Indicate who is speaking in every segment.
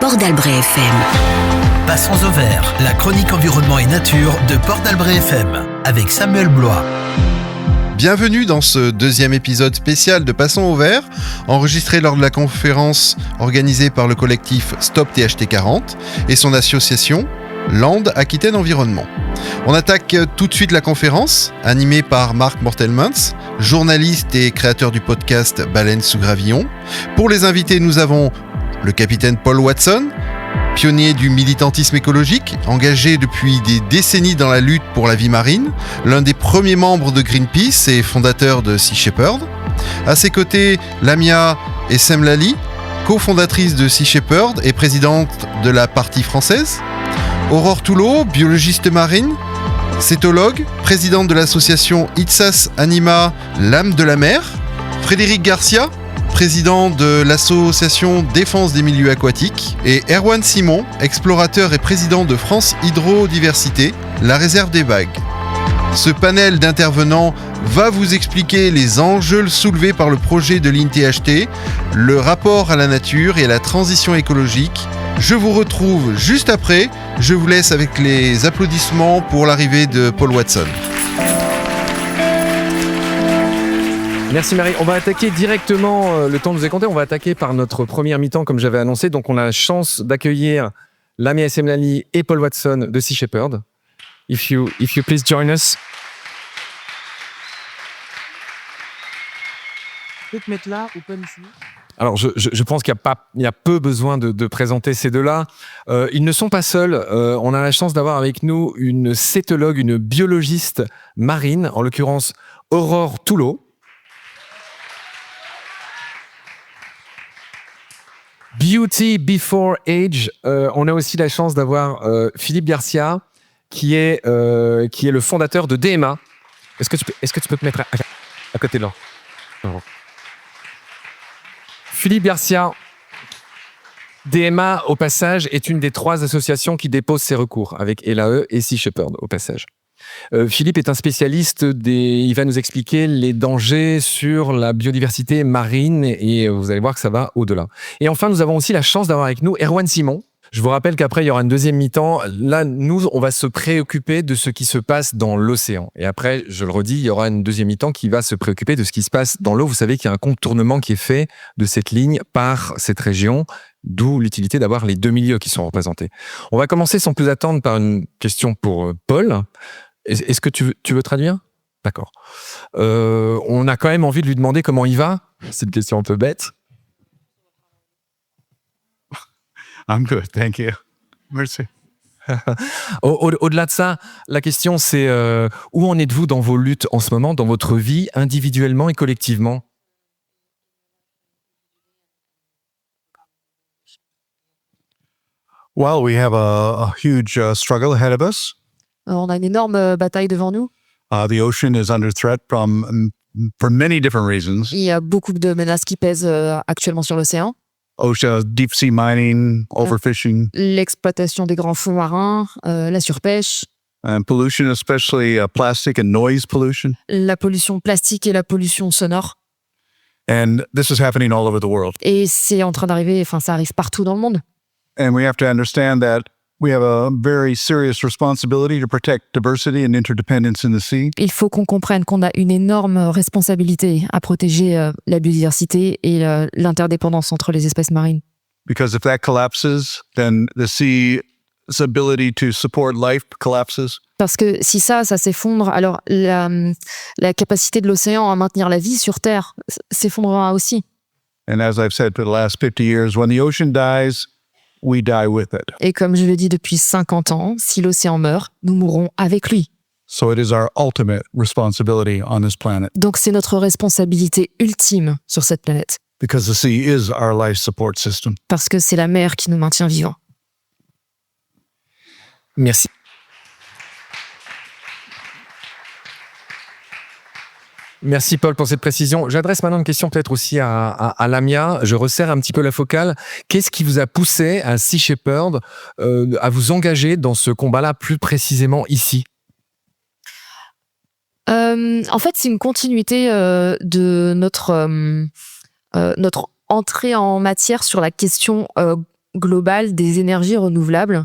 Speaker 1: Port d'Albret FM.
Speaker 2: Passons au vert, la chronique environnement et nature de Port d'Albret FM, avec Samuel Blois.
Speaker 3: Bienvenue dans ce deuxième épisode spécial de Passons au vert, enregistré lors de la conférence organisée par le collectif Stop THT 40 et son association Landes Aquitaine Environnement. On attaque tout de suite la conférence, animée par Marc Mortelmans, journaliste et créateur du podcast Baleine sous gravillon. Pour les invités, nous avons le capitaine Paul Watson, pionnier du militantisme écologique, engagé depuis des décennies dans la lutte pour la vie marine, l'un des premiers membres de Greenpeace et fondateur de Sea Shepherd. À ses côtés, Lamia Essemlali, cofondatrice de Sea Shepherd et présidente de la partie française. Aurore Toulot, biologiste marine, cétologue, présidente de l'association Itsas Anima, l'âme de la mer. Frédéric Garcia, président de l'association Défense des milieux aquatiques, et Erwan Simon, explorateur et président de France Hydrodiversité, la réserve des vagues. Ce panel d'intervenants va vous expliquer les enjeux soulevés par le projet de l'INTHT, le rapport à la nature et à la transition écologique. Je vous retrouve juste après. Je vous laisse avec les applaudissements pour l'arrivée de Paul Watson.
Speaker 4: Merci Marie. On va attaquer directement, le temps nous est compté, on va attaquer par notre première mi-temps comme j'avais annoncé. Donc on a la chance d'accueillir Lamia Essemlali et Paul Watson de Sea Shepherd. If you please join us.
Speaker 5: Tu peux te mettre là ou pas ici ?
Speaker 4: Alors je pense qu'il y a peu besoin de présenter ces deux-là. Ils ne sont pas seuls. On a la chance d'avoir avec nous une cétologue, une biologiste marine, en l'occurrence Aurore Toulot. Beauty Before Age. On a aussi la chance d'avoir Philippe Garcia, qui est le fondateur de DMA. Est-ce que tu peux te mettre à côté de là? Non. Philippe Garcia, DMA, au passage, est une des 3 associations qui déposent ses recours, avec LAE et Sea Shepherd, au passage. Philippe est un spécialiste il va nous expliquer les dangers sur la biodiversité marine et vous allez voir que ça va au-delà. Et enfin, nous avons aussi la chance d'avoir avec nous Erwan Simon. Je vous rappelle qu'après, il y aura une deuxième mi-temps. Là, nous, on va se préoccuper de ce qui se passe dans l'océan. Et après, je le redis, il y aura une deuxième mi-temps qui va se préoccuper de ce qui se passe dans l'eau. Vous savez qu'il y a un contournement qui est fait de cette ligne par cette région, d'où l'utilité d'avoir les 2 milieux qui sont représentés. On va commencer sans plus attendre par une question pour Paul. Est-ce que tu veux traduire ? D'accord. On a quand même envie de lui demander comment il va. C'est une question un peu bête.
Speaker 6: I'm good, thank you. Merci.
Speaker 4: Au-delà de ça, la question c'est où en êtes-vous dans vos luttes en ce moment, dans votre vie, individuellement et collectivement ?
Speaker 6: Well, we have a huge struggle ahead of us.
Speaker 5: On a une énorme bataille devant nous.
Speaker 6: The ocean is under threat for many different reasons.
Speaker 5: Il y a beaucoup de menaces qui pèsent actuellement sur l'océan.
Speaker 6: Ocean, deep sea mining, overfishing.
Speaker 5: L'exploitation des grands fonds marins, la surpêche.
Speaker 6: And pollution, especially plastic and noise pollution.
Speaker 5: La pollution plastique et la pollution sonore.
Speaker 6: And this is happening all over the world.
Speaker 5: Et c'est en train d'arriver, ça arrive partout dans le monde.
Speaker 6: And we have to understand that we have a very serious responsibility to protect diversity and interdependence in the sea.
Speaker 5: Il faut qu'on comprenne qu'on a une énorme responsabilité à protéger la biodiversité et l'interdépendance entre les espèces marines.
Speaker 6: Because if that collapses, then the sea's ability to support life collapses.
Speaker 5: Parce que si ça s'effondre, alors la capacité de l'océan à maintenir la vie sur Terre s'effondrera aussi.
Speaker 6: And as I've said for the last 50 years, when the ocean dies, we die with it.
Speaker 5: Et comme je le dis depuis 50 ans, si l'océan meurt, nous mourrons avec lui.
Speaker 6: So it is our ultimate responsibility on this planet.
Speaker 5: Donc c'est notre responsabilité ultime sur cette planète.
Speaker 6: Because the sea is our life support system.
Speaker 5: Parce que c'est la mer qui nous maintient vivants.
Speaker 4: Merci. Merci Paul pour cette précision. J'adresse maintenant une question peut-être aussi à Lamia. Je resserre un petit peu la focale. Qu'est-ce qui vous a poussé à Sea Shepherd à vous engager dans ce combat-là plus précisément ici ?
Speaker 5: En fait, c'est une continuité de notre entrée en matière sur la question globale des énergies renouvelables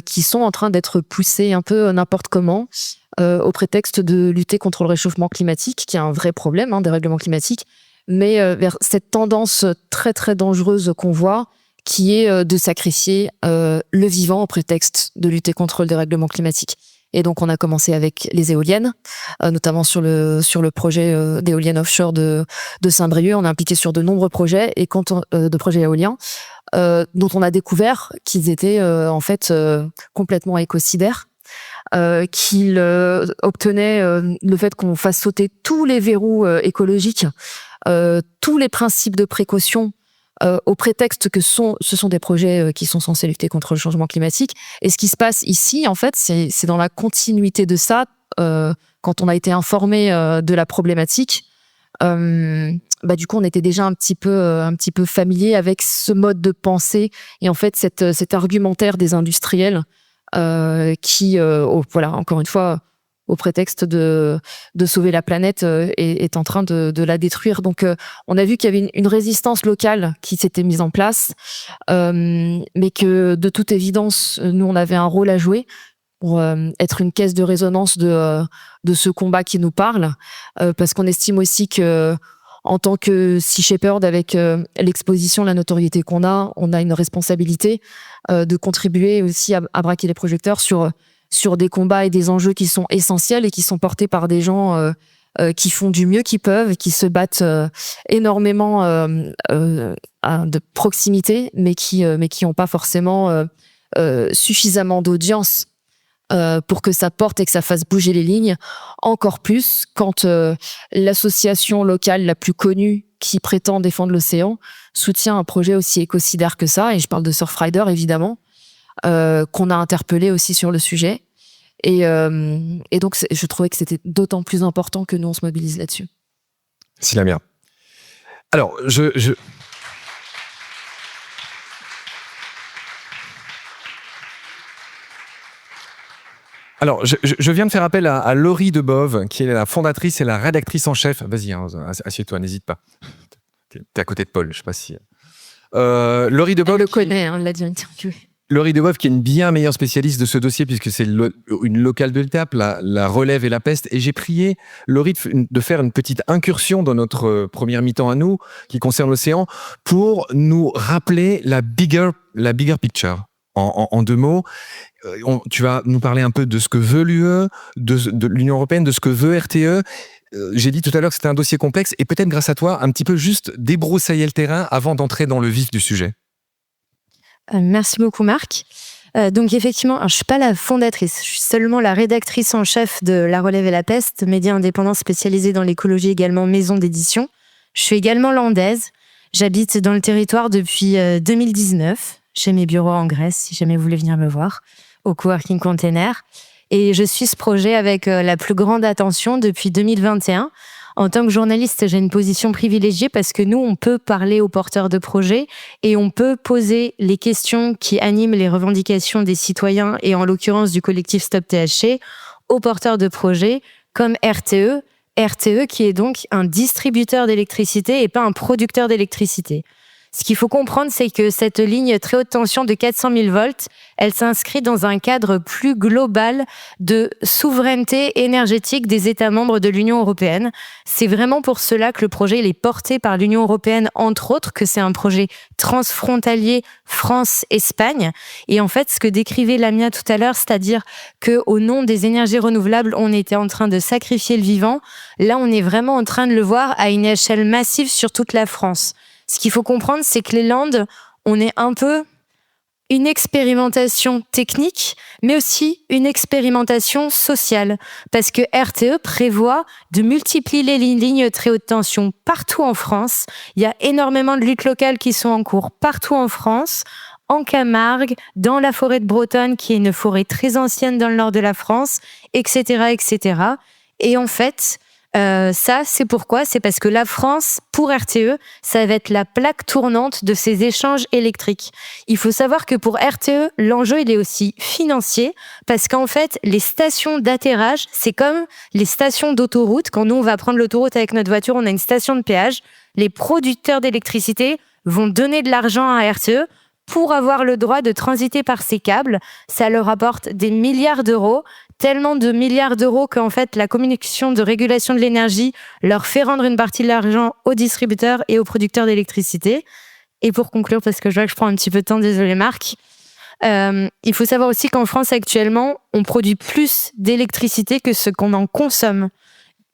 Speaker 5: qui sont en train d'être poussées un peu n'importe comment au prétexte de lutter contre le réchauffement climatique, qui est un vrai problème, des règlements climatiques, mais vers cette tendance très très dangereuse qu'on voit, qui est de sacrifier le vivant au prétexte de lutter contre le dérèglement climatique. Et donc, on a commencé avec les éoliennes, notamment sur le projet d'éoliennes offshore de Saint-Brieuc. On est impliqué sur de nombreux projets de projets éoliens dont on a découvert qu'ils étaient en fait complètement écocidaires, qu'ils obtenaient le fait qu'on fasse sauter tous les verrous écologiques, tous les principes de précaution, au prétexte que ce sont des projets qui sont censés lutter contre le changement climatique. Et ce qui se passe ici, en fait, c'est dans la continuité de ça. Quand on a été informé de la problématique, du coup, on était déjà un petit peu familier avec ce mode de pensée et en fait cet argumentaire des industriels qui, encore une fois, au prétexte de sauver la planète, est en train de la détruire. Donc, on a vu qu'il y avait une résistance locale qui s'était mise en place, mais que, de toute évidence, nous, on avait un rôle à jouer pour être une caisse de résonance de ce combat qui nous parle, parce qu'on estime aussi que, en tant que Sea Shepherd, avec l'exposition, la notoriété qu'on a, on a une responsabilité de contribuer aussi à braquer les projecteurs sur des combats et des enjeux qui sont essentiels et qui sont portés par des gens qui font du mieux qu'ils peuvent, qui se battent énormément de proximité, mais qui n'ont pas forcément suffisamment d'audience pour que ça porte et que ça fasse bouger les lignes. Encore plus quand l'association locale la plus connue qui prétend défendre l'océan soutient un projet aussi écocidaire que ça, et je parle de Surfrider évidemment, qu'on a interpellé aussi sur le sujet. Et donc, je trouvais que c'était d'autant plus important que nous, on se mobilise là-dessus.
Speaker 4: C'est la merde. Alors, Alors, je viens de faire appel à Laurie Debove, qui est la fondatrice et la rédactrice en chef. Vas-y, assieds-toi, n'hésite pas. T'es à côté de Paul, je sais pas si... Laurie Debove...
Speaker 5: Elle le connaît, elle l'a déjà interviewé.
Speaker 4: Laurie Debove, qui est une bien meilleure spécialiste de ce dossier, puisque c'est une locale de l'étape, la relève et la peste. Et j'ai prié Laurie de faire une petite incursion dans notre première mi-temps à nous, qui concerne l'océan, pour nous rappeler la bigger picture. En deux mots, tu vas nous parler un peu de ce que veut l'UE, de l'Union européenne, de ce que veut RTE. J'ai dit tout à l'heure que c'était un dossier complexe, et peut-être grâce à toi, un petit peu juste débroussailler le terrain avant d'entrer dans le vif du sujet.
Speaker 1: Merci beaucoup, Marc. Donc effectivement, je ne suis pas la fondatrice, je suis seulement la rédactrice en chef de La Relève et la Peste, média indépendant spécialisé dans l'écologie, également maison d'édition. Je suis également landaise, j'habite dans le territoire depuis 2019. J'ai mes bureaux en Grèce, si jamais vous voulez venir me voir, au Coworking Container. Et je suis ce projet avec la plus grande attention depuis 2021. En tant que journaliste, j'ai une position privilégiée parce que nous, on peut parler aux porteurs de projets et on peut poser les questions qui animent les revendications des citoyens et en l'occurrence du collectif Stop THC aux porteurs de projets comme RTE. RTE qui est donc un distributeur d'électricité et pas un producteur d'électricité. Ce qu'il faut comprendre, c'est que cette ligne très haute tension de 400 000 volts, elle s'inscrit dans un cadre plus global de souveraineté énergétique des États membres de l'Union européenne. C'est vraiment pour cela que le projet il est porté par l'Union européenne, entre autres, que c'est un projet transfrontalier France-Espagne. Et en fait, ce que décrivait Lamia tout à l'heure, c'est-à-dire qu'au nom des énergies renouvelables, on était en train de sacrifier le vivant. Là, on est vraiment en train de le voir à une échelle massive sur toute la France. Ce qu'il faut comprendre, c'est que les Landes, on est un peu une expérimentation technique, mais aussi une expérimentation sociale. Parce que RTE prévoit de multiplier les lignes très haute tension partout en France. Il y a énormément de luttes locales qui sont en cours partout en France, en Camargue, dans la forêt de Brotonne, qui est une forêt très ancienne dans le nord de la France, etc., etc. Et en fait... ça, c'est pourquoi? C'est parce que la France, pour RTE, ça va être la plaque tournante de ces échanges électriques. Il faut savoir que pour RTE, l'enjeu, il est aussi financier, parce qu'en fait, les stations d'atterrage, c'est comme les stations d'autoroute. Quand nous, on va prendre l'autoroute avec notre voiture, on a une station de péage. Les producteurs d'électricité vont donner de l'argent à RTE pour avoir le droit de transiter par ces câbles. Ça leur apporte des milliards d'euros, tellement de milliards d'euros qu'en fait, la Commission de régulation de l'énergie leur fait rendre une partie de l'argent aux distributeurs et aux producteurs d'électricité. Et pour conclure, parce que je vois que je prends un petit peu de temps, désolé Marc, il faut savoir aussi qu'en France actuellement, on produit plus d'électricité que ce qu'on en consomme.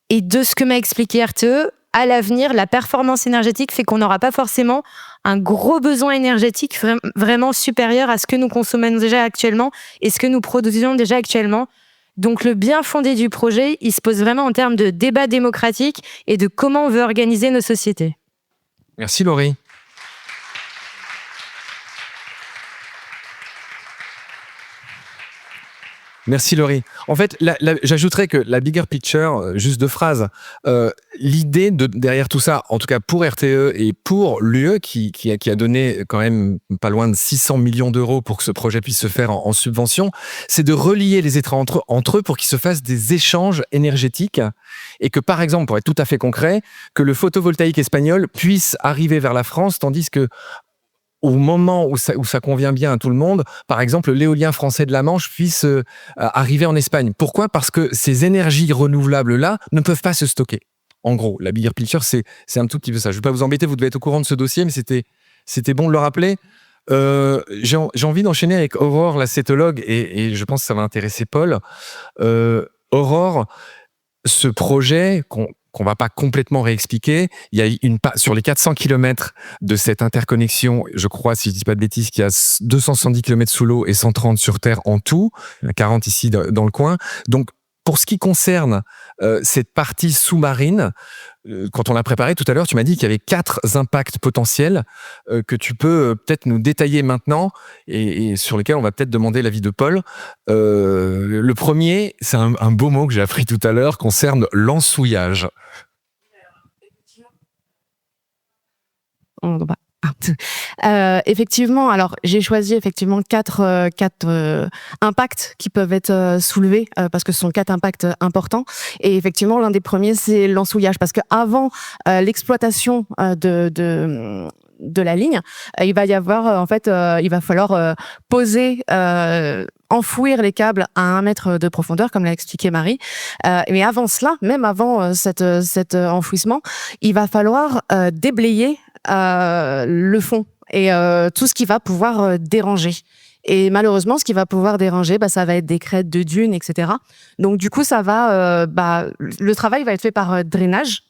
Speaker 1: Et de ce que m'a expliqué RTE, à l'avenir, la performance énergétique fait qu'on n'aura pas forcément un gros besoin énergétique vraiment supérieur à ce que nous consommons déjà actuellement et ce que nous produisons déjà actuellement. Donc le bien fondé du projet, il se pose vraiment en termes de débat démocratique et de comment on veut organiser nos sociétés.
Speaker 4: Merci Laurie. Merci Laurie. En fait, j'ajouterais que la bigger picture, juste 2 phrases, l'idée derrière tout ça, en tout cas pour RTE et pour l'UE qui a donné quand même pas loin de 600 millions d'euros pour que ce projet puisse se faire en subvention, c'est de relier les États entre eux pour qu'ils se fassent des échanges énergétiques et que par exemple, pour être tout à fait concret, que le photovoltaïque espagnol puisse arriver vers la France tandis que au moment où ça convient bien à tout le monde, par exemple, l'éolien français de la Manche puisse arriver en Espagne. Pourquoi ? Parce que ces énergies renouvelables-là ne peuvent pas se stocker. En gros, la bigger picture, c'est un tout petit peu ça. Je ne vais pas vous embêter, vous devez être au courant de ce dossier, mais c'était bon de le rappeler. J'ai envie d'enchaîner avec Aurore, la cétologue, et je pense que ça va intéresser Paul. Aurore, ce projet qu'on va pas complètement réexpliquer. Il y a sur les 400 km de cette interconnexion, je crois, si je dis pas de bêtises, qu'il y a 270 km sous l'eau et 130 sur terre en tout, 40 ici dans le coin. Donc, pour ce qui concerne cette partie sous-marine, quand on l'a préparée tout à l'heure, tu m'as dit qu'il y avait 4 impacts potentiels que tu peux peut-être nous détailler maintenant et sur lesquels on va peut-être demander l'avis de Paul. Le premier, c'est un beau mot que j'ai appris tout à l'heure, concerne l'ensouillage.
Speaker 5: Effectivement, alors j'ai choisi effectivement 4 impacts qui peuvent être soulevés parce que ce sont 4 impacts importants. Et effectivement, l'un des premiers, c'est l'ensouillage, parce qu'avant l'exploitation de la ligne, il va y avoir il va falloir poser, enfouir les câbles à 1 mètre de profondeur, comme l'a expliqué Marie. Mais avant cela, même avant cet enfouissement, il va falloir déblayer le fond et tout ce qui va pouvoir déranger. Et malheureusement, ce qui va pouvoir déranger, ça va être des crêtes de dunes, etc. Donc du coup, ça va, le travail va être fait par drainage.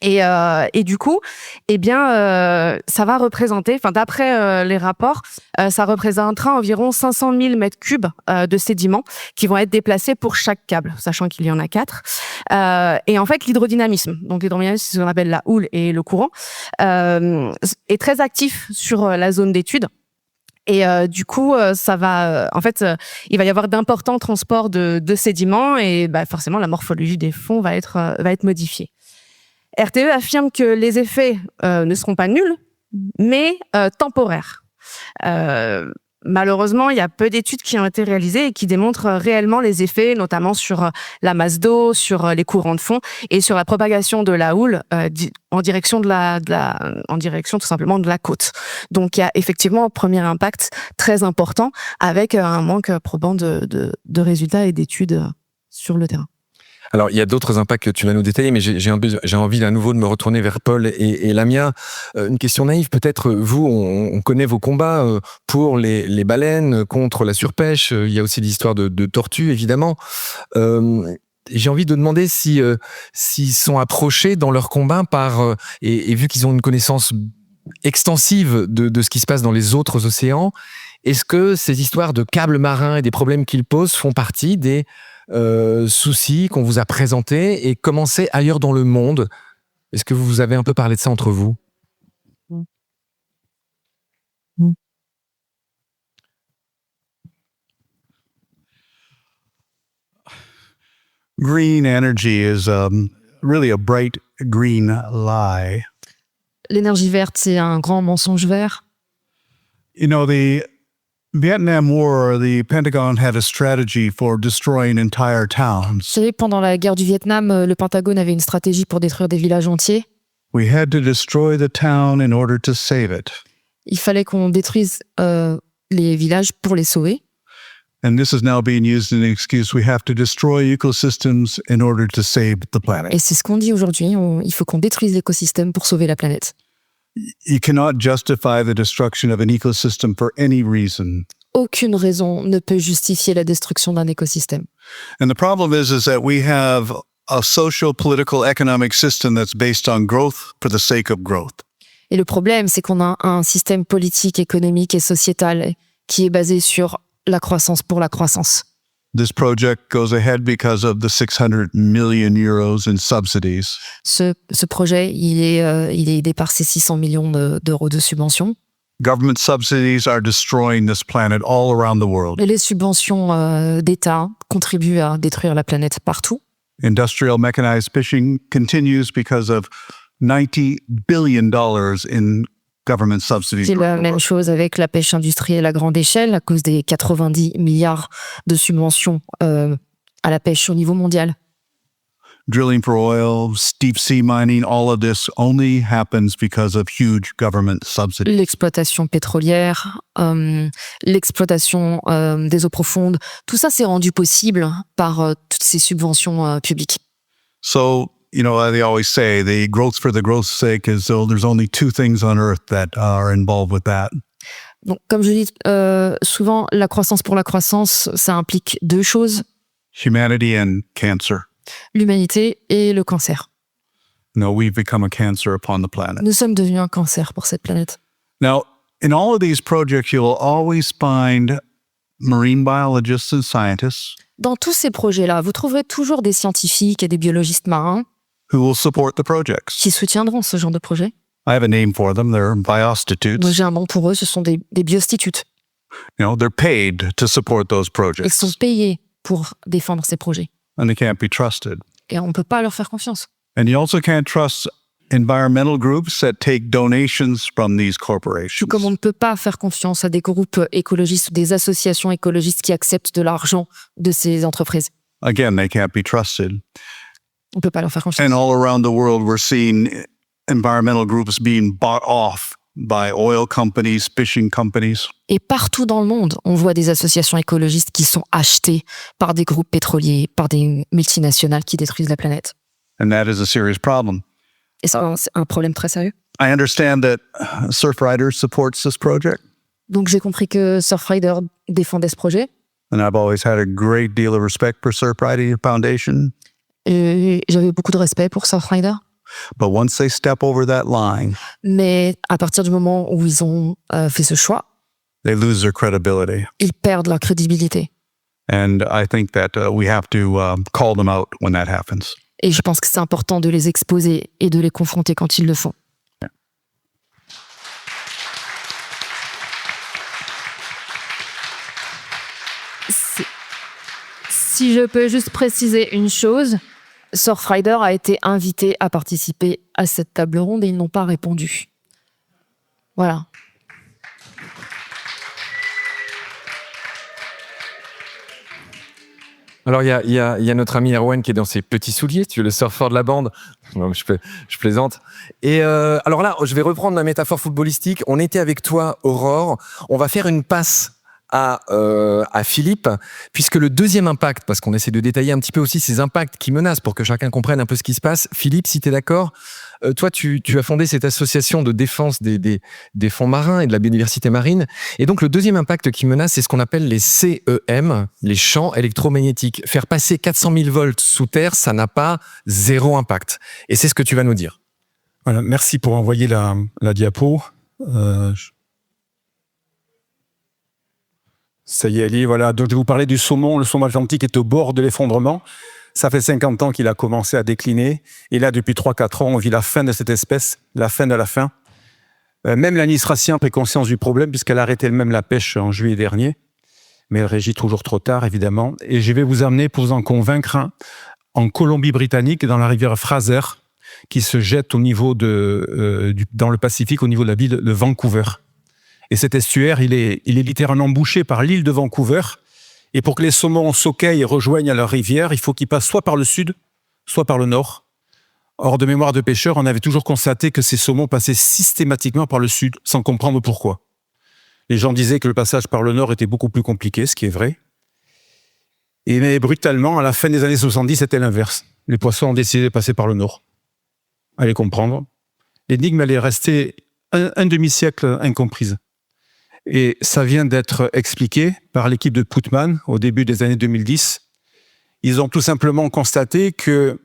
Speaker 5: Et du coup, ça va représenter, d'après les rapports, ça représentera environ 500 000 mètres cubes de sédiments qui vont être déplacés pour chaque câble, sachant qu'il y en a 4. Et en fait, l'hydrodynamisme, c'est ce qu'on appelle la houle et le courant, est très actif sur la zone d'étude. Et du coup, ça va, il va y avoir d'importants transports de sédiments et forcément la morphologie des fonds va être modifiée. RTE affirme que les effets ne seront pas nuls, mais temporaires. Malheureusement, il y a peu d'études qui ont été réalisées et qui démontrent réellement les effets, notamment sur la masse d'eau, sur les courants de fond et sur la propagation de la houle en direction tout simplement de la côte. Donc, il y a effectivement un premier impact très important avec un manque probant de résultats et d'études sur le terrain.
Speaker 4: Alors, il y a d'autres impacts que tu vas nous détailler, mais j'ai envie à nouveau de me retourner vers Paul et Lamia. Une question naïve, peut-être, vous, on connaît vos combats pour les baleines, contre la surpêche. Il y a aussi l'histoire de tortues, évidemment. J'ai envie de demander s'ils sont approchés dans leur combat par... et vu qu'ils ont une connaissance extensive de ce qui se passe dans les autres océans, est-ce que ces histoires de câbles marins et des problèmes qu'ils posent font partie des soucis qu'on vous a présentés et comment c'est ailleurs dans le monde? Est-ce que vous avez un peu parlé de ça entre vous?
Speaker 6: Green energy is really a bright green lie.
Speaker 5: L'énergie verte, c'est un grand mensonge vert.
Speaker 6: You know, the Vietnam War, the Pentagon had a strategy for destroying entire towns.
Speaker 5: Vous savez, pendant la guerre du Vietnam, le Pentagone avait une stratégie pour détruire des villages entiers.
Speaker 6: We had to destroy the town in order to save it.
Speaker 5: Il fallait qu'on détruise les villages pour les sauver.
Speaker 6: And this is now being used as an excuse. We have to destroy ecosystems in order to save the planet.
Speaker 5: Et c'est ce qu'on dit aujourd'hui. Il faut qu'on détruise l'écosystème pour sauver la planète.
Speaker 6: You cannot justify the destruction of an ecosystem for any reason.
Speaker 5: Aucune raison ne peut justifier la destruction d'un écosystème.
Speaker 6: And the problem is that we have a social, political, economic system that's based on growth for the sake of growth.
Speaker 5: Et le problème, c'est qu'on a un système politique, économique et sociétal qui est basé sur la croissance pour la croissance.
Speaker 6: This project goes ahead because of the 600 million euros in subsidies.
Speaker 5: Ce projet, il est aidé par ces 600 millions d'euros de subventions.
Speaker 6: Government subsidies are destroying this planet all around the world.
Speaker 5: Et les subventions d'État contribuent à détruire la planète partout.
Speaker 6: Industrial mechanized fishing continues because of $90 billion in government subsidies.
Speaker 5: C'est la même chose avec la pêche industrielle à grande échelle à cause des 90 milliards de subventions à la pêche au niveau mondial.
Speaker 6: Drilling for oil, deep sea mining, all of this only happens because of huge government subsidies.
Speaker 5: L'exploitation pétrolière, l'exploitation des eaux profondes, tout ça s'est rendu possible par toutes ces subventions publiques.
Speaker 6: So, they always say the growth for the growth's sake is there's only two things on earth that are involved with that.
Speaker 5: Donc, comme je dis souvent, la croissance pour la croissance, ça implique deux choses.
Speaker 6: Humanity and cancer.
Speaker 5: L'humanité et le cancer.
Speaker 6: No, we've become a cancer upon the planet.
Speaker 5: Nous sommes devenus un cancer pour cette planète.
Speaker 6: Now, in all of these projects, you will always find marine biologists and scientists.
Speaker 5: Dans tous ces projets-là, vous trouverez toujours des scientifiques et des biologistes marins
Speaker 6: who will support the projects.
Speaker 5: Qui soutiendront ce genre de projet.
Speaker 6: I have a name for them. They're biostitutes.
Speaker 5: Moi, j'ai un nom pour eux. Ce sont des biostitutes.
Speaker 6: They're paid to support those projects.
Speaker 5: Ils sont payés pour défendre ces projets.
Speaker 6: And they can't be trusted.
Speaker 5: Et on ne peut pas leur faire confiance.
Speaker 6: And you also can't trust environmental groups that take donations from these corporations.
Speaker 5: Tout comme on ne peut pas faire confiance à des groupes écologistes ou des associations écologistes qui acceptent de l'argent de ces entreprises.
Speaker 6: Again, they can't be trusted.
Speaker 5: On ne peut pas leur faire confiance.
Speaker 6: And all around the world, we're seeing environmental groups being bought off by oil companies, fishing companies.
Speaker 5: Et partout dans le monde, on voit des associations écologistes qui sont achetées par des groupes pétroliers, par des multinationales qui détruisent la planète.
Speaker 6: And that is a serious problem.
Speaker 5: Et ça, c'est un problème très sérieux.
Speaker 6: I understand that Surfrider supports this project.
Speaker 5: Donc j'ai compris que Surfrider défendait ce projet.
Speaker 6: And I've always had a great deal of respect for Surfrider Foundation.
Speaker 5: Et j'avais beaucoup de respect pour Surfrider.
Speaker 6: But once they step over that line,
Speaker 5: mais à partir du moment où ils ont fait ce choix,
Speaker 6: they lose their credibility.
Speaker 5: Ils perdent leur crédibilité.
Speaker 6: And I think that we have to call them out when that happens.
Speaker 5: Et je pense que c'est important de les exposer et de les confronter quand ils le font.
Speaker 6: Yeah.
Speaker 5: Si je peux juste préciser une chose, Surfrider a été invité à participer à cette table ronde et ils n'ont pas répondu. Voilà.
Speaker 4: Alors, il y a notre ami Erwan qui est dans ses petits souliers, tu es le surfeur de la bande. Non, je plaisante. Et alors là, je vais reprendre ma métaphore footballistique. On était avec toi, Aurore. On va faire une passe à Philippe, puisque le deuxième impact, parce qu'on essaie de détailler un petit peu aussi ces impacts qui menacent pour que chacun comprenne un peu ce qui se passe. Philippe, si tu es d'accord, toi, tu as fondé cette association de défense des fonds marins et de la biodiversité marine. Et donc, le deuxième impact qui menace, c'est ce qu'on appelle les CEM, les champs électromagnétiques. Faire passer 400 000 volts sous terre, ça n'a pas zéro impact. Et c'est ce que tu vas nous dire.
Speaker 7: Voilà, merci pour envoyer la diapo. Ça y est, elle y est, voilà. Donc, je vais vous parler du saumon. Le saumon atlantique est au bord de l'effondrement. Ça fait 50 ans qu'il a commencé à décliner. Et là, depuis 3-4 ans, on vit la fin de cette espèce, la fin de la fin. Même l'administration a pris conscience du problème puisqu'elle a arrêté elle-même la pêche en juillet dernier. Mais elle régit toujours trop tard, évidemment. Et je vais vous amener, pour vous en convaincre, en Colombie-Britannique, dans la rivière Fraser, qui se jette au niveau dans le Pacifique, au niveau de la ville de Vancouver. Et cet estuaire, il est littéralement bouché par l'île de Vancouver. Et pour que les saumons sockeye rejoignent leur rivière, il faut qu'ils passent soit par le sud, soit par le nord. hors de mémoire de pêcheurs, on avait toujours constaté que ces saumons passaient systématiquement par le sud, sans comprendre pourquoi. Les gens disaient que le passage par le nord était beaucoup plus compliqué, ce qui est vrai. Mais brutalement, à la fin des années 70, c'était l'inverse. Les poissons ont décidé de passer par le nord. Allez comprendre. L'énigme allait rester un demi-siècle incomprise. Et ça vient d'être expliqué par l'équipe de Putman au début des années 2010. Ils ont tout simplement constaté que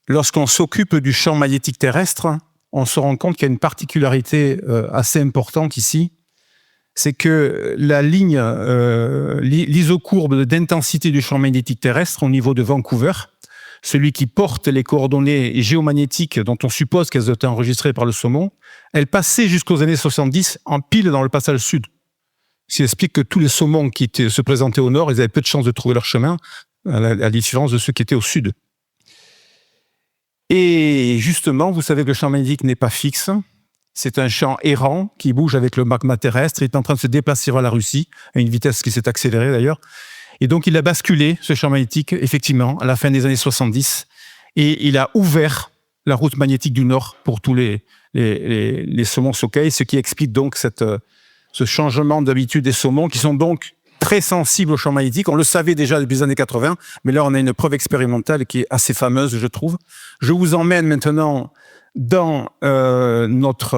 Speaker 7: lorsqu'on s'occupe du champ magnétique terrestre, on se rend compte qu'il y a une particularité assez importante ici. C'est que la ligne, l'isocourbe d'intensité du champ magnétique terrestre au niveau de Vancouver, celui qui porte les coordonnées géomagnétiques dont on suppose qu'elles ont été enregistrées par le saumon, elle passait jusqu'aux années 70 en pile dans le passage sud. Ce qui explique que tous les saumons qui se présentaient au nord, ils avaient peu de chances de trouver leur chemin, à la différence de ceux qui étaient au sud. Et justement, vous savez que le champ magnétique n'est pas fixe. C'est un champ errant qui bouge avec le magma terrestre. Il est en train de se déplacer vers la Russie, à une vitesse qui s'est accélérée d'ailleurs. Et donc, il a basculé, ce champ magnétique, effectivement, à la fin des années 70. Et il a ouvert la route magnétique du Nord pour tous les saumons Sockeye, ce qui explique donc ce changement d'habitude des saumons qui sont donc très sensibles au champ magnétique. On le savait déjà depuis les années 80, mais là, on a une preuve expérimentale qui est assez fameuse, je trouve. Je vous emmène maintenant dans notre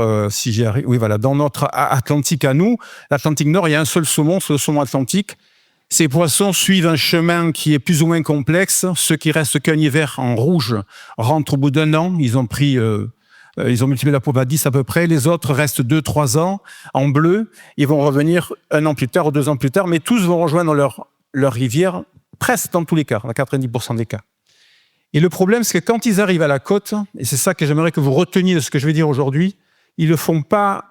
Speaker 7: Atlantique à nous. L'Atlantique Nord, il y a un seul saumon, c'est le saumon atlantique. Ces poissons suivent un chemin qui est plus ou moins complexe. Ceux qui restent qu'un hiver en rouge rentrent au bout d'un an. Ils ont multiplié la probe à 10 à peu près. Les autres restent 2-3 ans en bleu. Ils vont revenir 1 an plus tard ou 2 ans plus tard, mais tous vont rejoindre leur rivière, presque dans tous les cas, dans 90% des cas. Et le problème, c'est que quand ils arrivent à la côte, et c'est ça que j'aimerais que vous reteniez de ce que je vais dire aujourd'hui, ils ne le font pas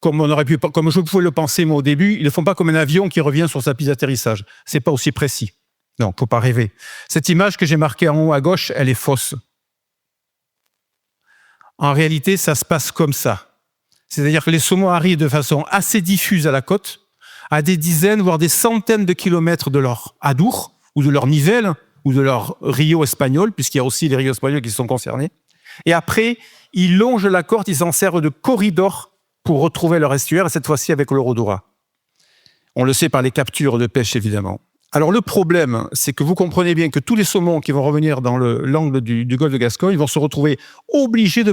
Speaker 7: comme je pouvais le penser moi au début, ils ne le font pas comme un avion qui revient sur sa piste d'atterrissage. C'est pas aussi précis. Non, faut pas rêver. Cette image que j'ai marquée en haut à gauche, elle est fausse. En réalité, ça se passe comme ça. C'est-à-dire que les saumons arrivent de façon assez diffuse à la côte, à des dizaines, voire des centaines de kilomètres de leur adour, ou de leur nivelle, ou de leur rio espagnol, puisqu'il y a aussi les rios espagnols qui sont concernés. Et après, ils longent la côte, ils s'en servent de corridor pour retrouver leur estuaire, et cette fois-ci avec l'Orodora. On le sait par les captures de pêche, évidemment. Alors le problème, c'est que vous comprenez bien que tous les saumons qui vont revenir dans l'angle du golfe de Gascogne vont se retrouver obligés de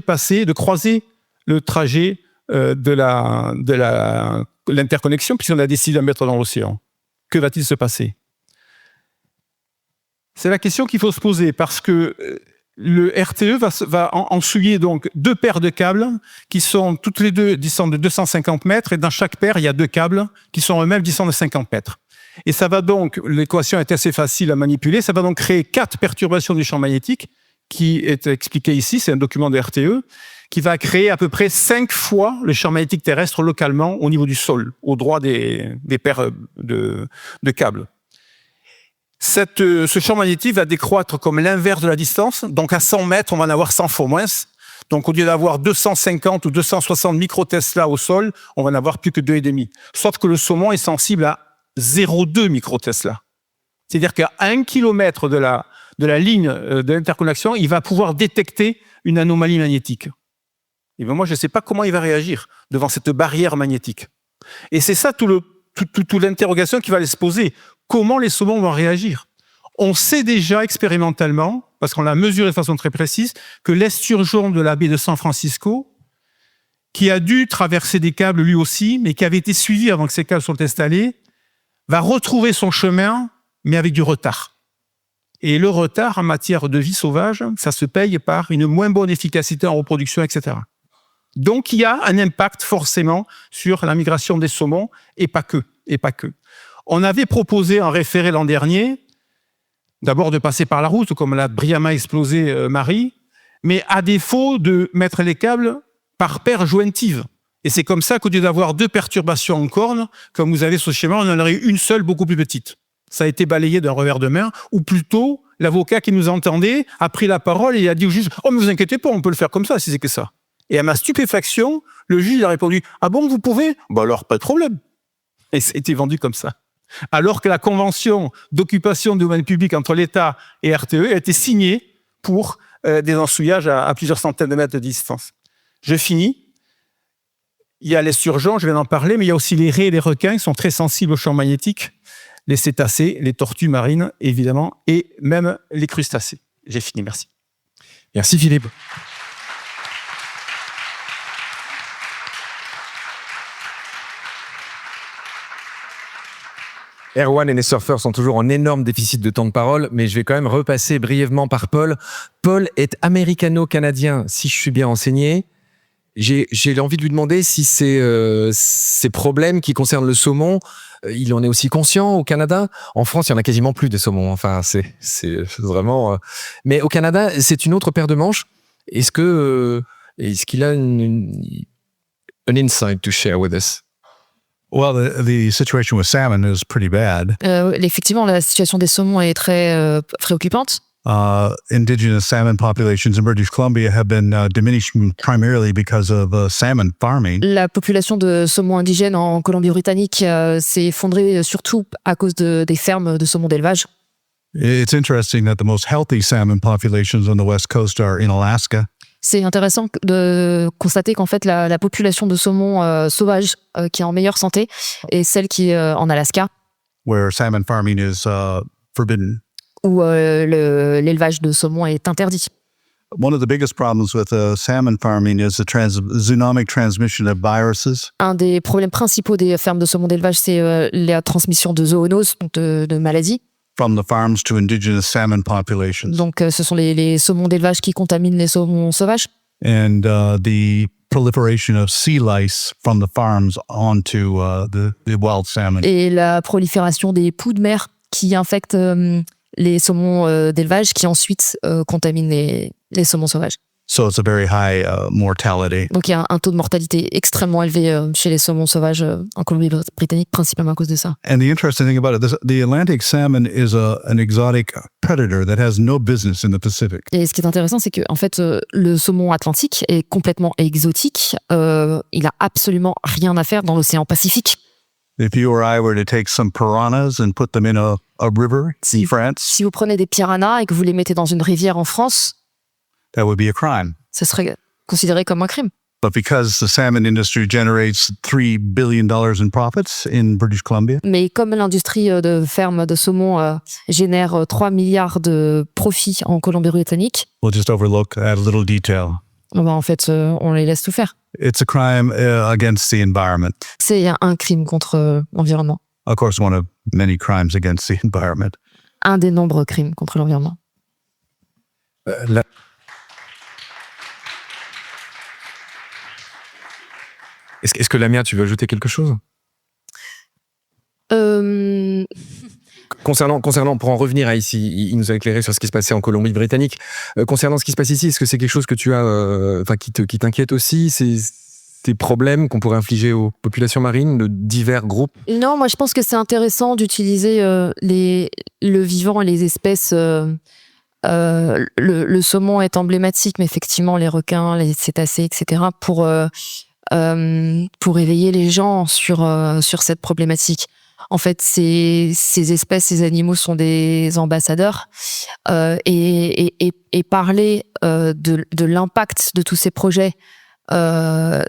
Speaker 7: croiser le trajet de l'interconnexion, puisqu'on a décidé de la mettre dans l'océan. Que va-t-il se passer? C'est la question qu'il faut se poser, parce que le RTE va ensuyer donc 2 paires de câbles qui sont toutes les deux distants de 250 mètres, et dans chaque paire, il y a 2 câbles qui sont eux-mêmes distants de 50 mètres. Et ça va donc, l'équation est assez facile à manipuler, ça va donc créer 4 perturbations du champ magnétique, qui est expliqué ici, c'est un document de RTE, qui va créer à peu près 5 fois le champ magnétique terrestre localement au niveau du sol, au droit des paires de câbles. Ce champ magnétique va décroître comme l'inverse de la distance. Donc à 100 mètres, on va en avoir 100 fois moins. Donc au lieu d'avoir 250 ou 260 microtesla au sol, on va en avoir plus que 2,5. Sauf que le saumon est sensible à 0,2 microtesla. C'est-à-dire qu'à 1 km de la ligne de l'interconnexion, il va pouvoir détecter une anomalie magnétique. Et bien moi, je ne sais pas comment il va réagir devant cette barrière magnétique. Et c'est ça toute l'interrogation qui va aller se poser. Comment les saumons vont réagir? On sait déjà expérimentalement, parce qu'on l'a mesuré de façon très précise, que l'esturgeon de la baie de San Francisco, qui a dû traverser des câbles lui aussi, mais qui avait été suivi avant que ces câbles soient installés, va retrouver son chemin, mais avec du retard. Et le retard en matière de vie sauvage, ça se paye par une moins bonne efficacité en reproduction, etc. Donc il y a un impact forcément sur la migration des saumons, et pas que. On avait proposé en référé l'an dernier, d'abord de passer par la route, comme l'a brillamment explosé Marie, mais à défaut de mettre les câbles par paire jointive. Et c'est comme ça qu'au lieu d'avoir 2 perturbations en corne, comme vous avez ce schéma, on en aurait une seule beaucoup plus petite. Ça a été balayé d'un revers de main, ou plutôt, l'avocat qui nous entendait a pris la parole et il a dit au juge « Oh, mais vous inquiétez pas, on peut le faire comme ça, si c'est que ça. » Et à ma stupéfaction, le juge a répondu « Ah bon, vous pouvez ?» Bah alors, pas de problème. Et ça a été vendu comme ça. Alors que la convention d'occupation du domaine public entre l'État et RTE a été signée pour des ensouillages à plusieurs centaines de mètres de distance. Je finis. Il y a les surgeons, je viens d'en parler, mais il y a aussi les raies et les requins qui sont très sensibles aux champs magnétiques, les cétacés, les tortues marines, évidemment, et même les crustacés. J'ai fini, merci.
Speaker 4: Merci Philippe. Erwan et les surfeurs sont toujours en énorme déficit de temps de parole, mais je vais quand même repasser brièvement par Paul. Paul est américano-canadien, si je suis bien renseigné. J'ai envie de lui demander si ces problèmes qui concernent le saumon, il en est aussi conscient au Canada. En France, il y en a quasiment plus de saumon. Enfin, c'est vraiment... Mais au Canada, c'est une autre paire de manches. Est-ce qu'il a an insight to share with us?
Speaker 6: Well, the situation with salmon is pretty bad.
Speaker 5: Effectivement, la situation des saumons est très préoccupante.
Speaker 6: Indigenous salmon populations in British Columbia have been diminishing primarily because of salmon farming.
Speaker 5: La population de saumons indigènes en Colombie-Britannique s'est effondrée surtout à cause des fermes de saumons d'élevage.
Speaker 6: It's interesting that the most healthy salmon populations on the West Coast are in Alaska.
Speaker 5: C'est intéressant de constater qu'en fait, la population de saumons sauvages qui est en meilleure santé est celle qui est en Alaska.
Speaker 6: Where salmon farming is forbidden.
Speaker 5: Où l'élevage de saumon est interdit.
Speaker 6: One of the biggest problems with salmon farming is the zoonotic transmission of viruses.
Speaker 5: Un des problèmes principaux des fermes de saumon d'élevage, c'est la transmission de zoonoses, donc de maladies.
Speaker 6: From the farms to indigenous salmon populations.
Speaker 5: Donc, ce sont les saumons d'élevage qui contaminent les saumons sauvages.
Speaker 6: And the proliferation of sea lice from the farms onto the wild salmon.
Speaker 5: Et la prolifération des poux de mer qui infectent les saumons d'élevage, qui ensuite contaminent les saumons sauvages.
Speaker 6: So it's a very high mortality.
Speaker 5: Donc il y a un taux de mortalité extrêmement élevé chez les saumons sauvages en Colombie-Britannique, principalement à cause de ça.
Speaker 6: And the interesting thing about it, the Atlantic salmon is an exotic predator that has no business in the Pacific.
Speaker 5: Et ce qui est intéressant, c'est que en fait, le saumon atlantique est complètement exotique. Il a absolument rien à faire dans l'océan Pacifique.
Speaker 6: If you or I were to take some piranhas and put them in a river in France,
Speaker 5: si vous prenez des piranhas et que vous les mettez dans une rivière en France,
Speaker 6: that would be a crime.
Speaker 5: Ce serait considéré comme un crime.
Speaker 6: But because the salmon industry generates $3 billion in profits in British Columbia.
Speaker 5: Mais comme l'industrie de ferme de saumon génère 3 milliards de profits en Colombie-Britannique,
Speaker 6: we'll just overlook that little detail.
Speaker 5: En fait, on les laisse tout faire.
Speaker 6: It's a crime against the environment.
Speaker 5: C'est un crime contre l'environnement.
Speaker 6: Of course, one of many crimes against the environment.
Speaker 5: Un des nombreux crimes contre l'environnement.
Speaker 4: Est-ce que Lamia, tu veux ajouter quelque chose? Concernant, pour en revenir à ici, il nous a éclairé sur ce qui se passait en Colombie-Britannique. Concernant ce qui se passe ici, est-ce que c'est quelque chose que tu as, qui t'inquiète aussi, ces problèmes qu'on pourrait infliger aux populations marines de divers groupes?
Speaker 5: Non, moi je pense que c'est intéressant d'utiliser le vivant et les espèces. Le saumon est emblématique, mais effectivement les requins, les cétacés, etc. pour éveiller les gens sur cette problématique. En fait, ces espèces, ces animaux sont des ambassadeurs et parler de l'impact de tous ces projets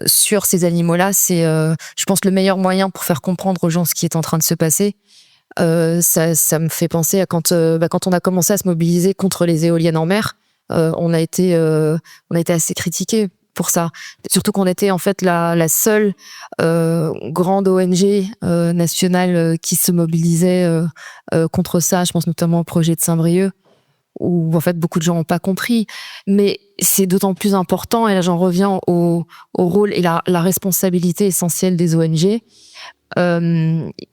Speaker 5: sur ces animaux-là, c'est, je pense, le meilleur moyen pour faire comprendre aux gens ce qui est en train de se passer. Ça me fait penser à quand on a commencé à se mobiliser contre les éoliennes en mer, on a été assez critiqués pour ça. Surtout qu'on était en fait la seule grande ONG nationale qui se mobilisait contre ça. Je pense notamment au projet de Saint-Brieuc, où en fait beaucoup de gens n'ont pas compris. Mais c'est d'autant plus important, et là j'en reviens au rôle et la responsabilité essentielle des ONG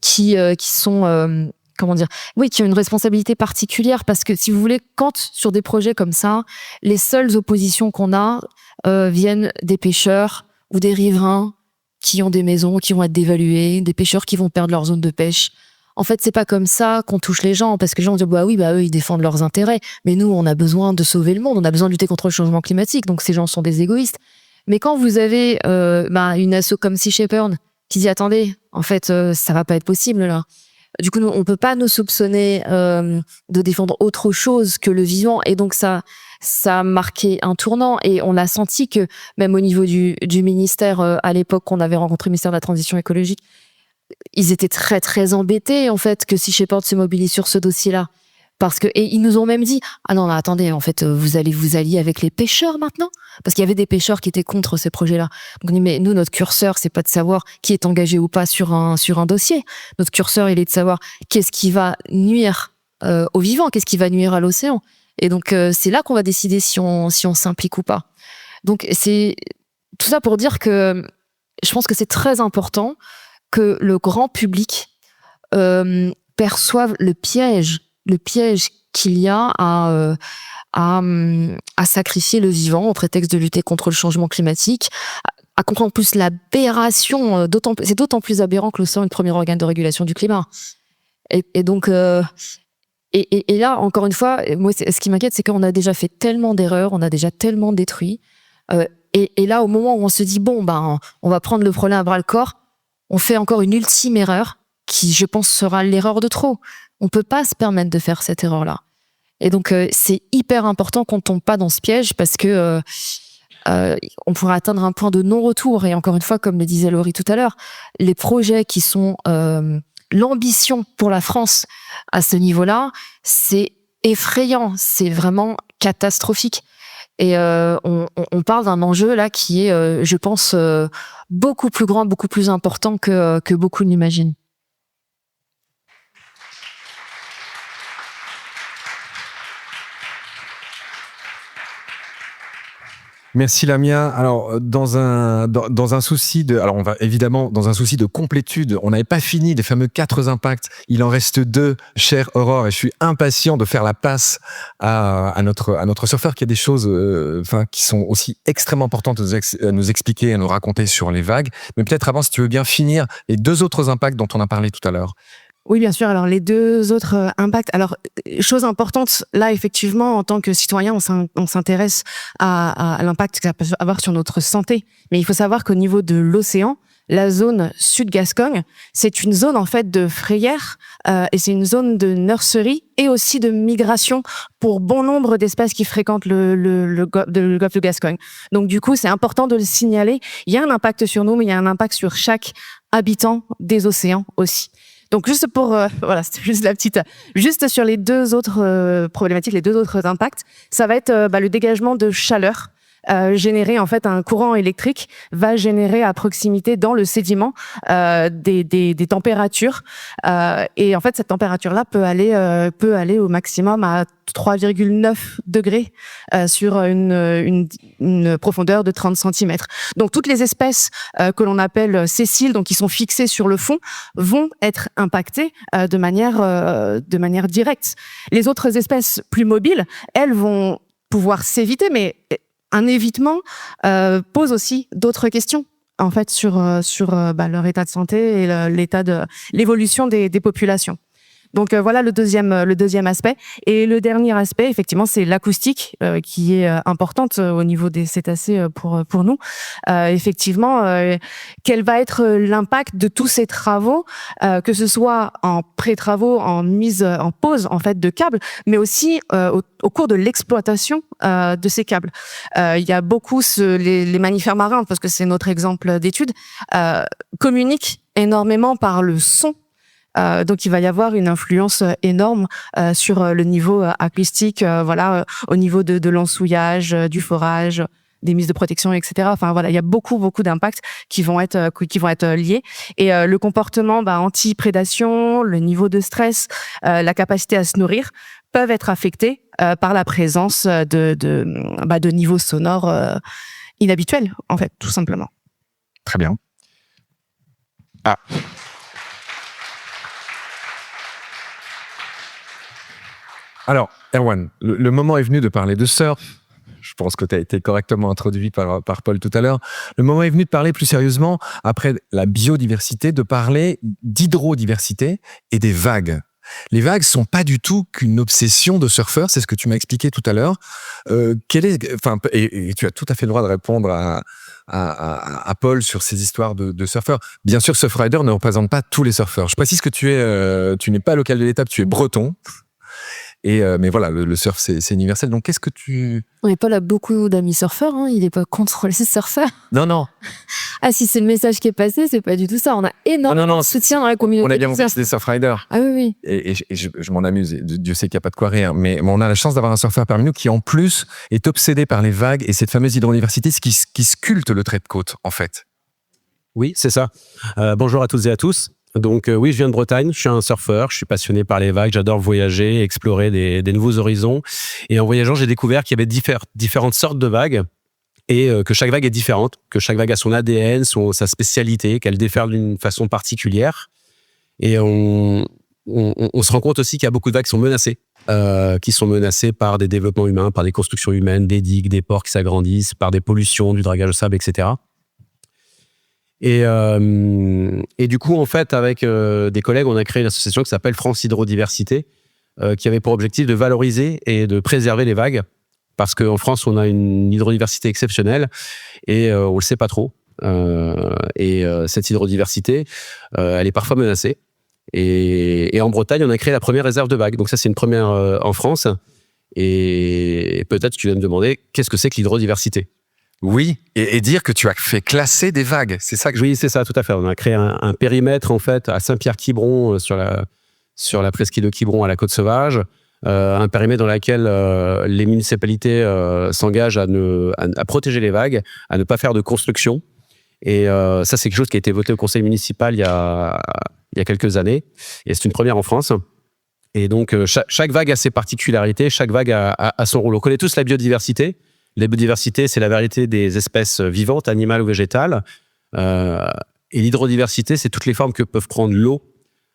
Speaker 5: qui sont... qui ont une responsabilité particulière, parce que si vous voulez, quand sur des projets comme ça, les seules oppositions qu'on a viennent des pêcheurs ou des riverains qui ont des maisons qui vont être dévaluées, des pêcheurs qui vont perdre leur zone de pêche. En fait, c'est pas comme ça qu'on touche les gens, parce que les gens disent eux ils défendent leurs intérêts, mais nous on a besoin de sauver le monde, on a besoin de lutter contre le changement climatique, donc ces gens sont des égoïstes. Mais quand vous avez une asso comme Sea Shepherd qui dit attendez, en fait ça va pas être possible là. Du coup, on peut pas nous soupçonner de défendre autre chose que le vivant. Et donc, ça a marqué un tournant. Et on a senti que, même au niveau du ministère, à l'époque qu'on avait rencontré le ministère de la Transition écologique, ils étaient très, très embêtés, en fait, que Sea Shepherd se mobilise sur ce dossier-là. Et ils nous ont même dit, ah non, attendez, en fait, vous allez vous allier avec les pêcheurs maintenant? Parce qu'il y avait des pêcheurs qui étaient contre ces projets-là. Donc, on dit, mais nous, notre curseur, c'est pas de savoir qui est engagé ou pas sur un dossier. Notre curseur, il est de savoir qu'est-ce qui va nuire aux vivants, qu'est-ce qui va nuire à l'océan. Et donc, c'est là qu'on va décider si on s'implique ou pas. Donc, c'est tout ça pour dire que je pense que c'est très important que le grand public perçoive le piège qu'il y a à sacrifier le vivant au prétexte de lutter contre le changement climatique, à comprendre plus l'aberration, c'est d'autant plus aberrant que l'océan est le premier organe de régulation du climat. Et donc, et là, encore une fois, moi, ce qui m'inquiète, c'est qu'on a déjà fait tellement d'erreurs, on a déjà tellement détruit. Et là, au moment où on se dit, bon, on va prendre le problème à bras-le-corps, on fait encore une ultime erreur qui, je pense, sera l'erreur de trop. On peut pas se permettre de faire cette erreur-là. Et donc, c'est hyper important qu'on tombe pas dans ce piège parce que on pourrait atteindre un point de non-retour. Et encore une fois, comme le disait Laurie tout à l'heure, les projets qui sont l'ambition pour la France à ce niveau-là, c'est effrayant, c'est vraiment catastrophique. Et on parle d'un enjeu là qui est, je pense, beaucoup plus grand, beaucoup plus important que beaucoup ne l'imaginent.
Speaker 4: Merci Lamia. Alors dans un souci de, alors on va évidemment dans un souci de complétude, on n'avait pas fini les fameux 4 impacts. Il en reste 2, chère Aurore, et je suis impatient de faire la passe à notre surfeur qui a des choses, qui sont aussi extrêmement importantes à nous expliquer, à nous raconter sur les vagues. Mais peut-être avant, si tu veux bien finir les 2 autres impacts dont on a parlé tout à l'heure.
Speaker 1: Oui, bien sûr. Alors, les 2 autres impacts. Alors, chose importante, là, effectivement, en tant que citoyen, on s'intéresse à l'impact que ça peut avoir sur notre santé. Mais il faut savoir qu'au niveau de l'océan, la zone Sud-Gascogne, c'est une zone, en fait, de frayère, et c'est une zone de nurserie et aussi de migration pour bon nombre d'espèces qui fréquentent le golfe de Gascogne. Donc, du coup, c'est important de le signaler. Il y a un impact sur nous, mais il y a un impact sur chaque habitant des océans aussi. Donc juste pour voilà, c'était juste sur les 2 autres problématiques, les 2 autres impacts, ça va être le dégagement de chaleur générer en fait un courant électrique va générer à proximité dans le sédiment des températures et en fait cette température là peut aller au maximum à 3,9 degrés sur une profondeur de 30 cm. Donc toutes les espèces que l'on appelle sessiles, donc qui sont fixées sur le fond, vont être impactées de manière directe. Les autres espèces plus mobiles, elles vont pouvoir s'éviter, mais un évitement pose aussi d'autres questions en fait sur leur état de santé et l'évolution des populations. Donc voilà le deuxième aspect. Et le dernier aspect, effectivement, c'est l'acoustique qui est importante au niveau des cétacés pour nous. Effectivement, quel va être l'impact de tous ces travaux, que ce soit en pré-travaux, en mise en pause en fait de câbles, mais aussi au cours de l'exploitation de ces câbles. Il y a beaucoup les mammifères marins, parce que c'est notre exemple d'étude, communiquent énormément par le son. Donc il va y avoir une influence énorme sur le niveau acoustique, au niveau de l'ensouillage, du forage, des mises de protection, etc. Enfin voilà, il y a beaucoup d'impacts qui vont être liés. Et le comportement anti-prédation, le niveau de stress, la capacité à se nourrir peuvent être affectés par la présence de niveaux sonores inhabituels, en fait, tout simplement.
Speaker 4: Très bien. Alors, Erwan, le moment est venu de parler de surf. Je pense que tu as été correctement introduit par Paul tout à l'heure. Le moment est venu de parler plus sérieusement, après la biodiversité, de parler d'hydrodiversité et des vagues. Les vagues sont pas du tout qu'une obsession de surfeurs, c'est ce que tu m'as expliqué tout à l'heure. Et tu as tout à fait le droit de répondre à Paul sur ces histoires de surfeurs. Bien sûr, Surfrider ne représente pas tous les surfeurs. Je précise que tu n'es pas local de l'étape, tu es breton. Mais voilà, le surf, c'est universel. Donc, qu'est-ce que tu...
Speaker 5: Oui, Paul a beaucoup d'amis surfeurs, hein. Il n'est pas contre les surfeurs.
Speaker 4: Non.
Speaker 5: Ah, si c'est le message qui est passé, c'est pas du tout ça. On a énormément de soutien dans la communauté.
Speaker 4: On a bien compris que c'est des surfriders.
Speaker 5: Ah oui.
Speaker 4: Et je m'en amuse. Dieu sait qu'il n'y a pas de quoi rire. Mais on a la chance d'avoir un surfeur parmi nous qui, en plus, est obsédé par les vagues et cette fameuse hydrodiversité, ce qui sculpte le trait de côte, en fait.
Speaker 8: Oui, c'est ça. Bonjour à toutes et à tous. Donc oui, je viens de Bretagne, je suis un surfeur, je suis passionné par les vagues, j'adore voyager, explorer des nouveaux horizons. Et en voyageant, j'ai découvert qu'il y avait différentes sortes de vagues et que chaque vague est différente, que chaque vague a son ADN, sa spécialité, qu'elle déferle d'une façon particulière. Et on se rend compte aussi qu'il y a beaucoup de vagues qui sont menacées par des développements humains, par des constructions humaines, des digues, des ports qui s'agrandissent, par des pollutions, du dragage au sable, etc. Et du coup, en fait, avec des collègues, on a créé une association qui s'appelle France Hydrodiversité, qui avait pour objectif de valoriser et de préserver les vagues, parce qu'en France, on a une hydrodiversité exceptionnelle et on le sait pas trop. Cette hydrodiversité, elle est parfois menacée. Et en Bretagne, on a créé la première réserve de vagues. Donc ça, c'est une première en France. Et peut-être que tu vas me demander, qu'est-ce que c'est que l'hydrodiversité ?
Speaker 4: Oui, et dire que tu as fait classer des vagues, c'est ça que
Speaker 8: Oui, c'est ça, tout à fait. On a créé un périmètre, en fait, à Saint-Pierre-Quiberon, sur la presqu'île de Quiberon, à la Côte-Sauvage, un périmètre dans lequel les municipalités s'engagent à protéger les vagues, à ne pas faire de construction. Et ça, c'est quelque chose qui a été voté au conseil municipal il y a quelques années. Et c'est une première en France. Et donc, chaque vague a ses particularités, chaque vague a son rôle. On connaît tous la biodiversité. La biodiversité, c'est la variété des espèces vivantes, animales ou végétales. Et l'hydrodiversité, c'est toutes les formes que peuvent prendre l'eau.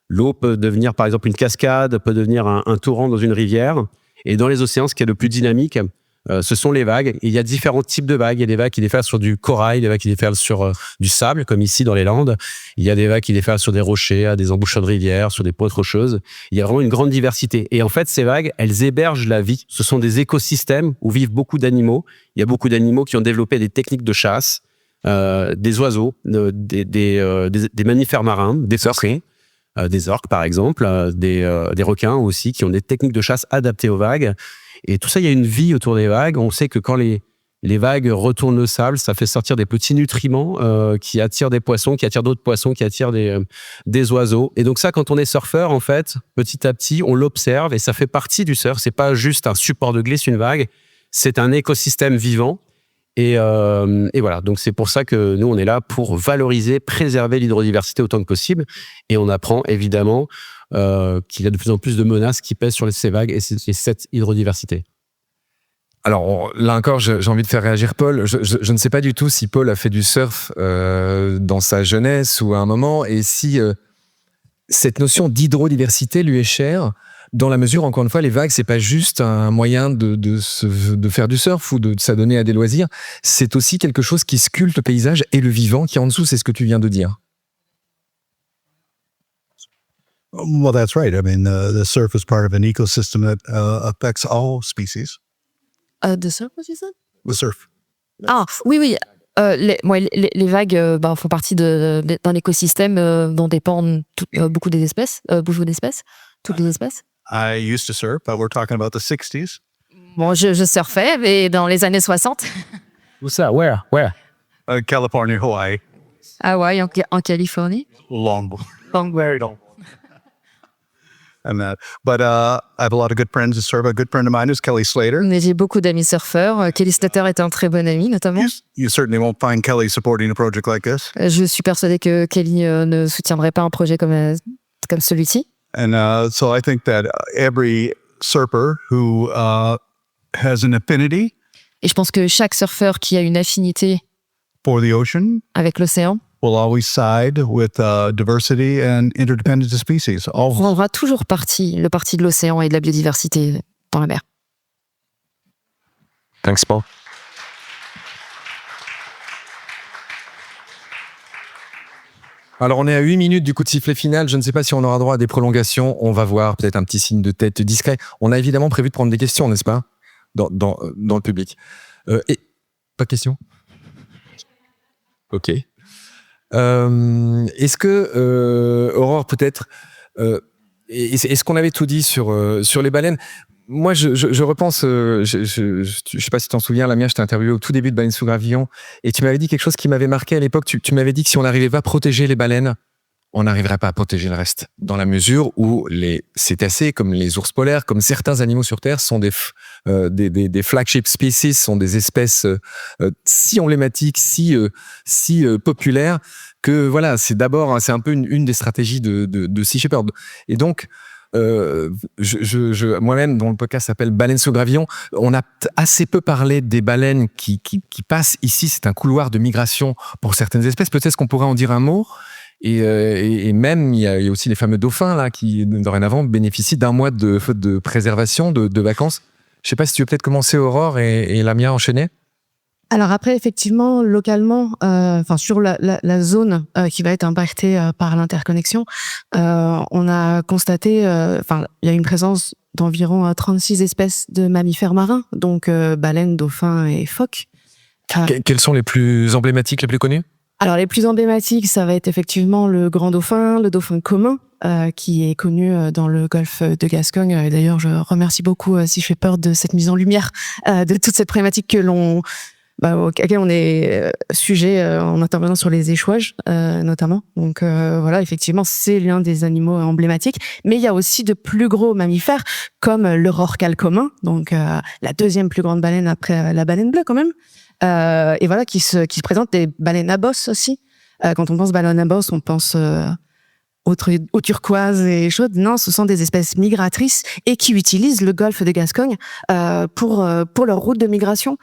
Speaker 8: L'eau peut devenir, par exemple, une cascade, peut devenir un torrent dans une rivière. Et dans les océans, ce qui est le plus dynamique, ce sont les vagues. Et il y a différents types de vagues. Il y a des vagues qui déferlent sur du corail, des vagues qui déferlent sur du sable, comme ici dans les Landes. Il y a des vagues qui déferlent sur des rochers, à des embouchures de rivières, sur des pointes rocheuses. Il y a vraiment une grande diversité. Et en fait, ces vagues, elles hébergent la vie. Ce sont des écosystèmes où vivent beaucoup d'animaux. Il y a beaucoup d'animaux qui ont développé des techniques de chasse, des oiseaux, des mammifères marins, des poissons, des orques par exemple, des requins aussi, qui ont des techniques de chasse adaptées aux vagues. Et tout ça, il y a une vie autour des vagues. On sait que quand les vagues retournent le sable, ça fait sortir des petits nutriments qui attirent des poissons, qui attirent d'autres poissons, qui attirent des oiseaux. Et donc ça, quand on est surfeur, en fait, petit à petit, on l'observe et ça fait partie du surf. C'est pas juste un support de glisse, une vague. C'est un écosystème vivant. Et voilà. Donc c'est pour ça que nous, on est là pour valoriser, préserver l'hydrodiversité autant que possible. Et on apprend évidemment qu'il y a de plus en plus de menaces qui pèsent sur ces vagues et cette hydrodiversité.
Speaker 4: Alors là encore, j'ai envie de faire réagir Paul. Je ne sais pas du tout si Paul a fait du surf dans sa jeunesse ou à un moment, et si cette notion d'hydrodiversité lui est chère, dans la mesure, encore une fois, les vagues, c'est pas juste un moyen de faire du surf ou de s'adonner à des loisirs, c'est aussi quelque chose qui sculpte le paysage et le vivant qui est en dessous, c'est ce que tu viens de dire.
Speaker 6: Well, that's right. I mean, the surf is part of an ecosystem that affects all species.
Speaker 5: The surf, what you said?
Speaker 6: The surf.
Speaker 5: Ah, oui. Les vagues font partie d'un écosystème dont dépendent beaucoup d'espèces. Toutes les espèces.
Speaker 6: I used to surf, but we're talking about the 60s.
Speaker 5: Bon, je surfais, mais dans les années 60.
Speaker 8: Où ça? Where?
Speaker 6: California, Hawaii.
Speaker 5: Hawaï, en Californie.
Speaker 6: Very long. But I have a lot of good friends who surf. A good friend of mine is Kelly Slater.
Speaker 5: Mais j'ai beaucoup d'amis surfeurs. Kelly Slater est un très bon ami, notamment.
Speaker 6: You certainly won't find Kelly supporting a project like this.
Speaker 5: Je suis persuadée que Kelly ne soutiendrait pas un projet comme celui-ci.
Speaker 6: And so I think that every surfer who has an affinity
Speaker 5: Et je pense que chaque surfeur qui a une affinité
Speaker 6: for the ocean
Speaker 5: avec l'océan
Speaker 6: will always side with diversity and interdependence of species.
Speaker 5: prendra toujours le parti de l'océan et de la biodiversité dans la mer.
Speaker 4: Thanks, Paul. Alors, on est à 8 minutes du coup de sifflet final. Je ne sais pas si on aura droit à des prolongations. On va voir peut-être un petit signe de tête discret. On a évidemment prévu de prendre des questions, n'est-ce pas, dans le public. Et pas de questions? Ok. Est-ce que, Aurore, peut-être, est-ce qu'on avait tout dit sur les baleines? Moi, je repense, je sais pas si tu t'en souviens, Lamia, je t'ai interviewé au tout début de Baleines sous gravillon, et tu m'avais dit quelque chose qui m'avait marqué à l'époque. Tu m'avais dit que si on n'arrivait pas à protéger les baleines, on n'arriverait pas à protéger le reste. Dans la mesure où les cétacés, comme les ours polaires, comme certains animaux sur Terre, sont des flagship species, sont des espèces si emblématiques, si populaires, que voilà, c'est un peu une des stratégies de Sea Shepherd. Et donc, moi-même, dont le podcast s'appelle Baleines sous gravillon, on a assez peu parlé des baleines qui passent ici. C'est un couloir de migration pour certaines espèces. Peut-être qu'on pourrait en dire un mot. Et même, il y a aussi les fameux dauphins là, qui, dorénavant, bénéficient d'un mois de préservation, de vacances. Je ne sais pas si tu veux peut-être commencer, Aurore, et Lamia enchaîner.
Speaker 5: Alors après, effectivement, localement, sur la zone qui va être impactée par l'interconnexion, on a constaté, il y a une présence d'environ 36 espèces de mammifères marins, donc baleines, dauphins et phoques.
Speaker 4: Quels sont les plus emblématiques, les plus connus?
Speaker 5: Alors les plus emblématiques, ça va être effectivement le grand dauphin, le dauphin commun, qui est connu dans le golfe de Gascogne. Et d'ailleurs, je remercie beaucoup Sea Shepherd de cette mise en lumière de toute cette problématique auquel on est sujet en intervenant sur les échouages, notamment. Donc voilà, effectivement, c'est l'un des animaux emblématiques. Mais il y a aussi de plus gros mammifères, comme le rorqual commun, donc la deuxième plus grande baleine après la baleine bleue quand même. Et voilà, qui se présentent des baleines à bosse aussi. Quand on pense baleine à bosse, on pense aux turquoises et chaudes. Non, ce sont des espèces migratrices et qui utilisent le golfe de Gascogne pour leur route de migration,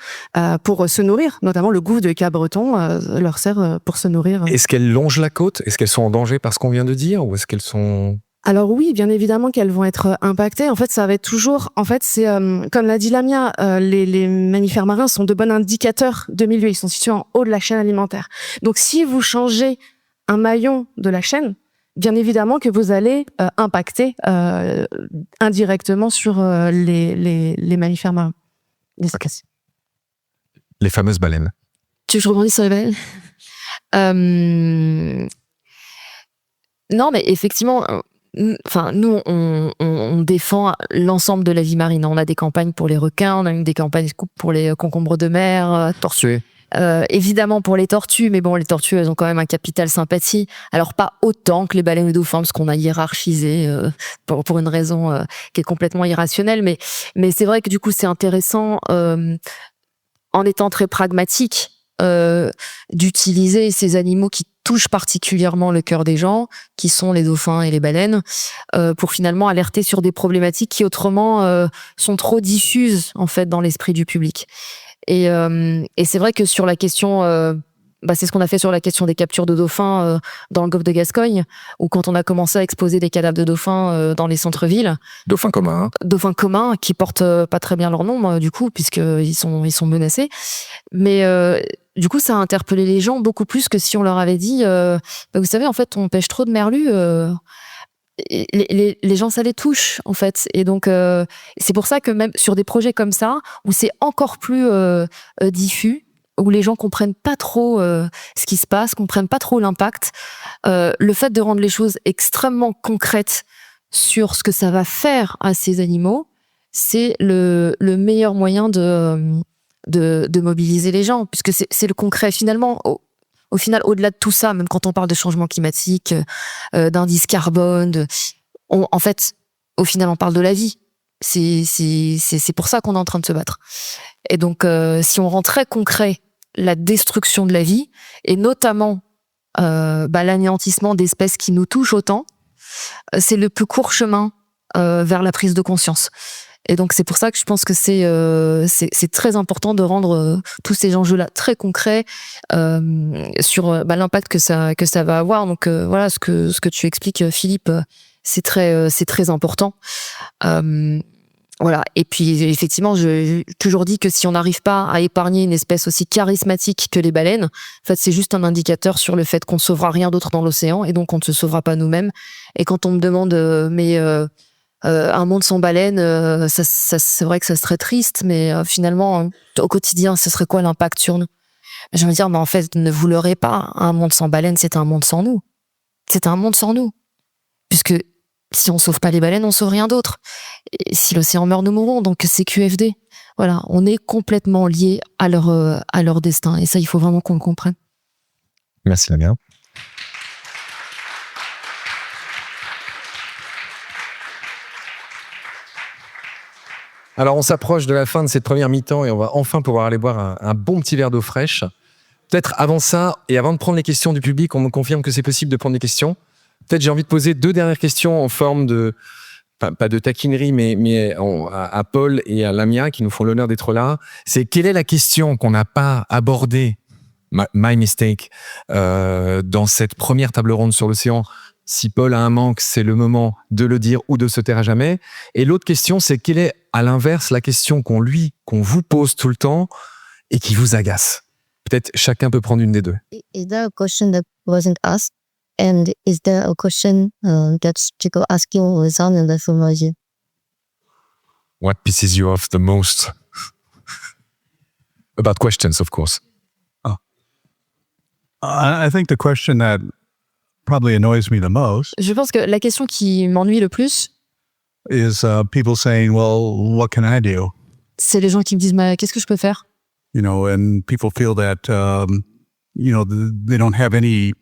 Speaker 5: pour se nourrir. Notamment le gouffre de Cap-Breton leur sert pour se nourrir.
Speaker 4: Est-ce qu'elles longent la côte? Est-ce qu'elles sont en danger par ce qu'on vient de dire, ou est-ce qu'elles sont...
Speaker 5: Alors oui, bien évidemment qu'elles vont être impactées. En fait, ça va être toujours... En fait, c'est comme l'a dit Lamia, les mammifères marins sont de bons indicateurs de milieu. Ils sont situés en haut de la chaîne alimentaire. Donc, si vous changez un maillon de la chaîne, bien évidemment que vous allez impacter indirectement sur les mammifères marins.
Speaker 4: Les fameuses baleines.
Speaker 5: Tu veux que je rebondisse sur les baleines? Non, mais effectivement... nous, on défend l'ensemble de la vie marine. On a des campagnes pour les requins, on a des campagnes pour les concombres de mer, tortues. Évidemment pour les tortues, mais bon, les tortues, elles ont quand même un capital sympathie. Alors pas autant que les baleines et dauphins, parce qu'on a hiérarchisé pour une raison qui est complètement irrationnelle. Mais c'est vrai que du coup, c'est intéressant, en étant très pragmatique, d'utiliser ces animaux qui touchent particulièrement le cœur des gens, qui sont les dauphins et les baleines, pour finalement alerter sur des problématiques qui autrement sont trop diffuses en fait dans l'esprit du public. Et c'est vrai que sur la question, c'est ce qu'on a fait sur la question des captures de dauphins dans le golfe de Gascogne, où quand on a commencé à exposer des cadavres de dauphins dans les centres-villes.
Speaker 4: Dauphins communs.
Speaker 5: Dauphins communs qui portent pas très bien leur nom du coup, puisqu'ils sont menacés. Mais du coup, ça a interpellé les gens beaucoup plus que si on leur avait dit, vous savez, en fait, on pêche trop de merlus. Les gens, ça les touche, en fait. Et donc, c'est pour ça que même sur des projets comme ça, où c'est encore plus diffus, où les gens comprennent pas trop ce qui se passe, comprennent pas trop l'impact, le fait de rendre les choses extrêmement concrètes sur ce que ça va faire à ces animaux, c'est le meilleur moyen de mobiliser les gens, puisque c'est le concret. Finalement, au final, au-delà de tout ça, même quand on parle de changement climatique, d'indice carbone, en fait, au final, on parle de la vie. C'est pour ça qu'on est en train de se battre. Et donc, si on rend très concret la destruction de la vie, et notamment l'anéantissement d'espèces qui nous touchent autant, c'est le plus court chemin vers la prise de conscience. Et donc, c'est pour ça que je pense que c'est très important de rendre tous ces enjeux-là très concrets sur l'impact que ça va avoir. Donc, voilà, ce que tu expliques, Philippe, c'est très important. Voilà. Et puis, effectivement, j'ai toujours dit que si on n'arrive pas à épargner une espèce aussi charismatique que les baleines, en fait, c'est juste un indicateur sur le fait qu'on ne sauvera rien d'autre dans l'océan et donc on ne se sauvera pas nous-mêmes. Et quand on me demande, un monde sans baleines, c'est vrai que ça serait triste, mais finalement, au quotidien, ce serait quoi l'impact sur nous? Je veux dire, mais en fait, ne vous leurrez pas, un monde sans baleines, c'est un monde sans nous. C'est un monde sans nous. Puisque si on sauve pas les baleines, on sauve rien d'autre. Et si l'océan meurt, nous mourrons. Donc c'est QFD. Voilà, on est complètement liés à leur destin. Et ça, il faut vraiment qu'on le comprenne.
Speaker 4: Merci Lamia. Alors on s'approche de la fin de cette première mi-temps et on va enfin pouvoir aller boire un bon petit verre d'eau fraîche. Peut-être avant ça, et avant de prendre les questions du public, on me confirme que c'est possible de prendre des questions. Peut-être j'ai envie de poser 2 dernières questions en forme de, pas de taquinerie, mais à Paul et à Lamia qui nous font l'honneur d'être là. C'est quelle est la question qu'on n'a pas abordée, my mistake, dans cette première table ronde sur l'océan? Si Paul a un manque, c'est le moment de le dire ou de se taire à jamais. Et l'autre question, c'est quelle est, à l'inverse, la question qu'on vous pose tout le temps et qui vous agace? Peut-être chacun peut prendre une des 2.
Speaker 9: Is there a question that wasn't asked? And is there a question that Chico asking was on in the film?
Speaker 4: What pisses you off the most? About questions, of course.
Speaker 6: I think the question that probably annoys me the most
Speaker 5: Je pense que la question qui m'ennuie le plus,
Speaker 6: is people saying, well, what can I do?
Speaker 5: c'est les gens qui me disent, mais qu'est-ce que je peux faire?
Speaker 6: You know, and people feel that, they don't have anything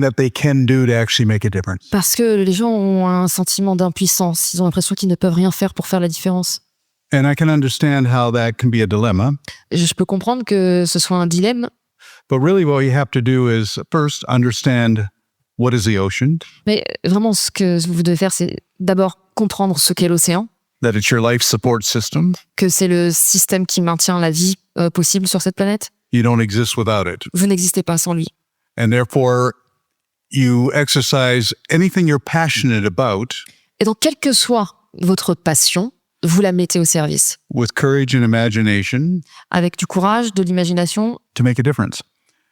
Speaker 6: that they can do to actually make a difference.
Speaker 5: Parce que les gens ont un sentiment d'impuissance. Ils ont l'impression qu'ils ne peuvent rien faire pour faire la différence.
Speaker 6: And I can understand how that can be a dilemma.
Speaker 5: Je peux comprendre que ce soit un dilemme,
Speaker 6: But really what you have to do is first understand what is the ocean,
Speaker 5: mais vraiment ce que vous devez faire, c'est d'abord comprendre ce qu'est l'océan,
Speaker 6: that it's your life support system.
Speaker 5: que c'est le système qui maintient la vie possible sur cette planète.
Speaker 6: You don't exist without it.
Speaker 5: Vous n'existez pas sans lui.
Speaker 6: And therefore, you exercise anything you're passionate about
Speaker 5: Et donc, quelle que soit votre passion, vous la mettez au service.
Speaker 6: with courage and imagination
Speaker 5: Avec du courage, de l'imagination,
Speaker 6: to make a difference.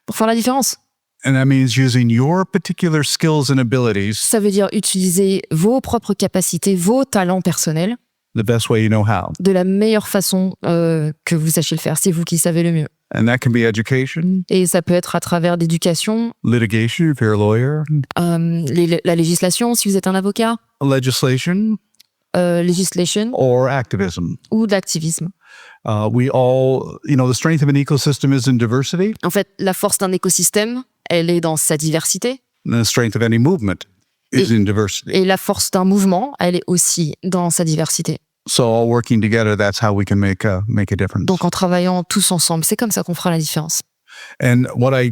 Speaker 5: pour faire la différence.
Speaker 6: And that means using your particular skills and abilities
Speaker 5: Ça veut dire utiliser vos propres capacités, vos talents personnels,
Speaker 6: the best way you know how.
Speaker 5: de la meilleure façon que vous sachiez le faire. C'est vous qui savez le mieux.
Speaker 6: And that can be education,
Speaker 5: Et ça peut être à travers l'éducation,
Speaker 6: litigation, if you're a lawyer,
Speaker 5: la législation, si vous êtes un avocat,
Speaker 6: legislation,
Speaker 5: legislation
Speaker 6: or activism.
Speaker 5: ou de l'activisme.
Speaker 6: We all, the strength of an ecosystem is in diversity,
Speaker 5: En fait, la force d'un écosystème, elle est dans sa diversité.
Speaker 6: and the strength of any movement is in diversity.
Speaker 5: Et la force d'un mouvement, elle est aussi dans sa diversité.
Speaker 6: So all working together, that's how we can make a difference.
Speaker 5: Donc en travaillant tous ensemble, c'est comme ça qu'on fera la différence.
Speaker 6: And what I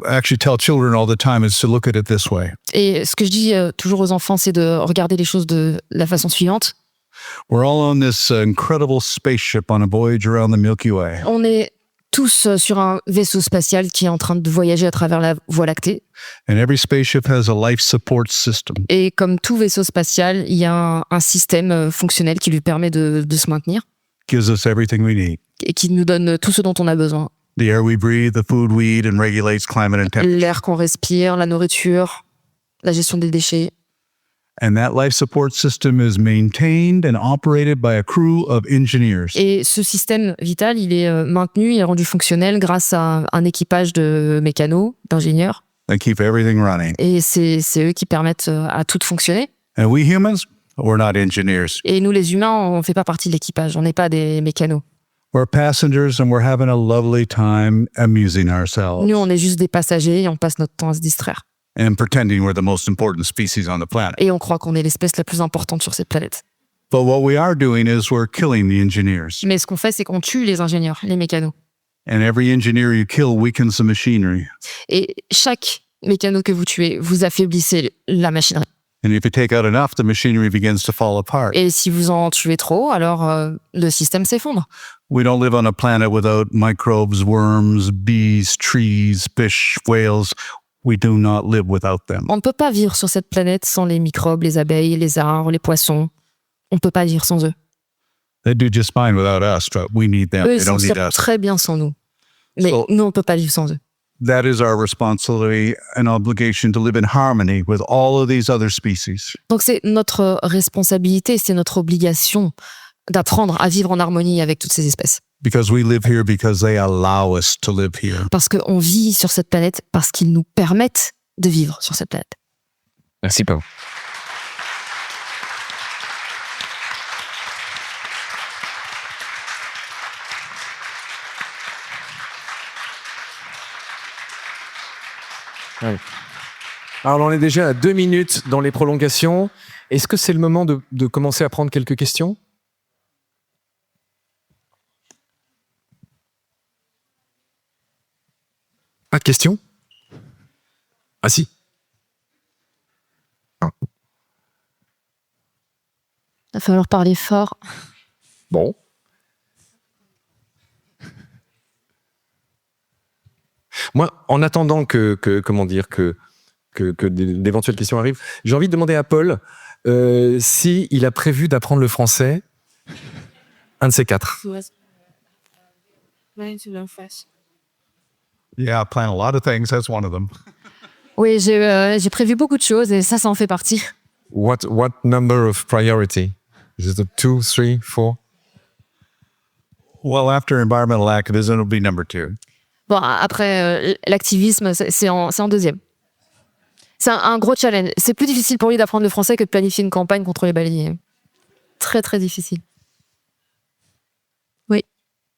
Speaker 6: actually tell children all the time is to look at it this way.
Speaker 5: Et ce que je dis toujours aux enfants, c'est de regarder les choses de la façon suivante.
Speaker 6: We're all on this incredible spaceship on a voyage around the Milky Way.
Speaker 5: On est tous sur un vaisseau spatial qui est en train de voyager à travers la Voie lactée.
Speaker 6: And every spaceship has a life support system.
Speaker 5: Et comme tout vaisseau spatial, il y a un système fonctionnel qui lui permet de se maintenir
Speaker 6: Gives us everything we need.
Speaker 5: et qui nous donne tout ce dont on a besoin.
Speaker 6: The air we breathe, the food we eat, and regulates climate and temperature.
Speaker 5: L'air qu'on respire, la nourriture, la gestion des déchets.
Speaker 6: And that life support system is maintained and operated by a crew of engineers.
Speaker 5: Et ce système vital, il est maintenu, il est rendu fonctionnel grâce à un équipage de mécanos, d'ingénieurs.
Speaker 6: That keep everything running.
Speaker 5: Et c'est eux qui permettent à tout de fonctionner.
Speaker 6: And we humans, we're not engineers.
Speaker 5: Et nous, les humains, on ne fait pas partie de l'équipage. On n'est pas des mécanos.
Speaker 6: We're passengers and we're having a lovely time amusing ourselves
Speaker 5: Nous, on est juste des passagers et on passe notre temps à se distraire.
Speaker 6: and pretending we're the most important species on the planet.
Speaker 5: Et on croit qu'on est l'espèce la plus importante sur cette planète.
Speaker 6: But what we are doing is we're killing the engineers.
Speaker 5: Mais ce qu'on fait, c'est qu'on tue les ingénieurs, les mécanos.
Speaker 6: And every engineer you kill weakens the machinery.
Speaker 5: Et chaque mécano que vous tuez, vous affaiblissez la machinerie.
Speaker 6: And if you take out enough, the machinery begins to fall apart.
Speaker 5: Et si vous en tuez trop, alors le système s'effondre.
Speaker 6: We don't live on a planet without microbes, worms, bees, trees, fish, whales. We do not live without them.
Speaker 5: On ne peut pas vivre sur cette planète sans les microbes, les abeilles, les arbres, les poissons, on peut pas vivre sans eux.
Speaker 6: They do just fine without us, but we need them.
Speaker 5: Eux, ils
Speaker 6: They
Speaker 5: s'en
Speaker 6: don't need
Speaker 5: tirent
Speaker 6: us.
Speaker 5: très bien sans nous. Mais
Speaker 6: So-
Speaker 5: nous, on peut pas vivre sans eux.
Speaker 6: That is our responsibility and obligation to live in harmony with all of these other species.
Speaker 5: Donc c'est notre responsabilité, c'est notre obligation d'apprendre à vivre en harmonie avec toutes ces espèces.
Speaker 6: Because we live here because they allow us to live here.
Speaker 5: Parce qu'on vit sur cette planète, parce qu'ils nous permettent de vivre sur cette planète.
Speaker 4: Merci, Pao. Ouais. Alors, on est déjà à 2 minutes dans les prolongations. Est-ce que c'est le moment de commencer à prendre quelques questions? Pas de questions? Ah si.
Speaker 5: Il va falloir parler fort.
Speaker 4: Bon. Moi, en attendant que d'éventuelles questions arrivent, j'ai envie de demander à Paul si il a prévu d'apprendre le français, un de ces 4.
Speaker 6: Yeah, I plan a lot of things. That's one of them.
Speaker 5: Oui, j'ai prévu beaucoup de choses et ça en fait partie.
Speaker 4: What number of priority? Is it a 2, 3, 4?
Speaker 6: Well, after environmental activism, it'll be number 2.
Speaker 5: Bon, après, l'activisme, c'est en deuxième. C'est un gros challenge. C'est plus difficile pour lui d'apprendre le français que de planifier une campagne contre les baleiniers. Très, très difficile.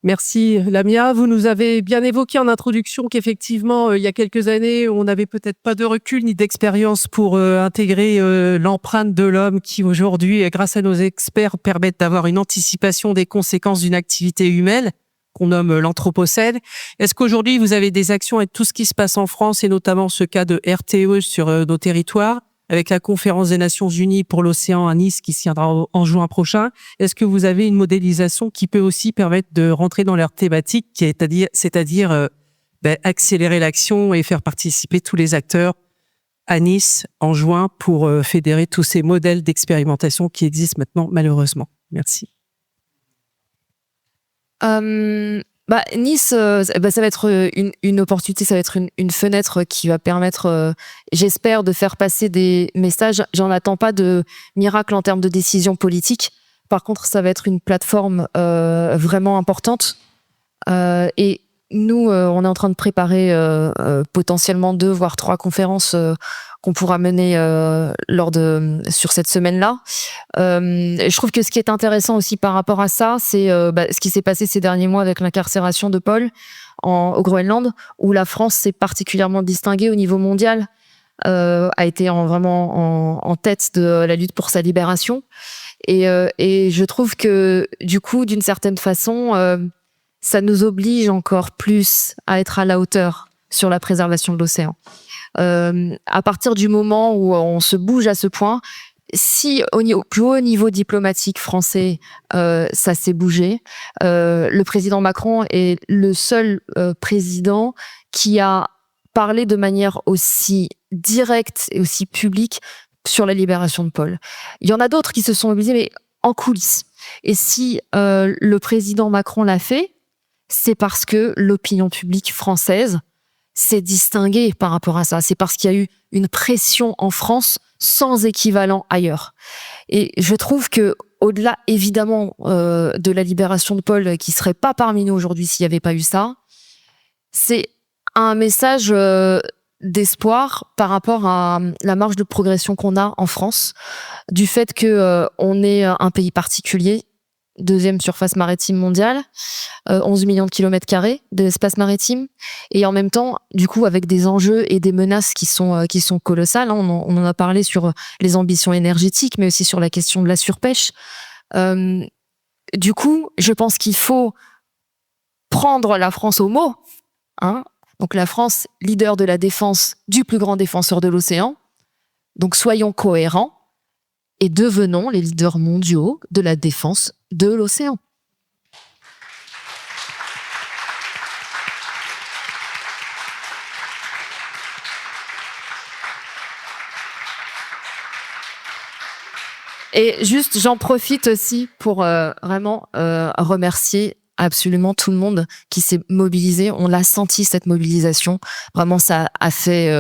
Speaker 10: Merci Lamia. Vous nous avez bien évoqué en introduction qu'effectivement, il y a quelques années, on n'avait peut-être pas de recul ni d'expérience pour intégrer l'empreinte de l'homme qui aujourd'hui, grâce à nos experts, permettent d'avoir une anticipation des conséquences d'une activité humaine qu'on nomme l'anthropocène. Est-ce qu'aujourd'hui, vous avez des actions avec tout ce qui se passe en France et notamment ce cas de RTE sur nos territoires avec la conférence des Nations Unies pour l'océan à Nice qui se tiendra en juin prochain? Est-ce que vous avez une modélisation qui peut aussi permettre de rentrer dans leur thématique, c'est-à-dire accélérer l'action et faire participer tous les acteurs à Nice en juin pour fédérer tous ces modèles d'expérimentation qui existent maintenant malheureusement? Merci.
Speaker 5: Nice, ça va être une opportunité, ça va être une fenêtre qui va permettre, j'espère, de faire passer des messages. J'en attends pas de miracle en termes de décision politique. Par contre, ça va être une plateforme vraiment importante. Et nous, on est en train de préparer potentiellement 2 voire 3 conférences qu'on pourra mener sur cette semaine-là. Je trouve que ce qui est intéressant aussi par rapport à ça, c'est ce qui s'est passé ces derniers mois avec l'incarcération de Paul au Groenland, où la France s'est particulièrement distinguée au niveau mondial, a été vraiment en tête de la lutte pour sa libération. Et je trouve que du coup, d'une certaine façon, ça nous oblige encore plus à être à la hauteur sur la préservation de l'océan. À partir du moment où on se bouge à ce point, si au plus haut niveau diplomatique français, ça s'est bougé, le président Macron est le seul président qui a parlé de manière aussi directe et aussi publique sur la libération de Paul. Il y en a d'autres qui se sont mobilisés, mais en coulisses. Et si le président Macron l'a fait, c'est parce que l'opinion publique française s'est distinguée par rapport à ça. C'est parce qu'il y a eu une pression en France sans équivalent ailleurs. Et je trouve que, au-delà évidemment de la libération de Paul, qui serait pas parmi nous aujourd'hui s'il n'y avait pas eu ça, c'est un message d'espoir par rapport à la marge de progression qu'on a en France, du fait que on est un pays particulier, 2e surface maritime mondiale, 11 millions de kilomètres carrés d'espace maritime, et en même temps, du coup, avec des enjeux et des menaces qui sont colossales. On en a parlé sur les ambitions énergétiques, mais aussi sur la question de la surpêche. Du coup, je pense qu'il faut prendre la France au mot, hein. Donc la France, leader de la défense, du plus grand défenseur de l'océan. Donc soyons cohérents et devenons les leaders mondiaux de la défense de l'océan. Et juste, j'en profite aussi pour vraiment remercier absolument tout le monde qui s'est mobilisé. On l'a senti, cette mobilisation. Vraiment, ça a fait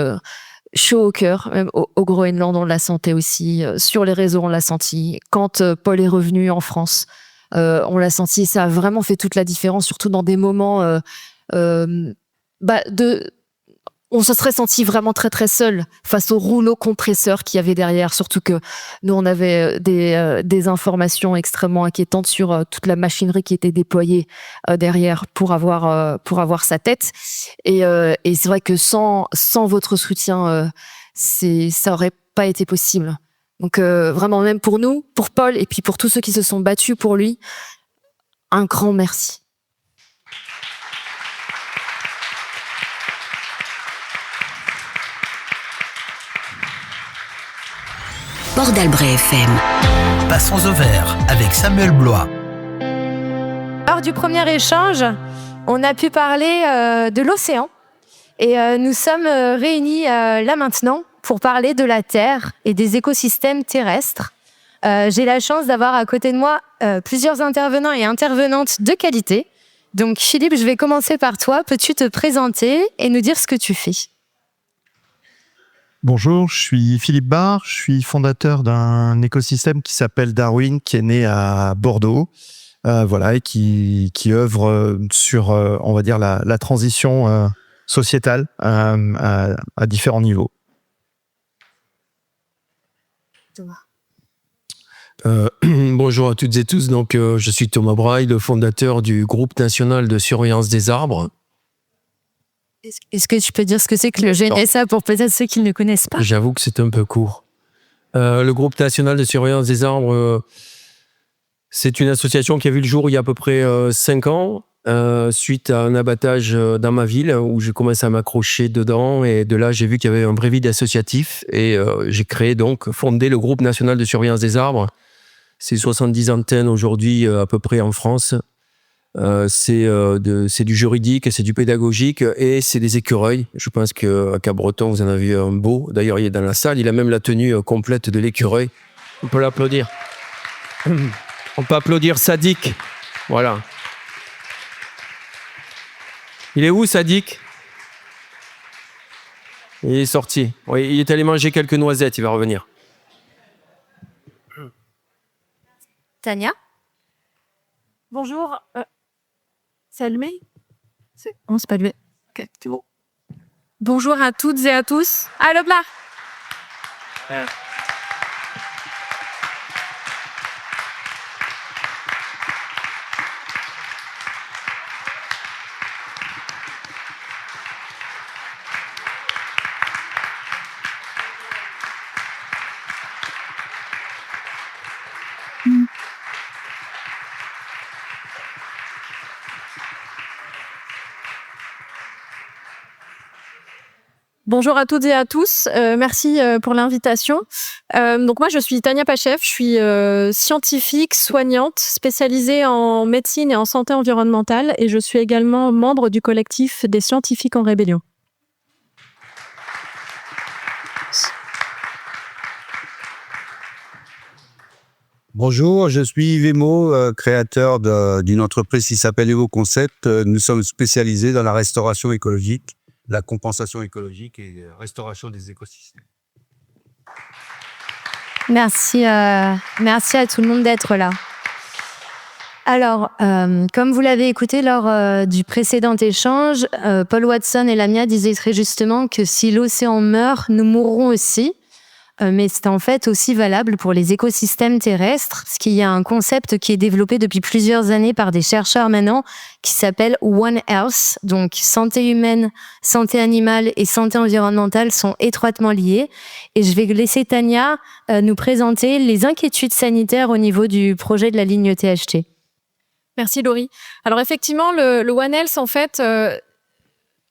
Speaker 5: chaud au cœur. Même au Groenland, on l'a senti aussi. Sur les réseaux, on l'a senti. Quand Paul est revenu en France, on l'a senti. Ça a vraiment fait toute la différence, surtout dans des moments on se serait senti vraiment très très seul face au rouleau compresseur qu'il y avait derrière, surtout que nous on avait des informations extrêmement inquiétantes sur toute la machinerie qui était déployée derrière pour avoir sa tête. Et c'est vrai que sans votre soutien, ça aurait pas été possible. Donc vraiment, même pour nous, pour Paul et puis pour tous ceux qui se sont battus pour lui, un grand merci.
Speaker 2: Port d'Albret FM. Passons au vert avec Samuel Blois.
Speaker 1: Lors du premier échange, on a pu parler de l'océan et nous sommes réunis là maintenant pour parler de la Terre et des écosystèmes terrestres. J'ai la chance d'avoir à côté de moi plusieurs intervenants et intervenantes de qualité. Donc Philippe, je vais commencer par toi. Peux-tu te présenter et nous dire ce que tu fais ?
Speaker 11: Bonjour, je suis Philippe Barre, je suis fondateur d'un écosystème qui s'appelle Darwin, qui est né à Bordeaux, et qui œuvre sur, on va dire, la transition sociétale à différents niveaux.
Speaker 12: Bonjour à toutes et tous, donc je suis Thomas Braille, le fondateur du groupe national de surveillance des arbres.
Speaker 1: Est-ce que tu peux dire ce que c'est que le GNSA pour peut-être ceux qui ne le connaissent pas ?
Speaker 12: J'avoue que c'est un peu court. Le groupe national de surveillance des arbres, c'est une association qui a vu le jour il y a à peu près 5 ans, suite à un abattage dans ma ville où j'ai commencé à m'accrocher dedans et de là j'ai vu qu'il y avait un vrai vide associatif et j'ai fondé le groupe national de surveillance des arbres. C'est 70 antennes aujourd'hui à peu près en France. C'est du juridique, c'est du pédagogique et c'est des écureuils. Je pense qu'à Cap-Breton, vous en avez vu un beau. D'ailleurs, il est dans la salle. Il a même la tenue complète de l'écureuil. On peut l'applaudir. On peut applaudir Sadik. Voilà. Il est où, Sadik ? Il est sorti. Oui, il est allé manger quelques noisettes. Il va revenir.
Speaker 1: Tania ?
Speaker 10: Bonjour. C'est allumé ?
Speaker 1: Non, c'est pas lui.
Speaker 10: Ok, c'est bon. Bonjour à toutes et à tous. Allô, là. Bonjour à toutes et à tous. Merci pour l'invitation. Donc moi, je suis Tania Pachev. Je suis scientifique, soignante, spécialisée en médecine et en santé environnementale. Et je suis également membre du collectif des scientifiques en rébellion.
Speaker 13: Bonjour, je suis Yves Emo, créateur d'une entreprise qui s'appelle Evo Concept. Nous sommes spécialisés dans la restauration écologique, la compensation écologique et la restauration des écosystèmes.
Speaker 1: Merci à tout le monde d'être là. Alors, comme vous l'avez écouté lors du précédent échange, Paul Watson et Lamia disaient très justement que si l'océan meurt, nous mourrons aussi. Mais c'est en fait aussi valable pour les écosystèmes terrestres, parce qu'il y a un concept qui est développé depuis plusieurs années par des chercheurs maintenant, qui s'appelle One Health. Donc, santé humaine, santé animale et santé environnementale sont étroitement liées. Et je vais laisser Tania nous présenter les inquiétudes sanitaires au niveau du projet de la ligne THT.
Speaker 10: Merci Laurie. Alors effectivement, le One Health, en fait,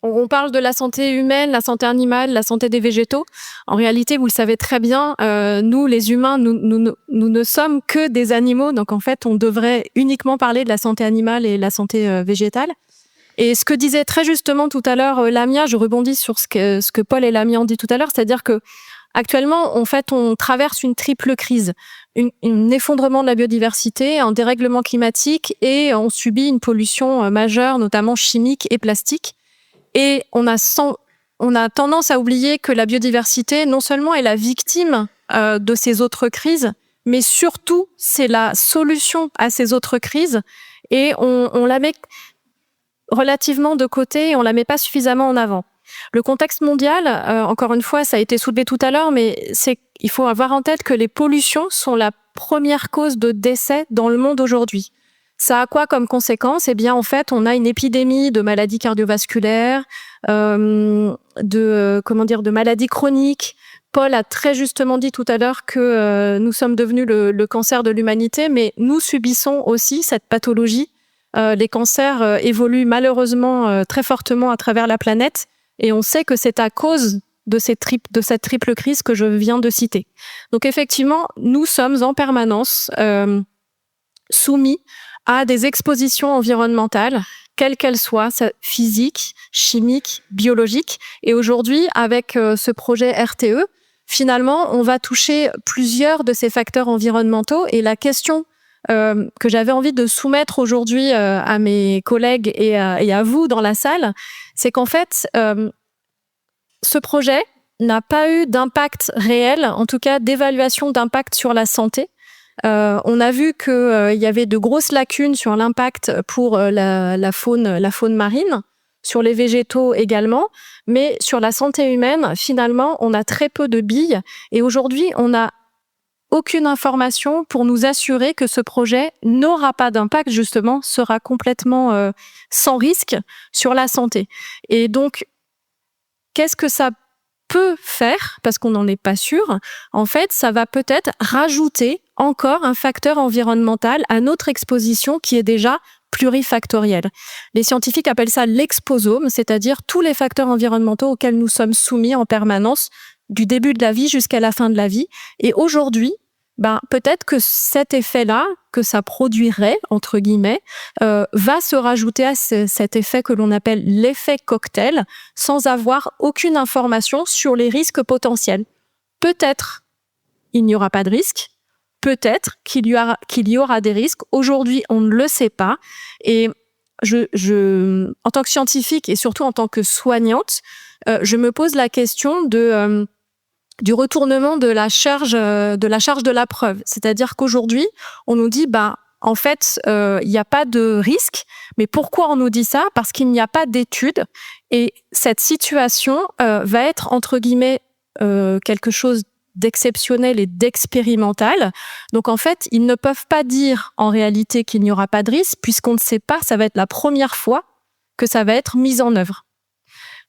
Speaker 10: on parle de la santé humaine, la santé animale, la santé des végétaux. En réalité, vous le savez très bien, nous, les humains, nous ne sommes que des animaux. Donc, en fait, on devrait uniquement parler de la santé animale et la santé végétale. Et ce que disait très justement tout à l'heure Lamia, je rebondis sur ce que Paul et Lamia ont dit tout à l'heure, c'est-à-dire que
Speaker 14: Actuellement, en fait, on traverse une triple crise. Un effondrement de la biodiversité, un dérèglement climatique et on subit une pollution majeure, notamment chimique et plastique. Et on a tendance à oublier que la biodiversité, non seulement est la victime de ces autres crises, mais surtout, c'est la solution à ces autres crises. Et on la met relativement de côté et on la met pas suffisamment en avant. Le contexte mondial, encore une fois, ça a été soulevé tout à l'heure, mais il faut avoir en tête que les pollutions sont la première cause de décès dans le monde aujourd'hui. Ça a quoi comme conséquence ? Eh bien, en fait, on a une épidémie de maladies cardiovasculaires, de maladies chroniques. Paul a très justement dit tout à l'heure que nous sommes devenus le cancer de l'humanité, mais nous subissons aussi cette pathologie. Les cancers évoluent malheureusement très fortement à travers la planète et on sait que c'est à cause de cette triple crise que je viens de citer. Donc effectivement, nous sommes en permanence soumis à des expositions environnementales, quelles qu'elles soient, physiques, chimiques, biologiques. Et aujourd'hui, avec ce projet RTE, finalement, on va toucher plusieurs de ces facteurs environnementaux. Et la question que j'avais envie de soumettre aujourd'hui à mes collègues et à vous dans la salle, c'est qu'en fait, ce projet n'a pas eu d'impact réel, en tout cas d'évaluation d'impact sur la santé. On a vu qu'il y avait de grosses lacunes sur l'impact pour la faune marine, sur les végétaux également, mais sur la santé humaine, finalement, on a très peu de billes. Et aujourd'hui, on n'a aucune information pour nous assurer que ce projet n'aura pas d'impact, justement, sera complètement sans risque sur la santé. Et donc, qu'est-ce que ça peut faire, parce qu'on n'en est pas sûr, en fait, ça va peut-être rajouter encore un facteur environnemental à notre exposition qui est déjà plurifactorielle. Les scientifiques appellent ça l'exposome, c'est-à-dire tous les facteurs environnementaux auxquels nous sommes soumis en permanence du début de la vie jusqu'à la fin de la vie. Et aujourd'hui, peut-être que cet effet-là, que ça produirait, entre guillemets, va se rajouter à cet effet que l'on appelle l'effet cocktail, sans avoir aucune information sur les risques potentiels. Peut-être il n'y aura pas de risque, peut-être qu'il y aura des risques. Aujourd'hui, on ne le sait pas. Et en tant que scientifique et surtout en tant que soignante, je me pose la question du retournement de la charge de la preuve. C'est-à-dire qu'aujourd'hui, on nous dit, en fait, il n'y a pas de risque. Mais pourquoi on nous dit ça ? Parce qu'il n'y a pas d'études. Et cette situation va être, entre guillemets, quelque chose d'exceptionnel et d'expérimental. Donc, en fait, ils ne peuvent pas dire, en réalité, qu'il n'y aura pas de risque, puisqu'on ne sait pas, ça va être la première fois que ça va être mis en œuvre.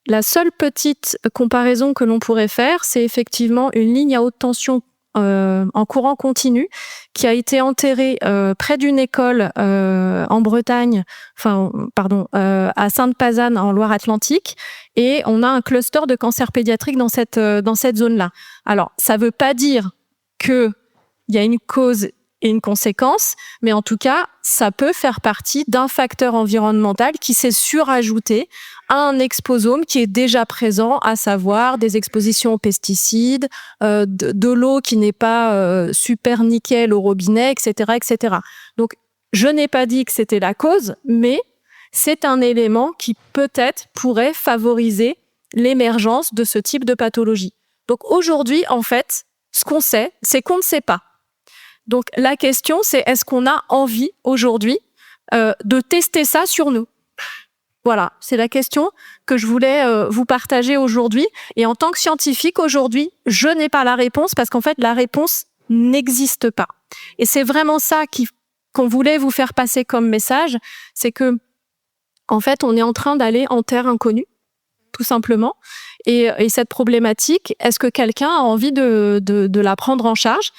Speaker 14: La seule petite comparaison que l'on pourrait faire, c'est effectivement une ligne à haute tension en courant continu qui a été enterrée près d'une école en Bretagne, à Sainte-Pazanne en Loire-Atlantique, et on a un cluster de cancer pédiatrique dans cette zone-là. Alors, ça veut pas dire que il y a une cause et une conséquence, mais en tout cas, ça peut faire partie d'un facteur environnemental qui s'est surajouté à un exposome qui est déjà présent, à savoir des expositions aux pesticides, de l'eau qui n'est pas super nickel au robinet, etc., etc. Donc, je n'ai pas dit que c'était la cause, mais c'est un élément qui peut-être pourrait favoriser l'émergence de ce type de pathologie. Donc aujourd'hui, en fait, ce qu'on sait, c'est qu'on ne sait pas. Donc la question, c'est est-ce qu'on a envie aujourd'hui de tester ça sur nous ? Voilà, c'est la question que je voulais vous partager aujourd'hui. Et en tant que scientifique, aujourd'hui, je n'ai pas la réponse parce qu'en fait, la réponse n'existe pas. Et c'est vraiment ça qu'on voulait vous faire passer comme message, c'est que en fait, on est en train d'aller en terre inconnue, tout simplement. Et cette problématique, est-ce que quelqu'un a envie de la prendre en charge,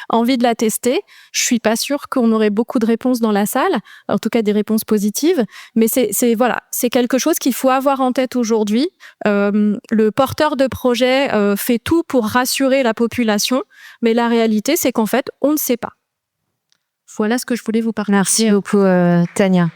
Speaker 14: envie de la tester ? Je suis pas sûre qu'on aurait beaucoup de réponses dans la salle, en tout cas des réponses positives. Mais c'est quelque chose qu'il faut avoir en tête aujourd'hui. Le porteur de projet fait tout pour rassurer la population, mais la réalité, c'est qu'en fait, on ne sait pas. Voilà ce que je voulais vous parler.
Speaker 1: Merci beaucoup, Tania.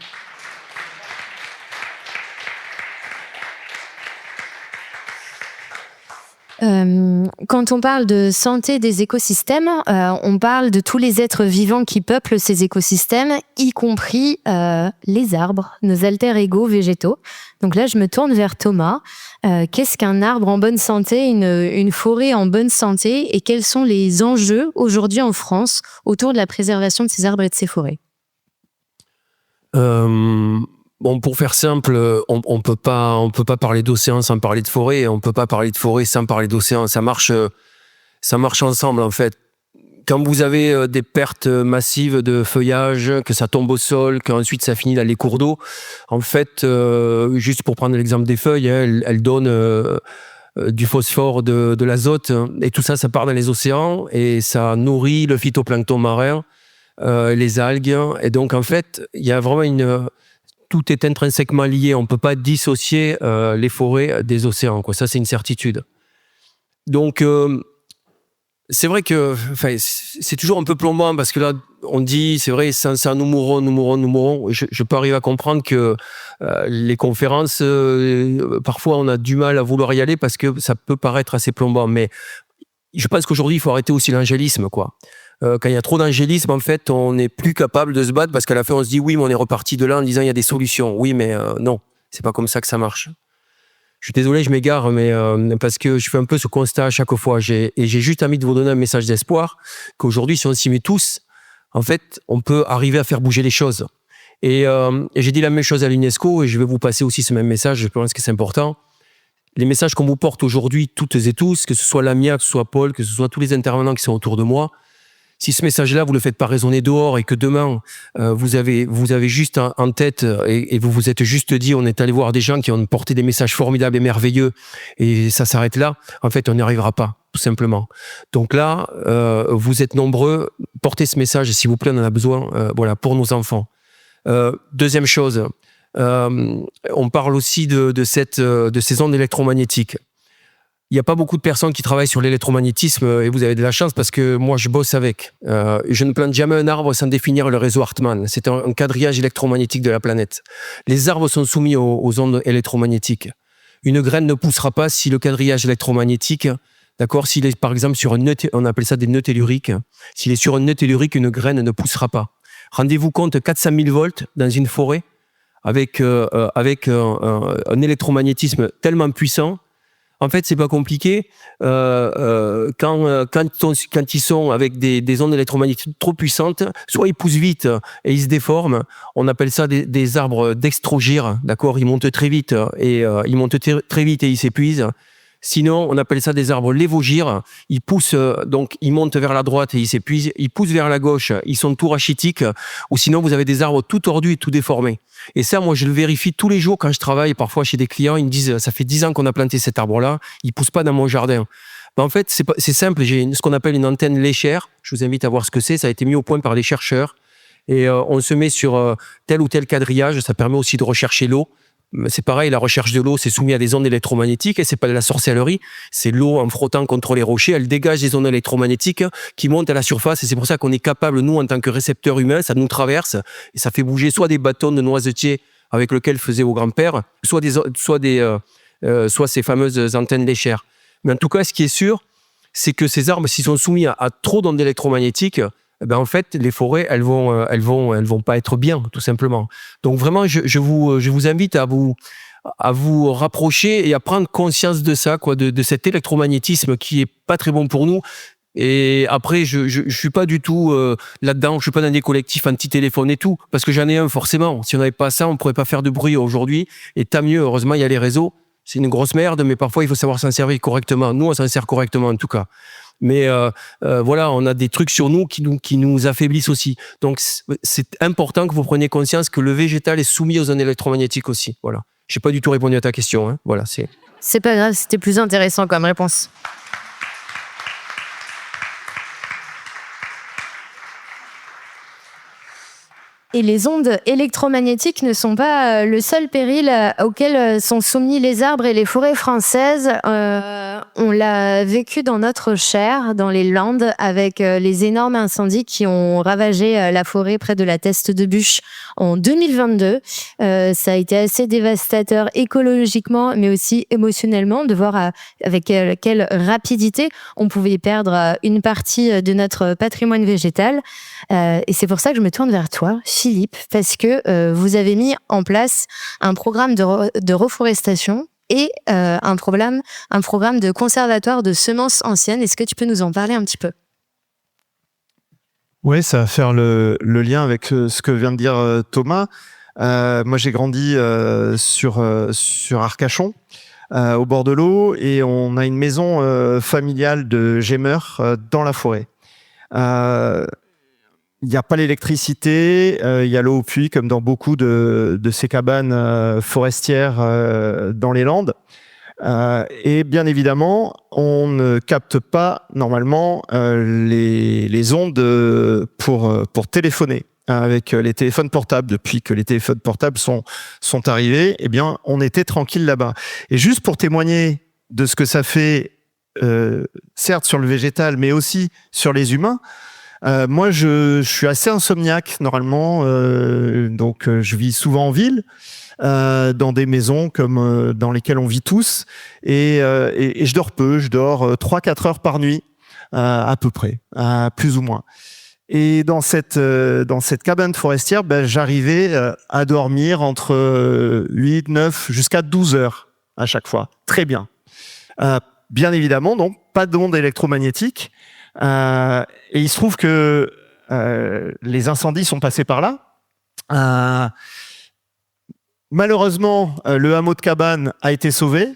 Speaker 1: Quand on parle de santé des écosystèmes, on parle de tous les êtres vivants qui peuplent ces écosystèmes, y compris les arbres, nos alter-ego végétaux. Donc là, je me tourne vers Thomas. Qu'est-ce qu'un arbre en bonne santé, une forêt en bonne santé, et quels sont les enjeux aujourd'hui en France autour de la préservation de ces arbres et de ces forêts?
Speaker 12: Bon, pour faire simple, on peut pas parler d'océan sans parler de forêt, et on peut pas parler de forêt sans parler d'océan. Ça marche ensemble, en fait. Quand vous avez des pertes massives de feuillage, que ça tombe au sol, qu'ensuite ça finit dans les cours d'eau, en fait, juste pour prendre l'exemple des feuilles, elles donnent du phosphore, de l'azote, et tout ça, ça part dans les océans, et ça nourrit le phytoplancton marin, les algues, et donc en fait, il y a vraiment tout est intrinsèquement lié. On ne peut pas dissocier les forêts des océans, quoi. Ça, c'est une certitude. Donc, c'est vrai que c'est toujours un peu plombant parce que là, on dit, c'est vrai, sans ça, nous mourrons. Je peux arriver à comprendre que les conférences, parfois, on a du mal à vouloir y aller parce que ça peut paraître assez plombant. Mais je pense qu'aujourd'hui, il faut arrêter aussi l'angélisme, quoi. Quand il y a trop d'angélisme, en fait, on n'est plus capable de se battre parce qu'à la fin, on se dit oui, mais on est reparti de là en disant il y a des solutions. Oui, mais non, c'est pas comme ça que ça marche. Je suis désolé, je m'égare, mais parce que je fais un peu ce constat à chaque fois. J'ai juste envie de vous donner un message d'espoir qu'aujourd'hui, si on s'y met tous, en fait, on peut arriver à faire bouger les choses. Et j'ai dit la même chose à l'UNESCO et je vais vous passer aussi ce même message. Je pense que c'est important. Les messages qu'on vous porte aujourd'hui, toutes et tous, que ce soit Lamia, que ce soit Paul, que ce soit tous les intervenants qui sont autour de moi, si ce message-là, vous ne le faites pas résonner dehors et que demain, vous avez juste en tête et vous vous êtes juste dit, on est allé voir des gens qui ont porté des messages formidables et merveilleux et ça s'arrête là, en fait, on n'y arrivera pas, tout simplement. Donc là, vous êtes nombreux, portez ce message, s'il vous plaît, on en a besoin voilà, pour nos enfants. Deuxième chose, on parle aussi de ces ondes électromagnétiques. Il n'y a pas beaucoup de personnes qui travaillent sur l'électromagnétisme et vous avez de la chance parce que moi, je bosse avec. Je ne plante jamais un arbre sans définir le réseau Hartmann. C'est un quadrillage électromagnétique de la planète. Les arbres sont soumis aux ondes électromagnétiques. Une graine ne poussera pas si le quadrillage électromagnétique, d'accord, s'il est par exemple sur un nœud, on appelle ça des nœuds telluriques. S'il est sur un nœud tellurique, une graine ne poussera pas. Rendez-vous compte, 400 000 volts dans une forêt avec un électromagnétisme tellement puissant. En fait, c'est pas compliqué. Quand ils sont avec des ondes électromagnétiques trop puissantes, soit ils poussent vite et ils se déforment. On appelle ça des arbres dextrogyres, d'accord. Ils montent très vite et ils s'épuisent. Sinon, on appelle ça des arbres lévogyres. Ils poussent, donc ils montent vers la droite et ils s'épuisent. Ils poussent vers la gauche, ils sont tout rachitiques. Ou sinon, vous avez des arbres tout tordus et tout déformés. Et ça, moi, je le vérifie tous les jours quand je travaille. Parfois, chez des clients, ils me disent, ça fait 10 ans qu'on a planté cet arbre-là, il pousse pas dans mon jardin. Ben, en fait, c'est simple. J'ai ce qu'on appelle une antenne léchère. Je vous invite à voir ce que c'est. Ça a été mis au point par des chercheurs. Et on se met sur tel ou tel quadrillage. Ça permet aussi de rechercher l'eau. C'est pareil, la recherche de l'eau, c'est soumis à des ondes électromagnétiques et c'est pas de la sorcellerie. C'est l'eau en frottant contre les rochers, elle dégage des ondes électromagnétiques qui montent à la surface et c'est pour ça qu'on est capable, nous, en tant que récepteurs humains, ça nous traverse et ça fait bouger soit des bâtons de noisetiers avec lesquels faisaient vos grands-pères, soit ces fameuses antennes léchères. Mais en tout cas, ce qui est sûr, c'est que ces arbres, s'ils sont soumis à trop d'ondes électromagnétiques, ben en fait, les forêts, elles vont pas être bien, tout simplement. Donc vraiment, je vous invite à vous rapprocher et à prendre conscience de ça, quoi, de cet électromagnétisme qui est pas très bon pour nous. Et après, je suis pas du tout là-dedans. Je suis pas dans des collectifs anti-téléphone et tout, parce que j'en ai un forcément. Si on n'avait pas ça, on pourrait pas faire de bruit aujourd'hui. Et tant mieux. Heureusement, il y a les réseaux. C'est une grosse merde, mais parfois il faut savoir s'en servir correctement. Nous, on s'en sert correctement en tout cas. Mais voilà, on a des trucs sur nous qui nous affaiblissent aussi. Donc, c'est important que vous preniez conscience que le végétal est soumis aux ondes électromagnétiques aussi. Voilà. J'ai pas du tout répondu à ta question. Hein. Voilà,
Speaker 1: c'est pas grave, c'était plus intéressant comme réponse. Et les ondes électromagnétiques ne sont pas le seul péril auquel sont soumis les arbres et les forêts françaises. on l'a vécu dans notre chair, dans les Landes, avec les énormes incendies qui ont ravagé la forêt près de la Teste de Buch en 2022. Ça a été assez dévastateur écologiquement, mais aussi émotionnellement, de voir avec quelle rapidité on pouvait perdre une partie de notre patrimoine végétal. Et c'est pour ça que je me tourne vers toi, Philippe, parce que vous avez mis en place un programme de reforestation et un programme de conservatoire de semences anciennes. Est-ce que tu peux nous en parler un petit peu ?
Speaker 11: Oui, ça va faire le lien avec ce que vient de dire Thomas. Moi, j'ai grandi sur Arcachon, au bord de l'eau, et on a une maison familiale de gémeurs dans la forêt. Il n'y a pas l'électricité, il y a l'eau au puits, comme dans beaucoup de ces cabanes forestières dans les Landes. Et bien évidemment, on ne capte pas normalement les ondes pour téléphoner. Avec les téléphones portables, depuis que les téléphones portables sont arrivés, eh bien, on était tranquille là-bas. Et juste pour témoigner de ce que ça fait, certes sur le végétal, mais aussi sur les humains, moi, je suis assez insomniaque normalement, donc je vis souvent en ville, dans des maisons comme dans lesquelles on vit tous, et je dors peu, je dors 3-4 heures par nuit, à peu près, plus ou moins. Et dans cette cabane forestière, j'arrivais à dormir entre 8, 9, jusqu'à 12 heures à chaque fois. Très bien. Bien évidemment, donc, pas d'ondes électromagnétiques. Et il se trouve que les incendies sont passés par là. Malheureusement, le hameau de cabane a été sauvé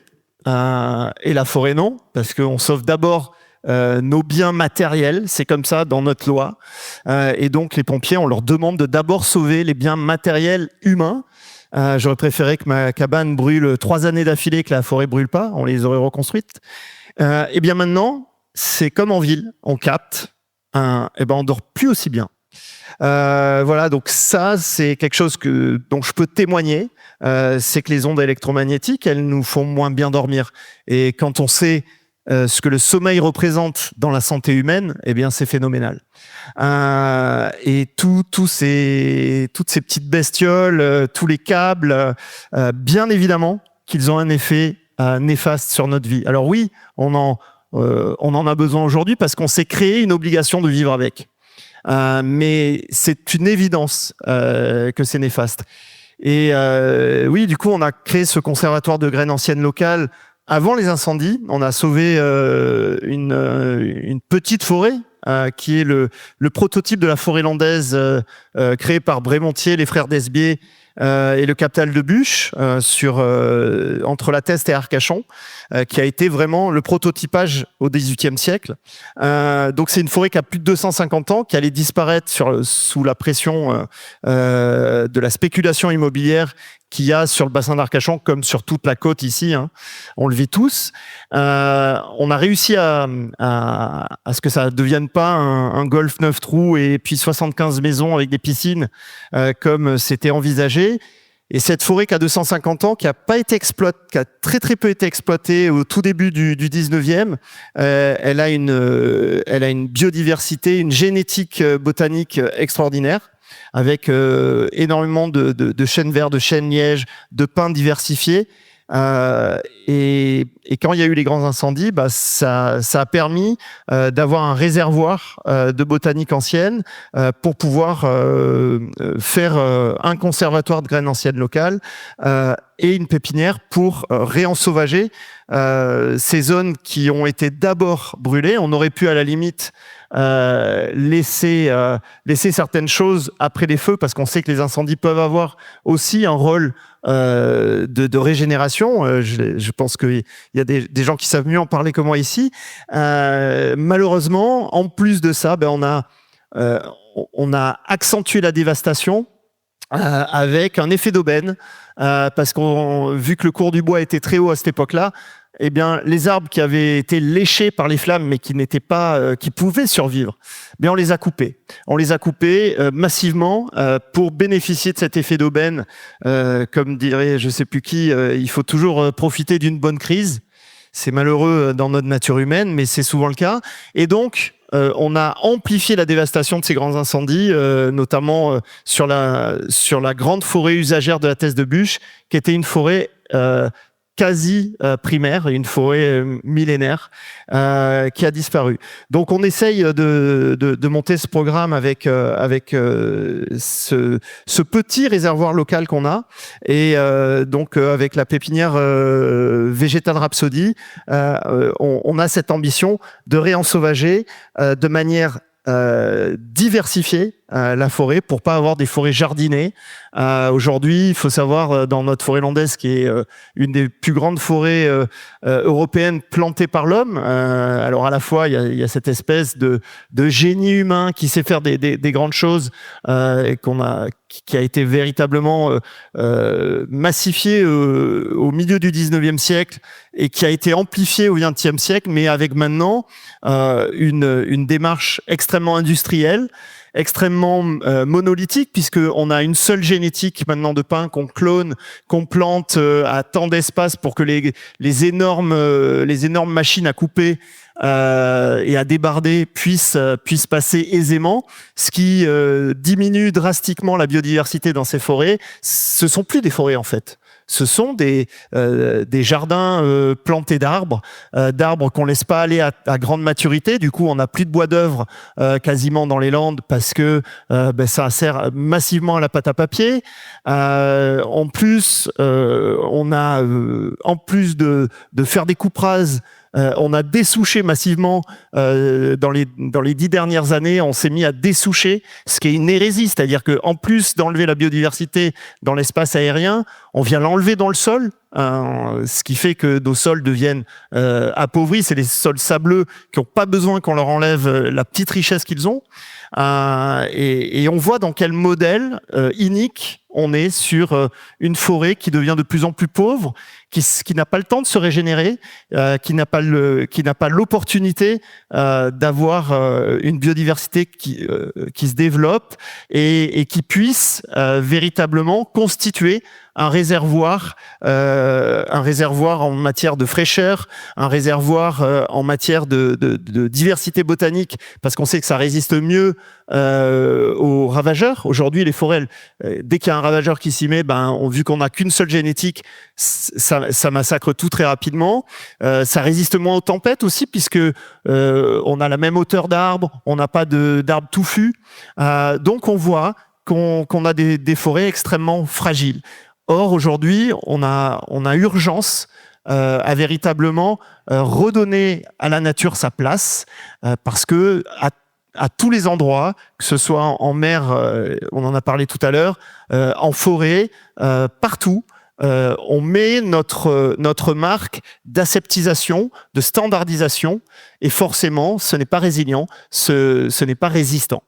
Speaker 11: et la forêt non, parce qu'on sauve d'abord nos biens matériels, c'est comme ça dans notre loi. Et donc les pompiers, on leur demande de d'abord sauver les biens matériels humains. J'aurais préféré que ma cabane brûle 3 années d'affilée, que la forêt brûle pas, on les aurait reconstruites. Et bien maintenant, c'est comme en ville, on capte, et on dort plus aussi bien. Voilà, donc ça, c'est quelque chose dont je peux témoigner, c'est que les ondes électromagnétiques, elles nous font moins bien dormir. Et quand on sait ce que le sommeil représente dans la santé humaine, eh bien, c'est phénoménal. Et toutes ces petites bestioles, tous les câbles, bien évidemment qu'ils ont un effet néfaste sur notre vie. Alors oui, on en a besoin aujourd'hui parce qu'on s'est créé une obligation de vivre avec. Mais c'est une évidence que c'est néfaste. Et oui, du coup, on a créé ce conservatoire de graines anciennes locales avant les incendies. On a sauvé une petite forêt qui est le prototype de la forêt landaise créée par Brémontier, les frères Desbier et le captal de Buch entre la Teste et Arcachon, qui a été vraiment le prototypage au XVIIIe siècle. Donc c'est une forêt qui a plus de 250 ans, qui allait disparaître sous la pression de la spéculation immobilière qu'il y a sur le bassin d'Arcachon, comme sur toute la côte ici, hein. On le vit tous. On a réussi à ce que ça ne devienne pas un golf 9 trous et puis 75 maisons avec des piscines, comme c'était envisagé. Et cette forêt qui a 250 ans, qui a pas été exploitée, qui a très très peu été exploitée au tout début du 19e, elle a une biodiversité, une génétique botanique extraordinaire, avec énormément de chênes verts, de chênes lièges, de pins diversifiés. Et quand il y a eu les grands incendies, ça a permis d'avoir un réservoir de botanique ancienne pour pouvoir faire un conservatoire de graines anciennes locales et une pépinière pour réensauvager ces zones qui ont été d'abord brûlées. On aurait pu à la limite laisser certaines choses après les feux, parce qu'on sait que les incendies peuvent avoir aussi un rôle de régénération. Je pense qu'il y a des gens qui savent mieux en parler que moi ici. Malheureusement, en plus de ça, on a accentué la dévastation avec un effet d'aubaine, parce vu que le cours du bois était très haut à cette époque-là, eh bien, les arbres qui avaient été léchés par les flammes, mais qui n'étaient pas, qui pouvaient survivre, on les a coupés. On les a coupés massivement pour bénéficier de cet effet d'aubaine. Comme dirait je sais plus qui, il faut toujours profiter d'une bonne crise. C'est malheureux dans notre nature humaine, mais c'est souvent le cas. Et donc, on a amplifié la dévastation de ces grands incendies, notamment sur la grande forêt usagère de la Thèse de Buch, qui était une forêt quasi primaire, une forêt millénaire qui a disparu. Donc on essaye de monter ce programme avec ce petit réservoir local qu'on a, et donc avec la pépinière végétale Rhapsody, on a cette ambition de réensauvager de manière diversifier la forêt pour pas avoir des forêts jardinées. Aujourd'hui, il faut savoir, dans notre forêt landaise, qui est une des plus grandes forêts européennes plantées par l'homme, alors à la fois il y a cette espèce de génie humain qui sait faire des grandes choses, qui a été véritablement massifié au milieu du 19e siècle et qui a été amplifié au 20e siècle, mais avec maintenant une démarche extrêmement industrielle, extrêmement monolithique, puisqu'on a une seule génétique maintenant de pin qu'on clone, qu'on plante à tant d'espace pour que les énormes machines à couper et à débarder puissent passer aisément, ce qui diminue drastiquement la biodiversité dans ces forêts. Ce sont plus des forêts en fait. Ce sont des jardins plantés d'arbres qu'on laisse pas aller à grande maturité. Du coup, on n'a plus de bois d'œuvre quasiment dans les Landes parce que ça sert massivement à la pâte à papier. En plus, on a en plus de faire des coupes rases, on a dessouché massivement dans les 10 dernières années. On s'est mis à dessoucher, ce qui est une hérésie, c'est-à-dire que en plus d'enlever la biodiversité dans l'espace aérien, on vient l'enlever dans le sol, ce qui fait que nos sols deviennent appauvris. C'est les sols sableux qui n'ont pas besoin qu'on leur enlève la petite richesse qu'ils ont. Et on voit dans quel modèle inique on est sur une forêt qui devient de plus en plus pauvre, qui n'a pas le temps de se régénérer, qui n'a pas l'opportunité d'avoir une biodiversité qui se développe et qui puisse véritablement constituer un réservoir en matière de fraîcheur, un réservoir en matière de diversité botanique, parce qu'on sait que ça résiste mieux aux ravageurs. Aujourd'hui, les forêts, dès qu'il y a un ravageur qui s'y met, vu qu'on n'a qu'une seule génétique, ça massacre tout très rapidement. Ça résiste moins aux tempêtes aussi, puisque on a la même hauteur d'arbres, on n'a pas d'arbres touffus. Donc on voit qu'on a des forêts extrêmement fragiles. Or, aujourd'hui, on a urgence à véritablement redonner à la nature sa place, parce que à tous les endroits, que ce soit en mer, on en a parlé tout à l'heure, en forêt, partout, on met notre marque d'aseptisation, de standardisation, et forcément, ce n'est pas résilient, ce n'est pas résistant.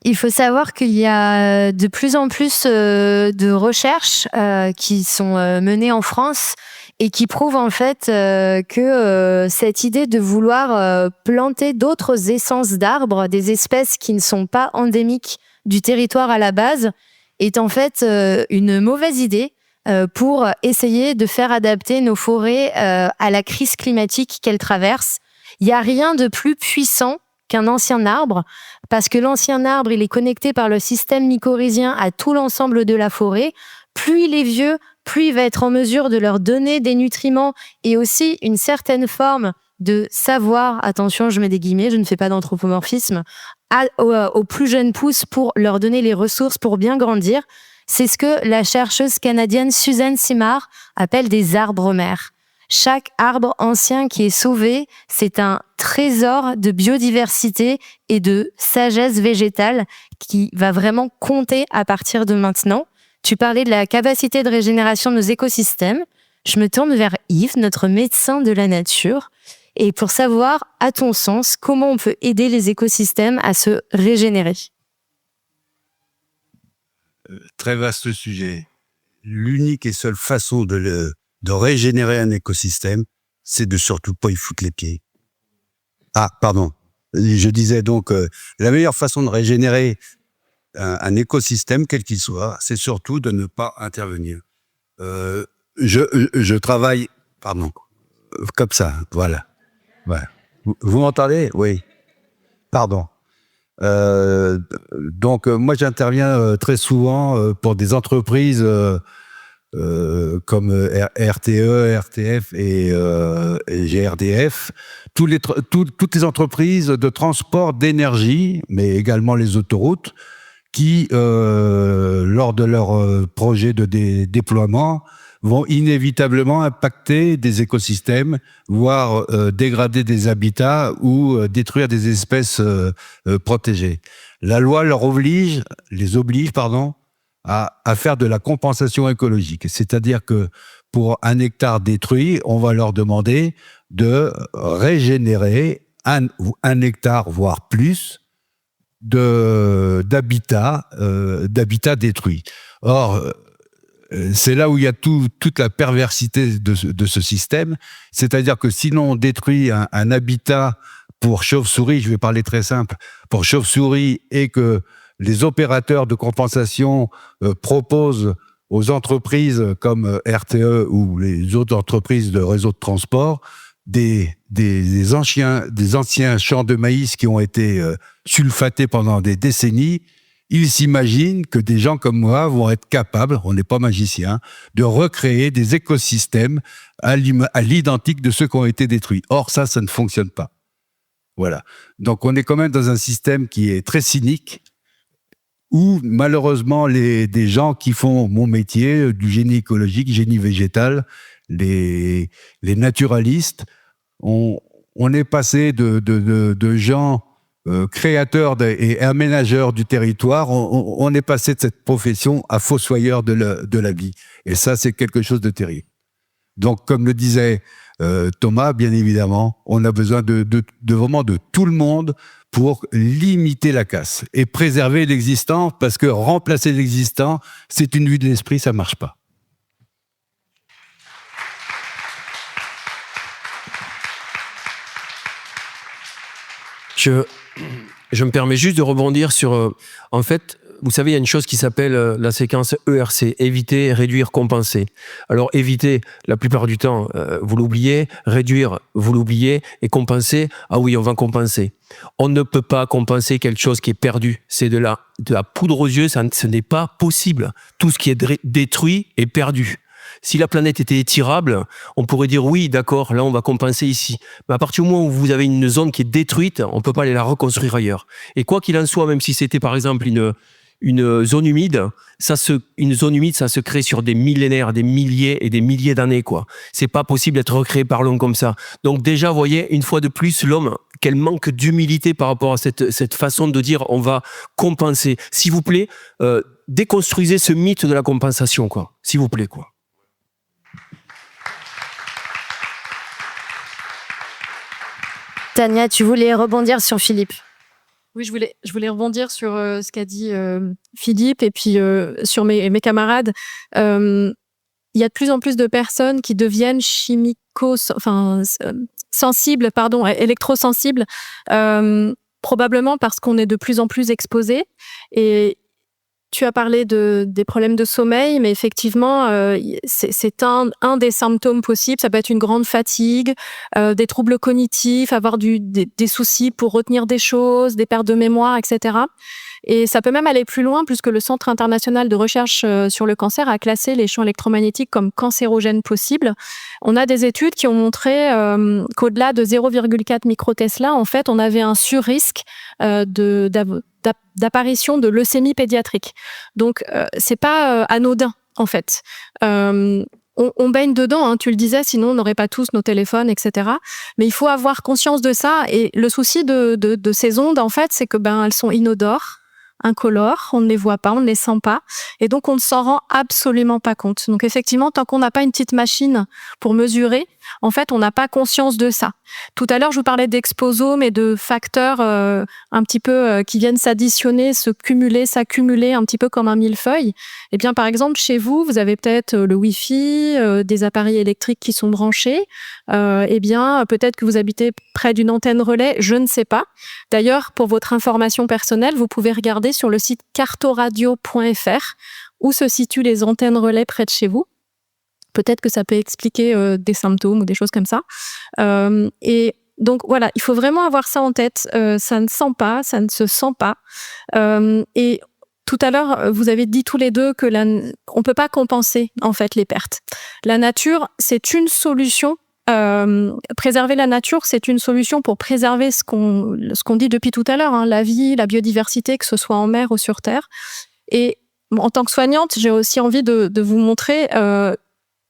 Speaker 1: Il faut savoir qu'il y a de plus en plus de recherches qui sont menées en France et qui prouvent en fait que cette idée de vouloir planter d'autres essences d'arbres, des espèces qui ne sont pas endémiques du territoire à la base, est en fait une mauvaise idée pour essayer de faire adapter nos forêts à la crise climatique qu'elles traversent. Il n'y a rien de plus puissant qu'un ancien arbre, parce que l'ancien arbre, il est connecté par le système mycorhizien à tout l'ensemble de la forêt. Plus il est vieux, plus il va être en mesure de leur donner des nutriments et aussi une certaine forme de savoir, attention, je mets des guillemets, je ne fais pas d'anthropomorphisme, aux plus jeunes pousses pour leur donner les ressources pour bien grandir. C'est ce que la chercheuse canadienne Suzanne Simard appelle des arbres mères. Chaque arbre ancien qui est sauvé, c'est un trésor de biodiversité et de sagesse végétale qui va vraiment compter à partir de maintenant. Tu parlais de la capacité de régénération de nos écosystèmes. Je me tourne vers Yves, notre médecin de la nature, et pour savoir, à ton sens, comment on peut aider les écosystèmes à se régénérer.
Speaker 13: Très vaste sujet. L'unique et seule façon de régénérer un écosystème, c'est de surtout pas y foutre les pieds. Ah, pardon. Je disais donc, la meilleure façon de régénérer un écosystème, quel qu'il soit, c'est surtout de ne pas intervenir. Je travaille, pardon, comme ça, voilà. Ouais. Vous m'entendez? Oui. Pardon. Donc, moi, j'interviens très souvent pour des entreprises comme RTE, RTF et GRDF, toutes les entreprises de transport d'énergie, mais également les autoroutes, qui, lors de leur projet de déploiement, vont inévitablement impacter des écosystèmes, voire dégrader des habitats ou détruire des espèces protégées. La loi les oblige, à faire de la compensation écologique. C'est-à-dire que pour un hectare détruit, on va leur demander de régénérer un hectare, voire plus, d'habitat détruit. Or, c'est là où il y a toute la perversité de ce système. C'est-à-dire que sinon on détruit un habitat pour chauve-souris, je vais parler très simple, pour chauve-souris, et que les opérateurs de compensation proposent aux entreprises comme RTE ou les autres entreprises de réseau de transport des anciens champs de maïs qui ont été sulfatés pendant des décennies. Ils s'imaginent que des gens comme moi vont être capables, on n'est pas magiciens, de recréer des écosystèmes à l'identique de ceux qui ont été détruits. Or, ça ne fonctionne pas. Voilà. Donc, on est quand même dans un système qui est très cynique, où malheureusement, des gens qui font mon métier, du génie écologique, génie végétal, les naturalistes, on est passé de gens créateurs et aménageurs du territoire, on est passé de cette profession à fossoyeur de la vie. Et ça, c'est quelque chose de terrible. Donc, comme le disait Thomas, bien évidemment, on a besoin vraiment de tout le monde pour limiter la casse et préserver l'existant, parce que remplacer l'existant, c'est une vue de l'esprit, ça marche pas.
Speaker 12: Je me permets juste de rebondir sur... en fait, vous savez, il y a une chose qui s'appelle la séquence ERC, éviter, réduire, compenser. Alors, éviter, la plupart du temps, vous l'oubliez, réduire, vous l'oubliez, et compenser, ah oui, on va compenser. On ne peut pas compenser quelque chose qui est perdu. C'est de la poudre aux yeux, ce n'est pas possible. Tout ce qui est détruit est perdu. Si la planète était étirable, on pourrait dire oui, d'accord, là on va compenser ici. Mais à partir du moment où vous avez une zone qui est détruite, on ne peut pas aller la reconstruire ailleurs. Et quoi qu'il en soit, même si c'était par exemple une zone humide, une zone humide, ça se crée sur des millénaires, des milliers et des milliers d'années, quoi. C'est pas possible d'être recréé par l'homme comme ça. Donc déjà, vous voyez, une fois de plus, l'homme, quel manque d'humilité par rapport à cette façon de dire on va compenser. S'il vous plaît, déconstruisez ce mythe de la compensation, quoi. S'il vous plaît, quoi.
Speaker 1: Tania, tu voulais rebondir sur Philippe.
Speaker 14: Oui, je voulais rebondir sur ce qu'a dit Philippe et puis sur mes camarades. Il y a de plus en plus de personnes qui deviennent électrosensibles, probablement parce qu'on est de plus en plus exposé. Et tu as parlé des problèmes de sommeil, mais effectivement, c'est un des symptômes possibles. Ça peut être une grande fatigue, des troubles cognitifs, avoir des soucis pour retenir des choses, des pertes de mémoire, etc. Et ça peut même aller plus loin, puisque le Centre international de recherche sur le cancer a classé les champs électromagnétiques comme cancérogènes possibles. On a des études qui ont montré qu'au-delà de 0,4 microtesla, en fait, on avait un surrisque d'apparition de leucémie pédiatrique. Donc, c'est pas anodin, en fait. On baigne dedans, hein, tu le disais, sinon on n'aurait pas tous nos téléphones, etc. Mais il faut avoir conscience de ça. Et le souci de ces ondes, en fait, c'est que elles sont inodores, incolores, on ne les voit pas, on ne les sent pas. Et donc, on ne s'en rend absolument pas compte. Donc, effectivement, tant qu'on n'a pas une petite machine pour mesurer, En fait, on n'a pas conscience de ça. Tout à l'heure, je vous parlais d'exposome et de facteurs un petit peu qui viennent s'additionner, se cumuler, s'accumuler un petit peu comme un millefeuille. Eh bien, par exemple, chez vous, vous avez peut-être le Wi-Fi, des appareils électriques qui sont branchés. Eh bien, peut-être que vous habitez près d'une antenne relais, je ne sais pas. D'ailleurs, pour votre information personnelle, vous pouvez regarder sur le site cartoradio.fr où se situent les antennes relais près de chez vous. Peut-être que ça peut expliquer des symptômes ou des choses comme ça. Et donc voilà, il faut vraiment avoir ça en tête. Ça ne sent pas, ça ne se sent pas. Et tout à l'heure, vous avez dit tous les deux que on peut pas compenser en fait les pertes. La nature, c'est une solution. Préserver la nature, c'est une solution pour préserver ce qu'on dit depuis tout à l'heure, hein, la vie, la biodiversité, que ce soit en mer ou sur terre. Et en tant que soignante, j'ai aussi envie de vous montrer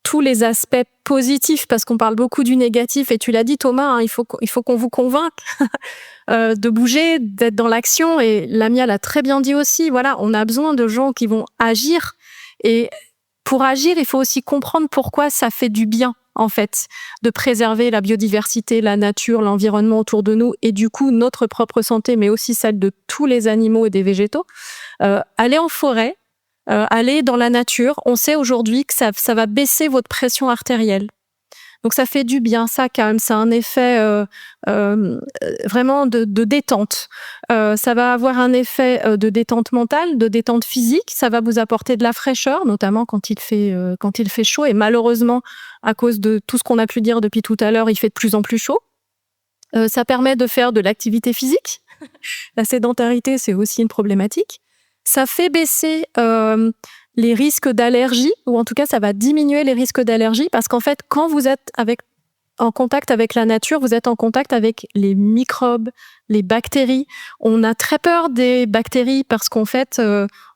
Speaker 14: tous les aspects positifs, parce qu'on parle beaucoup du négatif, et tu l'as dit Thomas, hein, il faut qu'on vous convainque de bouger, d'être dans l'action, et Lamia l'a très bien dit aussi, voilà, on a besoin de gens qui vont agir, et pour agir, il faut aussi comprendre pourquoi ça fait du bien, en fait, de préserver la biodiversité, la nature, l'environnement autour de nous, et du coup, notre propre santé, mais aussi celle de tous les animaux et des végétaux. Aller en forêt, aller dans la nature, on sait aujourd'hui que ça va baisser votre pression artérielle. Donc ça fait du bien, ça quand même, ça a un effet vraiment de détente. Ça va avoir un effet de détente mentale, de détente physique, ça va vous apporter de la fraîcheur, notamment quand il fait chaud, et malheureusement, à cause de tout ce qu'on a pu dire depuis tout à l'heure, il fait de plus en plus chaud. Ça permet de faire de l'activité physique. La sédentarité, c'est aussi une problématique. Ça fait baisser les risques d'allergie, ou en tout cas, ça va diminuer les risques d'allergie, parce qu'en fait, quand vous êtes en contact avec la nature, vous êtes en contact avec les microbes, les bactéries. On a très peur des bactéries parce qu'en fait,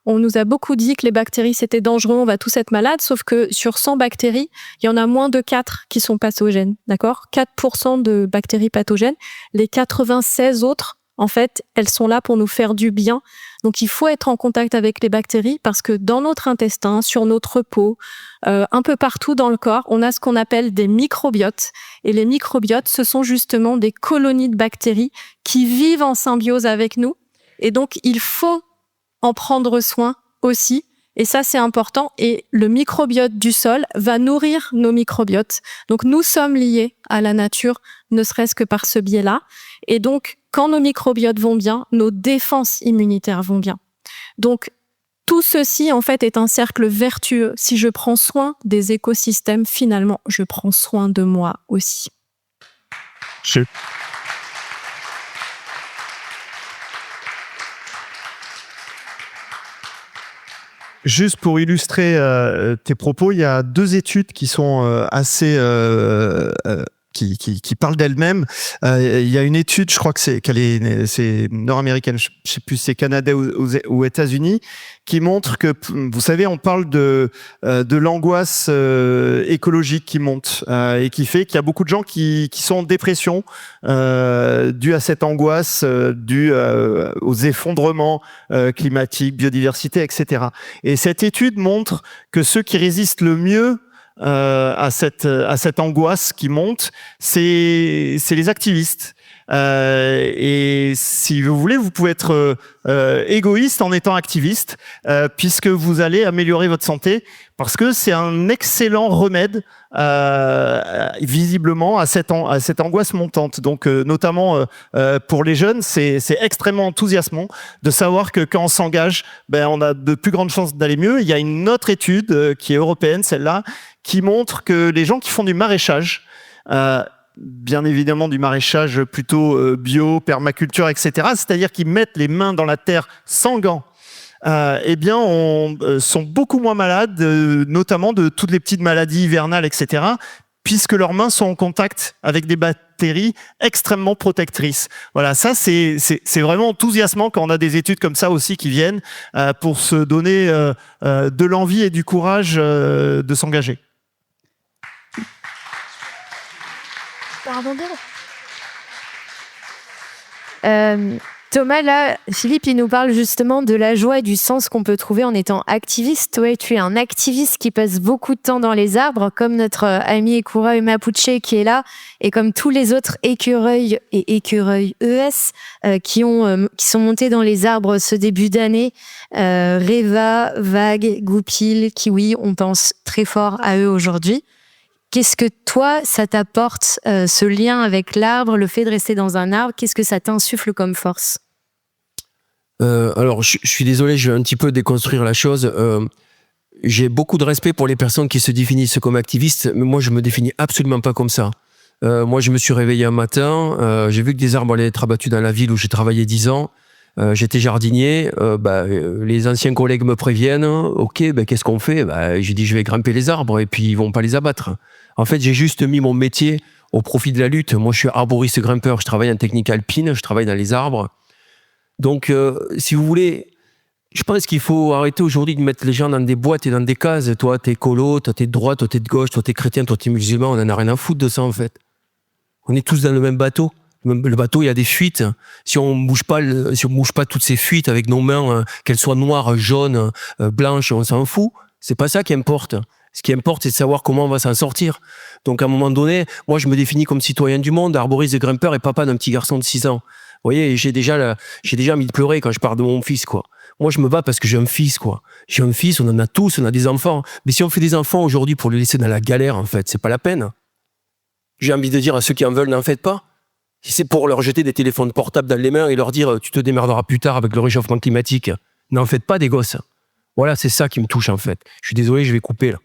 Speaker 14: on nous a beaucoup dit que les bactéries, c'était dangereux, on va tous être malades, sauf que sur 100 bactéries, il y en a moins de 4 qui sont pathogènes, d'accord ? 4% de bactéries pathogènes. Les 96 autres, en fait, elles sont là pour nous faire du bien. Donc, il faut être en contact avec les bactéries parce que dans notre intestin, sur notre peau, un peu partout dans le corps, on a ce qu'on appelle des microbiotes. Et les microbiotes, ce sont justement des colonies de bactéries qui vivent en symbiose avec nous. Et donc, il faut en prendre soin aussi. Et ça, c'est important. Et le microbiote du sol va nourrir nos microbiotes. Donc, nous sommes liés à la nature, ne serait-ce que par ce biais-là. Et donc, quand nos microbiotes vont bien, nos défenses immunitaires vont bien. Donc, tout ceci, en fait, est un cercle vertueux. Si je prends soin des écosystèmes, finalement, je prends soin de moi aussi.
Speaker 11: Juste pour illustrer tes propos, il y a 2 études qui sont assez qui parlent d'elles-mêmes. Il y a une étude, je crois que c'est nord-américaine, je sais plus si c'est Canada ou États-Unis, qui montre que, vous savez, on parle de l'angoisse écologique qui monte et qui fait qu'il y a beaucoup de gens qui sont en dépression due à cette angoisse, due aux effondrements climatiques, biodiversité, etc. Et cette étude montre que ceux qui résistent le mieux à cette angoisse qui monte, c'est les activistes. Et si vous voulez, vous pouvez être égoïste en étant activiste, puisque vous allez améliorer votre santé, parce que c'est un excellent remède, visiblement, à cette angoisse montante. Donc, notamment pour les jeunes, c'est extrêmement enthousiasmant de savoir que quand on s'engage, on a de plus grandes chances d'aller mieux. Il y a une autre étude qui est européenne, celle-là, qui montre que les gens qui font du maraîchage, bien évidemment du maraîchage plutôt bio, permaculture, etc., c'est-à-dire qu'ils mettent les mains dans la terre sans gants, sont beaucoup moins malades, notamment de toutes les petites maladies hivernales, etc., puisque leurs mains sont en contact avec des bactéries extrêmement protectrices. Voilà, ça c'est vraiment enthousiasmant quand on a des études comme ça aussi qui viennent pour se donner de l'envie et du courage de s'engager.
Speaker 1: Thomas, là, Philippe, il nous parle justement de la joie et du sens qu'on peut trouver en étant activiste. Toi, tu es un activiste qui passe beaucoup de temps dans les arbres, comme notre ami écureuil Mapuche qui est là, et comme tous les autres écureuils et écureuils ES qui sont montés dans les arbres ce début d'année. Reva, Vague, Goupil, Kiwi, on pense très fort à eux aujourd'hui. Qu'est-ce que toi, ça t'apporte, ce lien avec l'arbre, le fait de rester dans un arbre, qu'est-ce que ça t'insuffle comme force?
Speaker 12: Alors, je suis désolé, je vais un petit peu déconstruire la chose. J'ai beaucoup de respect pour les personnes qui se définissent comme activistes, mais moi, je me définis absolument pas comme ça. Moi, je me suis réveillé un matin, j'ai vu que des arbres allaient être abattus dans la ville où j'ai travaillé 10 ans. J'étais jardinier, les anciens collègues me préviennent, ok, qu'est-ce qu'on fait? J'ai dit je vais grimper les arbres et puis ils vont pas les abattre. En fait, j'ai juste mis mon métier au profit de la lutte. Moi, je suis arboriste grimpeur, je travaille en technique alpine, je travaille dans les arbres. Donc, si vous voulez, je pense qu'il faut arrêter aujourd'hui de mettre les gens dans des boîtes et dans des cases. Toi, t'es écolo, toi, t'es de droite, toi, t'es de gauche, toi, t'es chrétien, toi, t'es musulman, on en a rien à foutre de ça, en fait. On est tous dans le même bateau. Le bateau, il y a des fuites. Si on bouge pas toutes ces fuites avec nos mains, qu'elles soient noires, jaunes, blanches, on s'en fout. C'est pas ça qui importe. Ce qui importe, c'est de savoir comment on va s'en sortir. Donc, à un moment donné, moi, je me définis comme citoyen du monde, arboriste et grimpeur et papa d'un petit garçon de 6 ans. Vous voyez, j'ai déjà envie de pleurer quand je parle de mon fils, quoi. Moi, je me bats parce que j'ai un fils, quoi. J'ai un fils, on en a tous, on a des enfants. Mais si on fait des enfants aujourd'hui pour les laisser dans la galère, en fait, c'est pas la peine. J'ai envie de dire à ceux qui en veulent, n'en faites pas. Si c'est pour leur jeter des téléphones portables dans les mains et leur dire tu te démerderas plus tard avec le réchauffement climatique, n'en faites pas des gosses. Voilà, c'est ça qui me touche en fait. Je suis désolé, je vais couper là.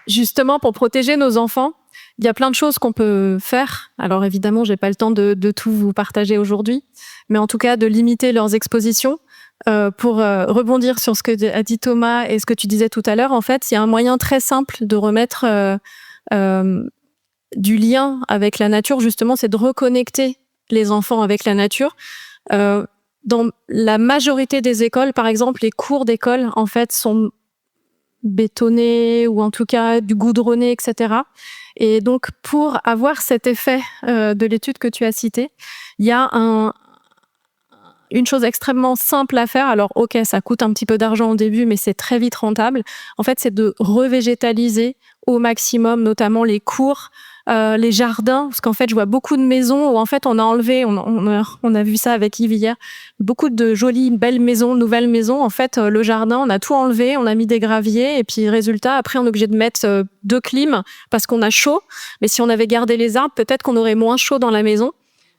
Speaker 14: Justement, pour protéger nos enfants, il y a plein de choses qu'on peut faire. Alors évidemment, j'ai pas le temps de tout vous partager aujourd'hui, mais en tout cas de limiter leurs expositions. Pour rebondir sur ce que a dit Thomas et ce que tu disais tout à l'heure, en fait, il y a un moyen très simple de remettre du lien avec la nature. Justement, c'est de reconnecter les enfants avec la nature. Dans la majorité des écoles, par exemple, les cours d'école, en fait, sont bétonné ou en tout cas du goudronné, etc. Et donc, pour avoir cet effet de l'étude que tu as citée, il y a une chose extrêmement simple à faire. Alors, ok, ça coûte un petit peu d'argent au début, mais c'est très vite rentable. En fait, c'est de revégétaliser au maximum, notamment les cours, les jardins, parce qu'en fait, je vois beaucoup de maisons où en fait, on a enlevé, on a vu ça avec Yves hier, beaucoup de jolies, belles maisons, nouvelles maisons. En fait, le jardin, on a tout enlevé, on a mis des graviers, et puis résultat, après, on est obligé de mettre 2 clims parce qu'on a chaud. Mais si on avait gardé les arbres, peut-être qu'on aurait moins chaud dans la maison.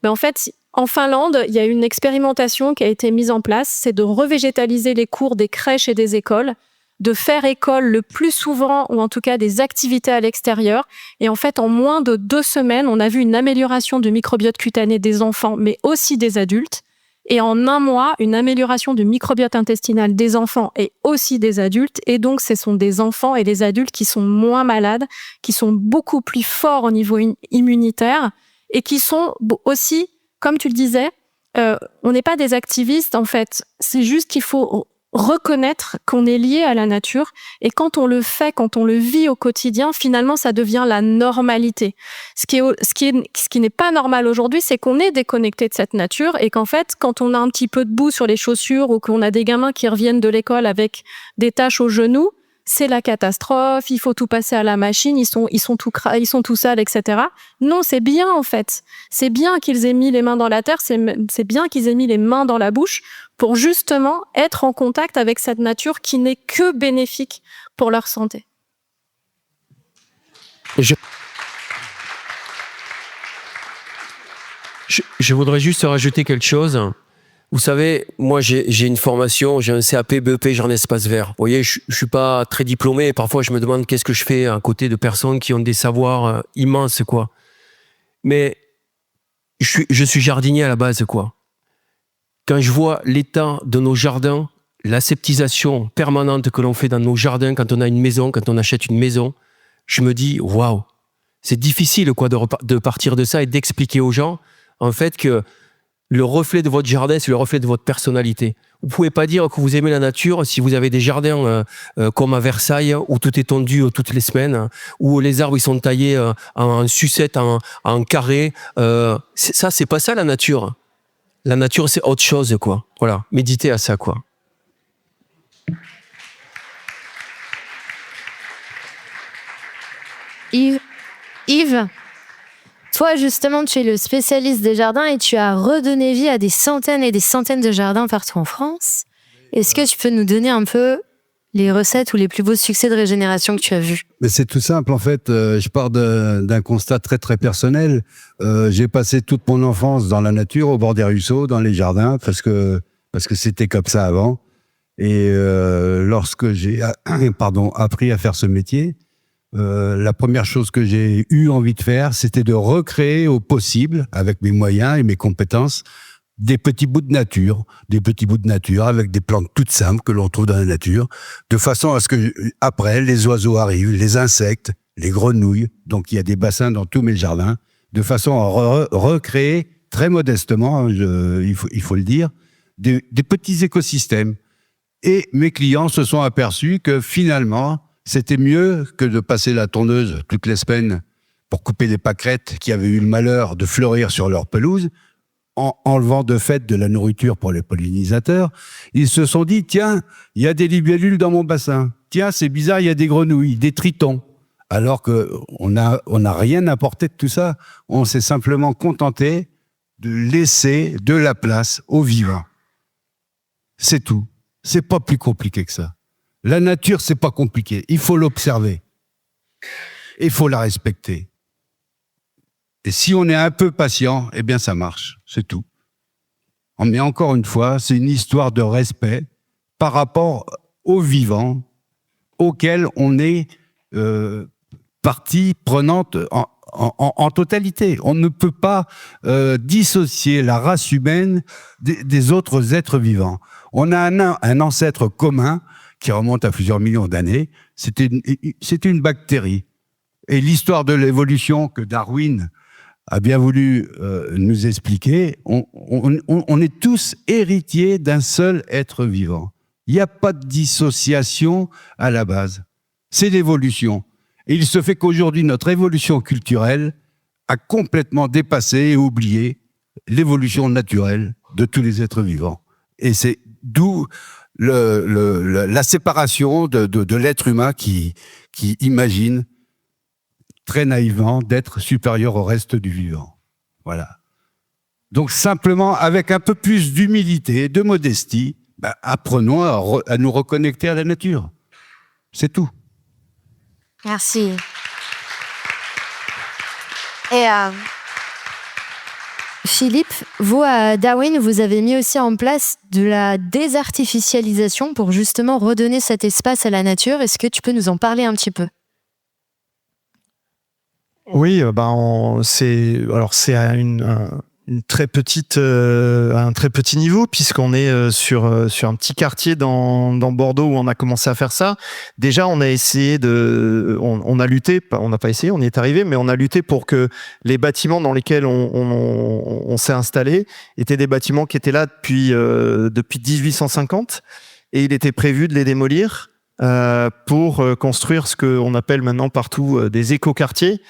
Speaker 14: Mais en fait, en Finlande, il y a une expérimentation qui a été mise en place, c'est de revégétaliser les cours des crèches et des écoles, de faire école le plus souvent, ou en tout cas des activités à l'extérieur. Et en fait, en moins de 2 semaines, on a vu une amélioration du microbiote cutané des enfants, mais aussi des adultes. Et en 1 mois, une amélioration du microbiote intestinal des enfants et aussi des adultes. Et donc, ce sont des enfants et des adultes qui sont moins malades, qui sont beaucoup plus forts au niveau immunitaire et qui sont aussi, comme tu le disais, on n'est pas des activistes, en fait. C'est juste qu'il faut reconnaître qu'on est lié à la nature, et quand on le fait, quand on le vit au quotidien, finalement, ça devient la normalité. Ce qui n'est pas normal aujourd'hui, c'est qu'on est déconnecté de cette nature, et qu'en fait, quand on a un petit peu de boue sur les chaussures, ou qu'on a des gamins qui reviennent de l'école avec des taches aux genoux, c'est la catastrophe, il faut tout passer à la machine, ils sont tout sales, etc. Non, c'est bien, en fait. C'est bien qu'ils aient mis les mains dans la terre, c'est bien qu'ils aient mis les mains dans la bouche pour justement être en contact avec cette nature qui n'est que bénéfique pour leur santé.
Speaker 12: Je voudrais juste rajouter quelque chose. Vous savez, moi, j'ai une formation, j'ai un CAP, BEP, genre espace vert. Vous voyez, je suis pas très diplômé, et parfois je me demande qu'est-ce que je fais à côté de personnes qui ont des savoirs immenses, quoi. Mais je suis jardinier à la base, quoi. Quand je vois l'état de nos jardins, l'aseptisation permanente que l'on fait dans nos jardins quand on a une maison, quand on achète une maison, je me dis, waouh, c'est difficile quoi de partir de ça et d'expliquer aux gens en fait que le reflet de votre jardin, c'est le reflet de votre personnalité. Vous pouvez pas dire que vous aimez la nature si vous avez des jardins comme à Versailles où tout est tondu toutes les semaines, où les arbres ils sont taillés en sucette, en carré. Ça, c'est pas ça la nature. La nature, c'est autre chose, quoi. Voilà, méditez à ça, quoi.
Speaker 1: Yves, toi justement, tu es le spécialiste des jardins et tu as redonné vie à des centaines et des centaines de jardins partout en France. Est-ce que tu peux nous donner un peu les recettes ou les plus beaux succès de régénération que tu as vus?
Speaker 13: Mais c'est tout simple, en fait. Je pars d'un constat très, très personnel. J'ai passé toute mon enfance dans la nature, au bord des ruisseaux, dans les jardins, parce que c'était comme ça avant. Et lorsque j'ai appris à faire ce métier, la première chose que j'ai eu envie de faire, c'était de recréer au possible, avec mes moyens et mes compétences, des petits bouts de nature avec des plantes toutes simples que l'on trouve dans la nature, de façon à ce que après les oiseaux arrivent, les insectes, les grenouilles. Donc il y a des bassins dans tous mes jardins, de façon à recréer très modestement, il faut le dire, des petits écosystèmes. Et mes clients se sont aperçus que finalement, c'était mieux que de passer la tondeuse toutes les semaines pour couper les pâquerettes qui avaient eu le malheur de fleurir sur leur pelouse, en enlevant de fait de la nourriture pour les pollinisateurs. Ils se sont dit, tiens, il y a des libellules dans mon bassin. Tiens, c'est bizarre, il y a des grenouilles, des tritons. Alors qu'on n'a rien apporté de tout ça. On s'est simplement contenté de laisser de la place aux vivants. C'est tout. C'est pas plus compliqué que ça. La nature, c'est pas compliqué. Il faut l'observer. Il faut la respecter. Et si on est un peu patient, eh bien, ça marche. C'est tout. Mais encore une fois, c'est une histoire de respect par rapport aux vivants auxquels on est partie prenante en totalité. On ne peut pas dissocier la race humaine des autres êtres vivants. On a un ancêtre commun qui remonte à plusieurs millions d'années. C'était une bactérie. Et l'histoire de l'évolution que Darwin a bien voulu nous expliquer, on est tous héritiers d'un seul être vivant. Il n'y a pas de dissociation à la base. C'est l'évolution. Et il se fait qu'aujourd'hui, notre évolution culturelle a complètement dépassé et oublié l'évolution naturelle de tous les êtres vivants. Et c'est d'où la séparation de l'être humain qui imagine très naïvement d'être supérieur au reste du vivant. Voilà. Donc simplement, avec un peu plus d'humilité, de modestie, apprenons à nous reconnecter à la nature. C'est tout.
Speaker 1: Merci. Et Philippe, vous à Darwin, vous avez mis aussi en place de la désartificialisation pour justement redonner cet espace à la nature. Est-ce que tu peux nous en parler un petit peu ?
Speaker 11: Oui, c'est à une très petite, un très petit niveau, puisqu'on est sur un petit quartier dans Bordeaux où on a commencé à faire ça. Déjà, on a essayé on a lutté, on n'a pas essayé, on y est arrivé, mais on a lutté pour que les bâtiments dans lesquels on s'est installé étaient des bâtiments qui étaient là depuis 1850, et il était prévu de les démolir pour construire ce qu'on appelle maintenant partout des écoquartiers,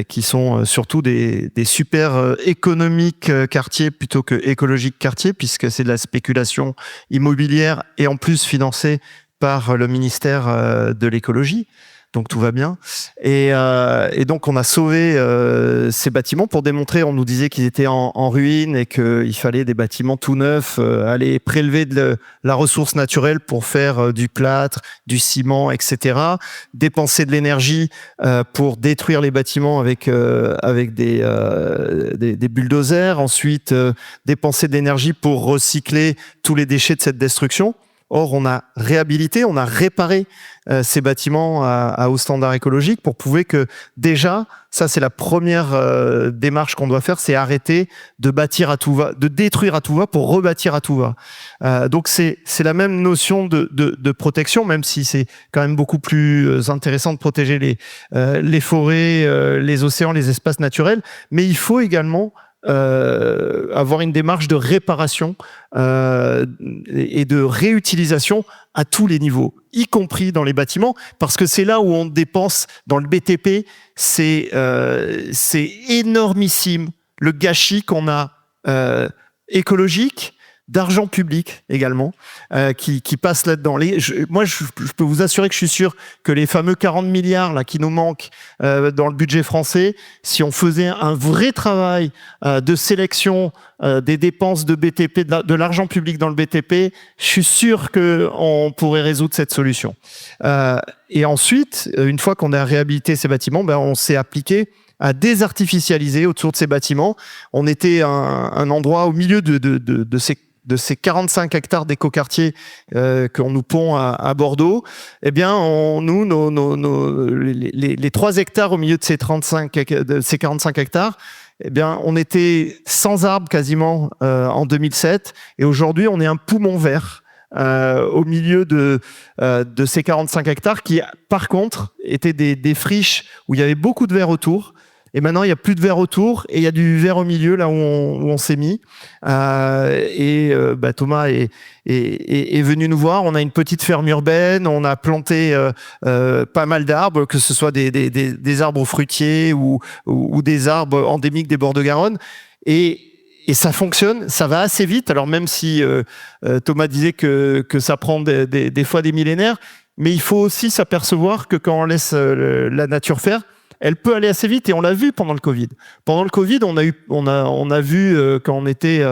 Speaker 11: qui sont surtout des super économiques quartiers plutôt que écologiques quartiers, puisque c'est de la spéculation immobilière et en plus financée par le ministère de l'écologie. Donc tout va bien. Et donc on a sauvé ces bâtiments pour démontrer, on nous disait qu'ils étaient en ruine et qu'il fallait des bâtiments tout neufs, aller prélever de la ressource naturelle pour faire du plâtre, du ciment, etc. Dépenser de l'énergie pour détruire les bâtiments avec des bulldozers. Ensuite, dépenser de l'énergie pour recycler tous les déchets de cette destruction. Or, on a réhabilité, on a réparé ces bâtiments à haut standard écologique pour prouver que déjà, ça c'est la première démarche qu'on doit faire, c'est arrêter de bâtir à tout va, de détruire à tout va pour rebâtir à tout va. Donc c'est la même notion de protection, même si c'est quand même beaucoup plus intéressant de protéger les forêts, les océans, les espaces naturels, mais il faut également avoir une démarche de réparation et de réutilisation à tous les niveaux, y compris dans les bâtiments, parce que c'est là où on dépense dans le BTP, c'est énormissime le gâchis qu'on a écologique, d'argent public également, qui passe là-dedans. Moi, je peux vous assurer que je suis sûr que les fameux 40 milliards là, qui nous manquent dans le budget français, si on faisait un vrai travail de sélection des dépenses de BTP, de l'argent public dans le BTP, je suis sûr qu'on pourrait résoudre cette solution. Et ensuite, une fois qu'on a réhabilité ces bâtiments, on s'est appliqué à désartificialiser autour de ces bâtiments. On était un endroit au milieu de ces 45 hectares d'écoquartiers qu'on nous pond à Bordeaux. Eh bien, les 3 hectares au milieu de ces 45 hectares, eh bien, on était sans arbres quasiment en 2007. Et aujourd'hui, on est un poumon vert au milieu de ces 45 hectares qui, par contre, étaient des friches où il y avait beaucoup de verre autour. Et maintenant, il n'y a plus de verre autour et il y a du verre au milieu, là où on s'est mis. Thomas est venu nous voir. On a une petite ferme urbaine. On a planté pas mal d'arbres, que ce soit des arbres fruitiers ou des arbres endémiques des bords de Garonne. Et ça fonctionne, ça va assez vite. Alors même si Thomas disait que ça prend des fois des millénaires, mais il faut aussi s'apercevoir que quand on laisse la nature faire, elle peut aller assez vite et on l'a vu pendant le Covid. Pendant le Covid, on a vu quand on était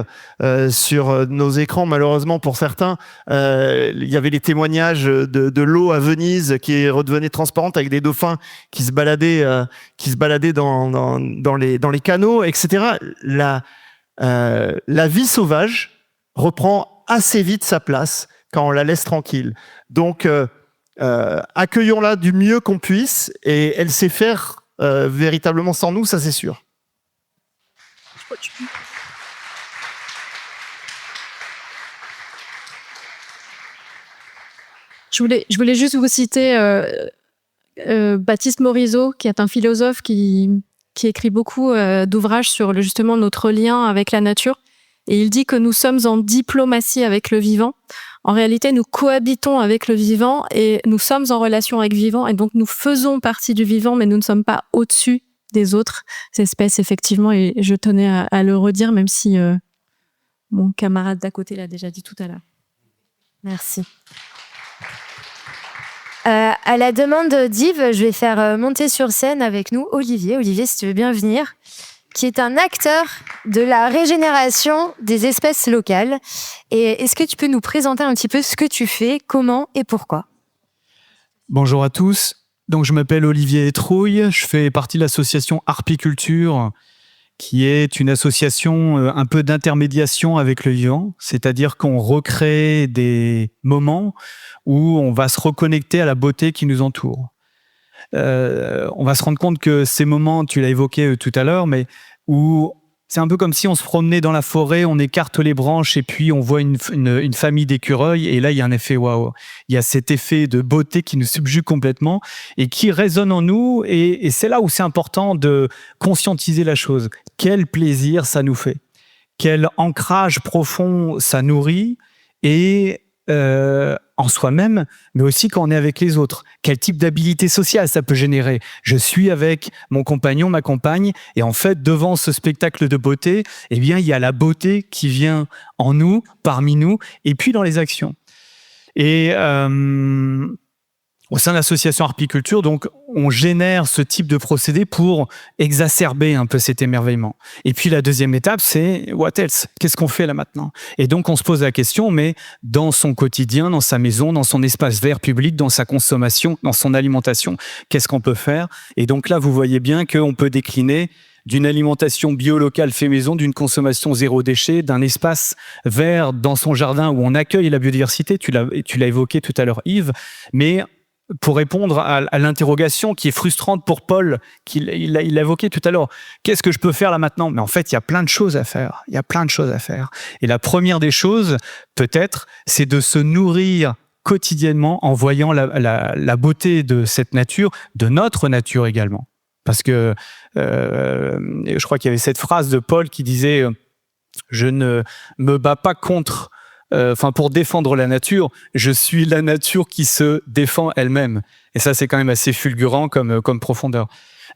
Speaker 11: sur nos écrans, malheureusement pour certains, il y avait les témoignages de l'eau à Venise qui redevenait transparente avec des dauphins qui se baladaient dans les canaux, etc. La vie sauvage reprend assez vite sa place quand on la laisse tranquille. Donc accueillons-la du mieux qu'on puisse et elle sait faire véritablement sans nous, ça c'est sûr.
Speaker 14: Je voulais juste vous citer Baptiste Morisot, qui est un philosophe qui écrit beaucoup d'ouvrages sur justement notre lien avec la nature. Et il dit que nous sommes en diplomatie avec le vivant. En réalité, nous cohabitons avec le vivant et nous sommes en relation avec le vivant. Et donc, nous faisons partie du vivant, mais nous ne sommes pas au-dessus des autres espèces, effectivement. Et je tenais à le redire, même si mon camarade d'à côté l'a déjà dit tout à l'heure.
Speaker 1: Merci. À la demande d'Yves, je vais faire monter sur scène avec nous Olivier. Olivier, si tu veux bien venir, qui est un acteur de la régénération des espèces locales. Et est-ce que tu peux nous présenter un petit peu ce que tu fais, comment et pourquoi ?
Speaker 15: Bonjour à tous. Donc, je m'appelle Olivier Etrouille. Je fais partie de l'association Harpiculture, qui est une association un peu d'intermédiation avec le vivant. C'est-à-dire qu'on recrée des moments où on va se reconnecter à la beauté qui nous entoure. On va se rendre compte que ces moments, tu l'as évoqué tout à l'heure, mais où c'est un peu comme si on se promenait dans la forêt, on écarte les branches et puis on voit une famille d'écureuils et là, il y a un effet waouh. Il y a cet effet de beauté qui nous subjugue complètement et qui résonne en nous et c'est là où c'est important de conscientiser la chose. Quel plaisir ça nous fait. Quel ancrage profond ça nourrit et en soi-même, mais aussi quand on est avec les autres. Quel type d'habilité sociale ça peut générer ? Je suis avec mon compagnon, ma compagne, et en fait, devant ce spectacle de beauté, eh bien, il y a la beauté qui vient en nous, parmi nous, et puis dans les actions. Et au sein de l'association Harpiculture, donc, on génère ce type de procédé pour exacerber un peu cet émerveillement. Et puis la deuxième étape, c'est what else ? Qu'est-ce qu'on fait là maintenant ? Et donc on se pose la question, mais dans son quotidien, dans sa maison, dans son espace vert public, dans sa consommation, dans son alimentation, qu'est-ce qu'on peut faire ? Et donc là, vous voyez bien qu'on peut décliner d'une alimentation bio-locale fait maison, d'une consommation zéro déchet, d'un espace vert dans son jardin où on accueille la biodiversité. Tu l'as évoqué tout à l'heure, Yves, mais pour répondre à l'interrogation qui est frustrante pour Paul, il l'a évoqué tout à l'heure. Qu'est-ce que je peux faire là maintenant? Mais en fait, il y a plein de choses à faire. Il y a plein de choses à faire. Et la première des choses, peut-être, c'est de se nourrir quotidiennement en voyant la beauté de cette nature, de notre nature également. Parce que je crois qu'il y avait cette phrase de Paul qui disait « Je ne me bats pas contre... pour défendre la nature, je suis la nature qui se défend elle-même. » Et ça, c'est quand même assez fulgurant comme profondeur.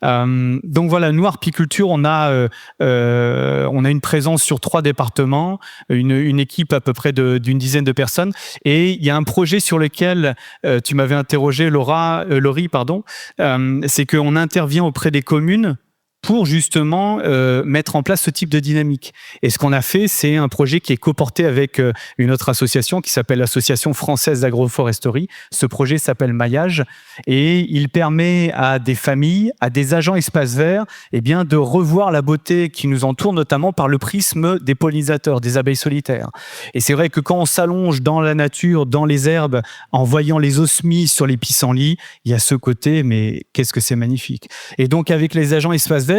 Speaker 15: Donc voilà, nous, Arpiculture, on a une présence sur 3 départements, une équipe à peu près d'une dizaine de personnes. Et il y a un projet sur lequel tu m'avais interrogé, Laurie, c'est qu'on intervient auprès des communes pour justement mettre en place ce type de dynamique. Et ce qu'on a fait, c'est un projet qui est coporté avec une autre association qui s'appelle l'Association française d'agroforesterie. Ce projet s'appelle Maillage et il permet à des familles, à des agents espaces verts, de revoir la beauté qui nous entoure, notamment par le prisme des pollinisateurs, des abeilles solitaires. Et c'est vrai que quand on s'allonge dans la nature, dans les herbes, en voyant les osmies sur les pissenlits, il y a ce côté, mais qu'est-ce que c'est magnifique. Et donc avec les agents espaces verts,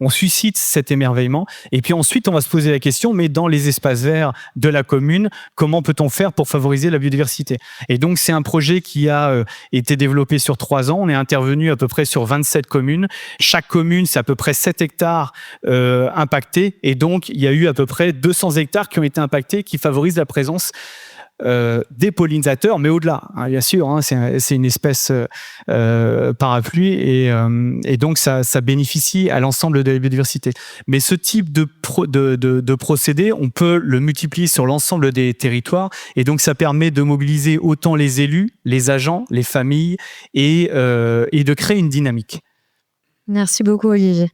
Speaker 15: on suscite cet émerveillement. Et puis ensuite, on va se poser la question, mais dans les espaces verts de la commune, comment peut-on faire pour favoriser la biodiversité? Et donc, c'est un projet qui a été développé sur 3 ans. On est intervenu à peu près sur 27 communes. Chaque commune, c'est à peu près 7 hectares impactés. Et donc, il y a eu à peu près 200 hectares qui ont été impactés, qui favorisent la présence des pollinisateurs, mais au-delà, hein, bien sûr, hein, c'est une espèce parapluie et donc ça bénéficie à l'ensemble de la biodiversité. Mais ce type de procédé, on peut le multiplier sur l'ensemble des territoires et donc ça permet de mobiliser autant les élus, les agents, les familles et de créer une dynamique.
Speaker 1: Merci beaucoup, Olivier.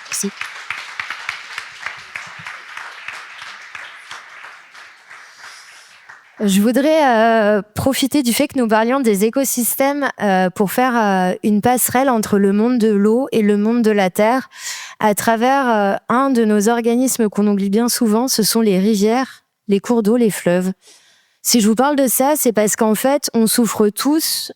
Speaker 1: Merci. Je voudrais profiter du fait que nous parlions des écosystèmes pour faire une passerelle entre le monde de l'eau et le monde de la terre à travers un de nos organismes qu'on oublie bien souvent, ce sont les rivières, les cours d'eau, les fleuves. Si je vous parle de ça, c'est parce qu'en fait, on souffre tous,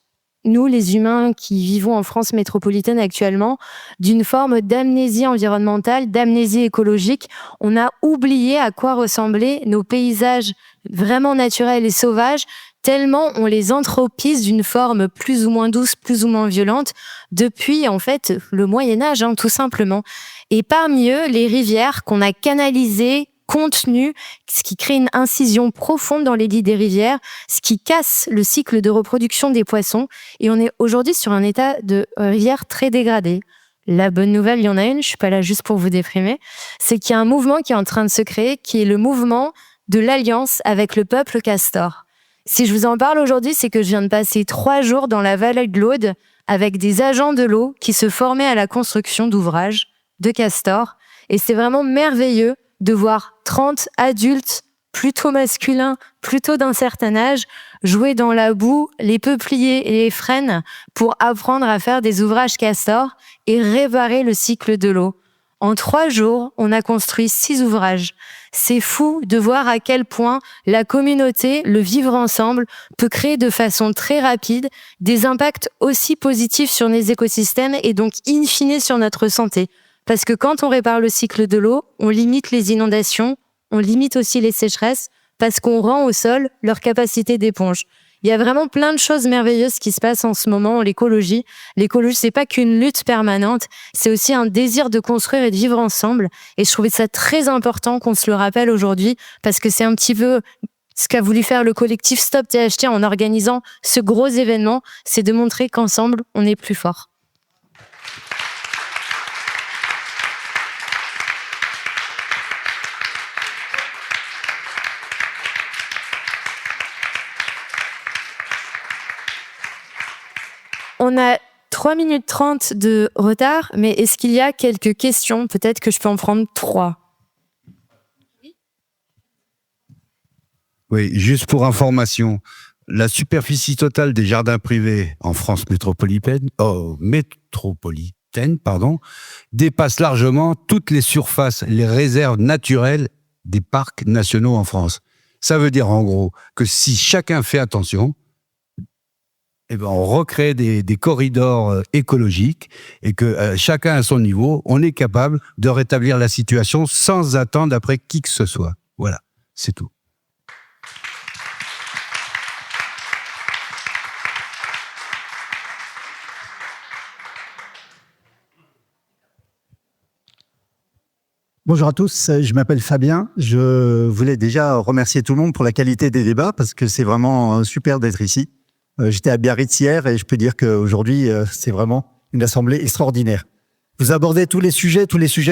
Speaker 1: nous les humains qui vivons en France métropolitaine actuellement, d'une forme d'amnésie environnementale, d'amnésie écologique. On a oublié à quoi ressemblaient nos paysages vraiment naturels et sauvages, tellement on les anthropise d'une forme plus ou moins douce, plus ou moins violente, depuis en fait le Moyen-Âge, hein, tout simplement. Et parmi eux, les rivières qu'on a canalisées, contenues, ce qui crée une incision profonde dans les lits des rivières, ce qui casse le cycle de reproduction des poissons. Et on est aujourd'hui sur un état de rivière très dégradé. La bonne nouvelle, il y en a une, je suis pas là juste pour vous déprimer, c'est qu'il y a un mouvement qui est en train de se créer, qui est le mouvement de l'alliance avec le peuple castor. Si je vous en parle aujourd'hui, c'est que je viens de passer 3 jours dans la vallée de l'Aude avec des agents de l'eau qui se formaient à la construction d'ouvrages de castors. Et c'est vraiment merveilleux de voir 30 adultes, plutôt masculins, plutôt d'un certain âge, jouer dans la boue, les peupliers et les frênes pour apprendre à faire des ouvrages castors et réparer le cycle de l'eau. En 3 jours, on a construit 6 ouvrages. C'est fou de voir à quel point la communauté, le vivre ensemble, peut créer de façon très rapide des impacts aussi positifs sur les écosystèmes et donc in fine sur notre santé. Parce que quand on répare le cycle de l'eau, on limite les inondations, on limite aussi les sécheresses, parce qu'on rend au sol leur capacité d'éponge. Il y a vraiment plein de choses merveilleuses qui se passent en ce moment en l'écologie. L'écologie, c'est pas qu'une lutte permanente, c'est aussi un désir de construire et de vivre ensemble. Et je trouvais ça très important qu'on se le rappelle aujourd'hui, parce que c'est un petit peu ce qu'a voulu faire le collectif Stop THT en organisant ce gros événement, c'est de montrer qu'ensemble, on est plus fort. On a 3 minutes 30 de retard, mais est-ce qu'il y a quelques questions? Peut-être que je peux en prendre 3.
Speaker 13: Oui, juste pour information, la superficie totale des jardins privés en France métropolitaine, dépasse largement toutes les surfaces, les réserves naturelles des parcs nationaux en France. Ça veut dire en gros que si chacun fait attention, eh ben on recrée des corridors écologiques et que chacun à son niveau, on est capable de rétablir la situation sans attendre après qui que ce soit. Voilà, c'est tout.
Speaker 16: Bonjour à tous, je m'appelle Fabien. Je voulais déjà remercier tout le monde pour la qualité des débats parce que c'est vraiment super d'être ici. J'étais à Biarritz hier et je peux dire qu'aujourd'hui, c'est vraiment une assemblée extraordinaire. Vous abordez tous les sujets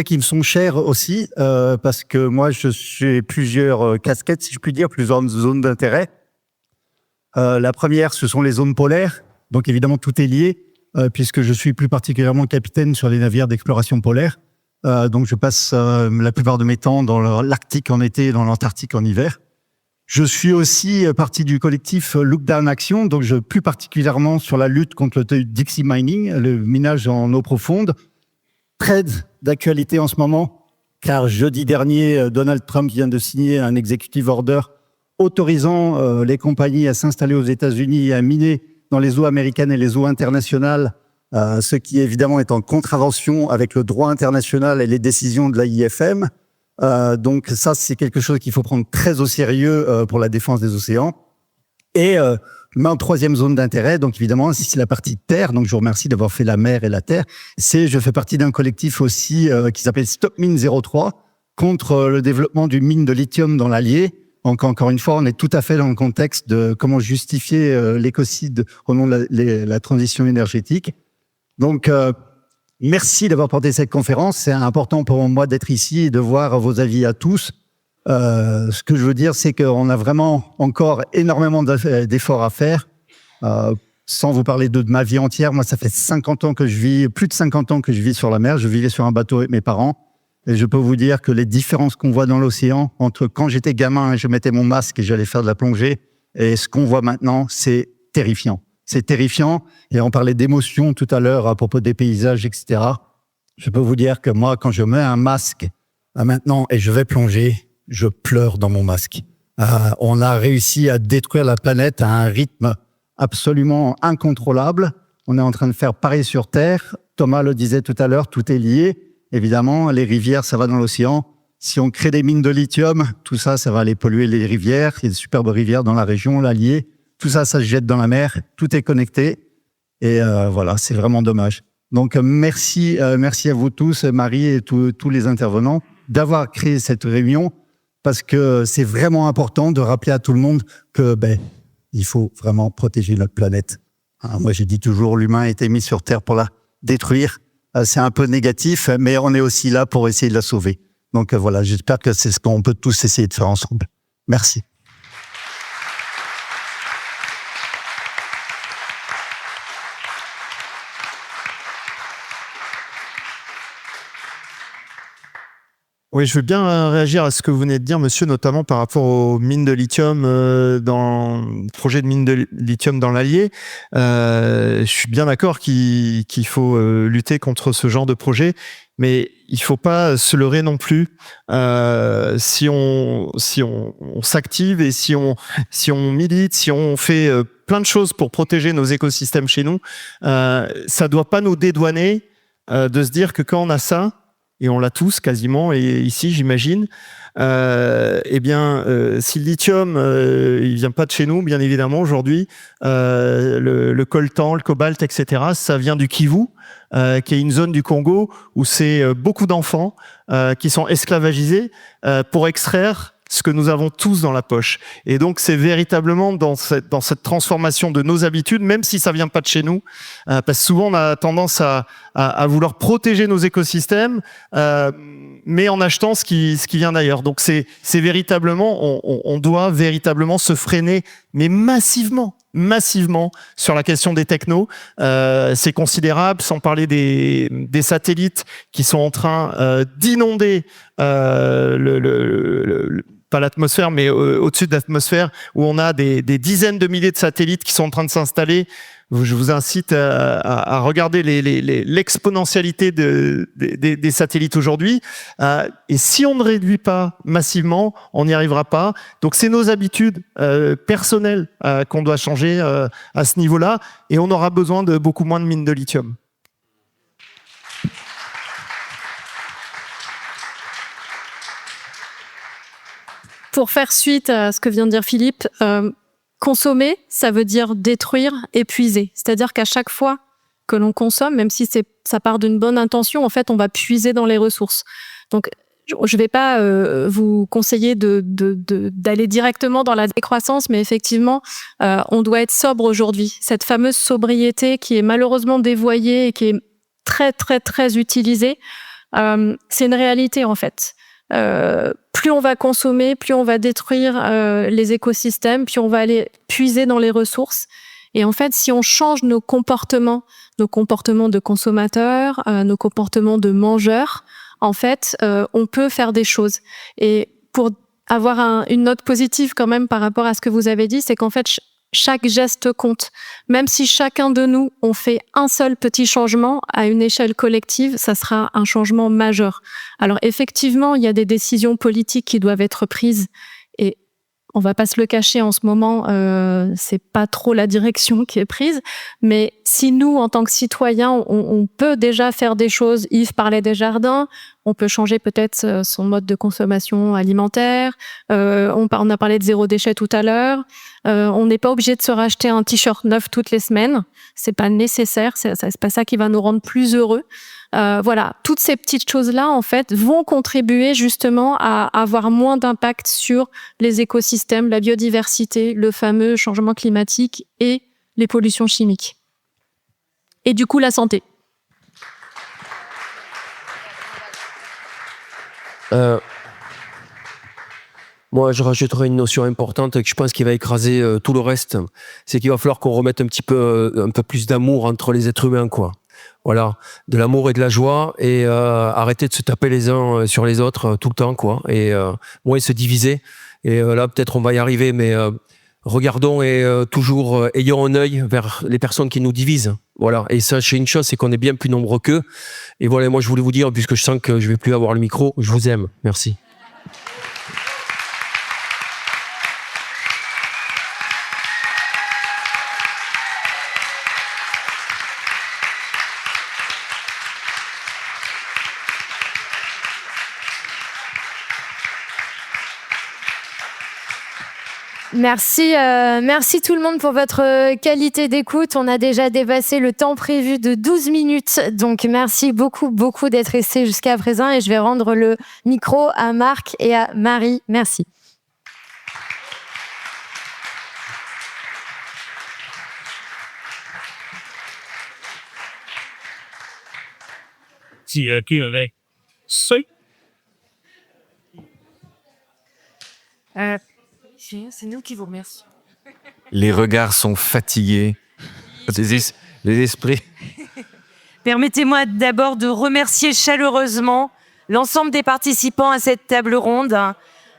Speaker 16: qui me sont chers aussi, parce que moi, je suis plusieurs casquettes, si je puis dire, plusieurs zones d'intérêt. La première, ce sont les zones polaires. Donc évidemment, tout est lié, puisque je suis plus particulièrement capitaine sur les navires d'exploration polaire. Donc je passe la plupart de mes temps dans l'Arctique en été et dans l'Antarctique en hiver. Je suis aussi partie du collectif Look Down Action, donc plus particulièrement sur la lutte contre le Dixie Mining, le minage en eau profonde. Très d'actualité en ce moment, car jeudi dernier, Donald Trump vient de signer un executive order autorisant les compagnies à s'installer aux États-Unis et à miner dans les eaux américaines et les eaux internationales, ce qui évidemment est en contravention avec le droit international et les décisions de l'AIFM. Donc ça, c'est quelque chose qu'il faut prendre très au sérieux pour la défense des océans. Et ma troisième zone d'intérêt, donc évidemment, c'est la partie terre. Donc je vous remercie d'avoir fait la mer et la terre. Je fais partie d'un collectif aussi qui s'appelle Stop Mine 03 contre le développement du mine de lithium dans l'Allier. Donc encore une fois, on est tout à fait dans le contexte de comment justifier l'écocide au nom de la transition énergétique. Donc merci d'avoir porté cette conférence. C'est important pour moi d'être ici et de voir vos avis à tous. Ce que je veux dire, c'est qu'on a vraiment encore énormément d'efforts à faire. Sans vous parler de ma vie entière, moi, ça fait 50 ans que je vis, plus de 50 ans que je vis sur la mer. Je vivais sur un bateau avec mes parents. Et je peux vous dire que les différences qu'on voit dans l'océan, entre quand j'étais gamin et je mettais mon masque et j'allais faire de la plongée, et ce qu'on voit maintenant, c'est terrifiant. C'est terrifiant. Et on parlait d'émotions tout à l'heure à propos des paysages, etc. Je peux vous dire que moi, quand je mets un masque maintenant et je vais plonger, je pleure dans mon masque. On a réussi à détruire la planète à un rythme absolument incontrôlable. On est en train de faire pareil sur Terre. Thomas le disait tout à l'heure, tout est lié. Évidemment, les rivières, ça va dans l'océan. Si on crée des mines de lithium, tout ça, ça va aller polluer les rivières. Il y a de superbes rivières dans la région, l'Allier. Tout ça, ça se jette dans la mer. Tout est connecté. Et voilà, c'est vraiment dommage. Donc, merci à vous tous, Marie et tous les intervenants, d'avoir créé cette réunion, parce que c'est vraiment important de rappeler à tout le monde que il faut vraiment protéger notre planète. Moi, j'ai dit toujours, l'humain a été mis sur Terre pour la détruire. C'est un peu négatif, mais on est aussi là pour essayer de la sauver. Donc voilà, j'espère que c'est ce qu'on peut tous essayer de faire ensemble. Merci.
Speaker 11: Oui, je veux bien réagir à ce que vous venez de dire, monsieur, notamment par rapport aux mines de lithium dans le projet de mine de lithium dans l'Allier. Je suis bien d'accord qu'il faut lutter contre ce genre de projet, mais il faut pas se leurrer non plus. Si on s'active et si on milite, si on fait plein de choses pour protéger nos écosystèmes chez nous, ça doit pas nous dédouaner de se dire que quand on a ça, et on l'a tous quasiment, et ici j'imagine, si le lithium il vient pas de chez nous, bien évidemment aujourd'hui, le coltan, le cobalt, etc., ça vient du Kivu, qui est une zone du Congo où c'est beaucoup d'enfants qui sont esclavagisés pour extraire ce que nous avons tous dans la poche. Et donc, c'est véritablement dans cette transformation de nos habitudes, même si ça vient pas de chez nous, parce que souvent on a tendance à vouloir protéger nos écosystèmes, mais en achetant ce qui vient d'ailleurs. Donc, c'est véritablement, on doit véritablement se freiner, mais massivement sur la question des technos. C'est considérable, sans parler des satellites qui sont en train d'inonder pas l'atmosphère, mais au-dessus de l'atmosphère, où on a des dizaines de milliers de satellites qui sont en train de s'installer. Je vous incite à regarder l'exponentialité des satellites aujourd'hui. Et si on ne réduit pas massivement, on n'y arrivera pas. Donc c'est nos habitudes personnelles qu'on doit changer à ce niveau-là. Et on aura besoin de beaucoup moins de mines de lithium.
Speaker 14: Pour faire suite à ce que vient de dire Philippe, consommer, ça veut dire détruire, épuiser. C'est-à-dire qu'à chaque fois que l'on consomme, même si ça part d'une bonne intention, en fait, on va puiser dans les ressources. Donc, je ne vais pas vous conseiller d'aller directement dans la décroissance, mais effectivement, on doit être sobre aujourd'hui. Cette fameuse sobriété qui est malheureusement dévoyée et qui est très, très, très utilisée, c'est une réalité, en fait. Plus on va consommer, plus on va détruire les écosystèmes, plus on va aller puiser dans les ressources. Et en fait, si on change nos comportements de consommateurs, nos comportements de mangeurs, en fait, on peut faire des choses. Et pour avoir une note positive quand même par rapport à ce que vous avez dit, c'est qu'en fait, chaque geste compte. Même si chacun de nous, on fait un seul petit changement à une échelle collective, ça sera un changement majeur. Alors effectivement, il y a des décisions politiques qui doivent être prises et on va pas se le cacher en ce moment, c'est pas trop la direction qui est prise. Mais si nous, en tant que citoyens, on peut déjà faire des choses, Yves parlait des jardins, on peut changer peut-être son mode de consommation alimentaire. On a parlé de zéro déchet tout à l'heure. On n'est pas obligé de se racheter un t-shirt neuf toutes les semaines. C'est pas nécessaire. C'est pas ça qui va nous rendre plus heureux. Voilà, toutes ces petites choses-là, en fait, vont contribuer justement à avoir moins d'impact sur les écosystèmes, la biodiversité, le fameux changement climatique et les pollutions chimiques. Et du coup, la santé.
Speaker 12: Moi, je rajouterais une notion importante que je pense qu'il va écraser tout le reste. C'est qu'il va falloir qu'on remette un peu plus d'amour entre les êtres humains, quoi. Voilà, de l'amour et de la joie, et arrêter de se taper les uns sur les autres tout le temps, quoi. Et moins se diviser. Et là, peut-être on va y arriver, mais regardons et toujours ayons un œil vers les personnes qui nous divisent. Voilà. Et sachez une chose, c'est qu'on est bien plus nombreux qu'eux. Et voilà, moi je voulais vous dire, puisque je sens que je vais plus avoir le micro, je vous aime. Merci.
Speaker 1: Merci tout le monde pour votre qualité d'écoute. On a déjà dépassé le temps prévu de 12 minutes. Donc, merci beaucoup d'être restés jusqu'à présent. Et je vais rendre le micro à Marc et à Marie. Merci.
Speaker 5: C'est nous qui vous remercions.
Speaker 4: Les regards sont fatigués. Les esprits.
Speaker 17: Permettez-moi d'abord de remercier chaleureusement l'ensemble des participants à cette table ronde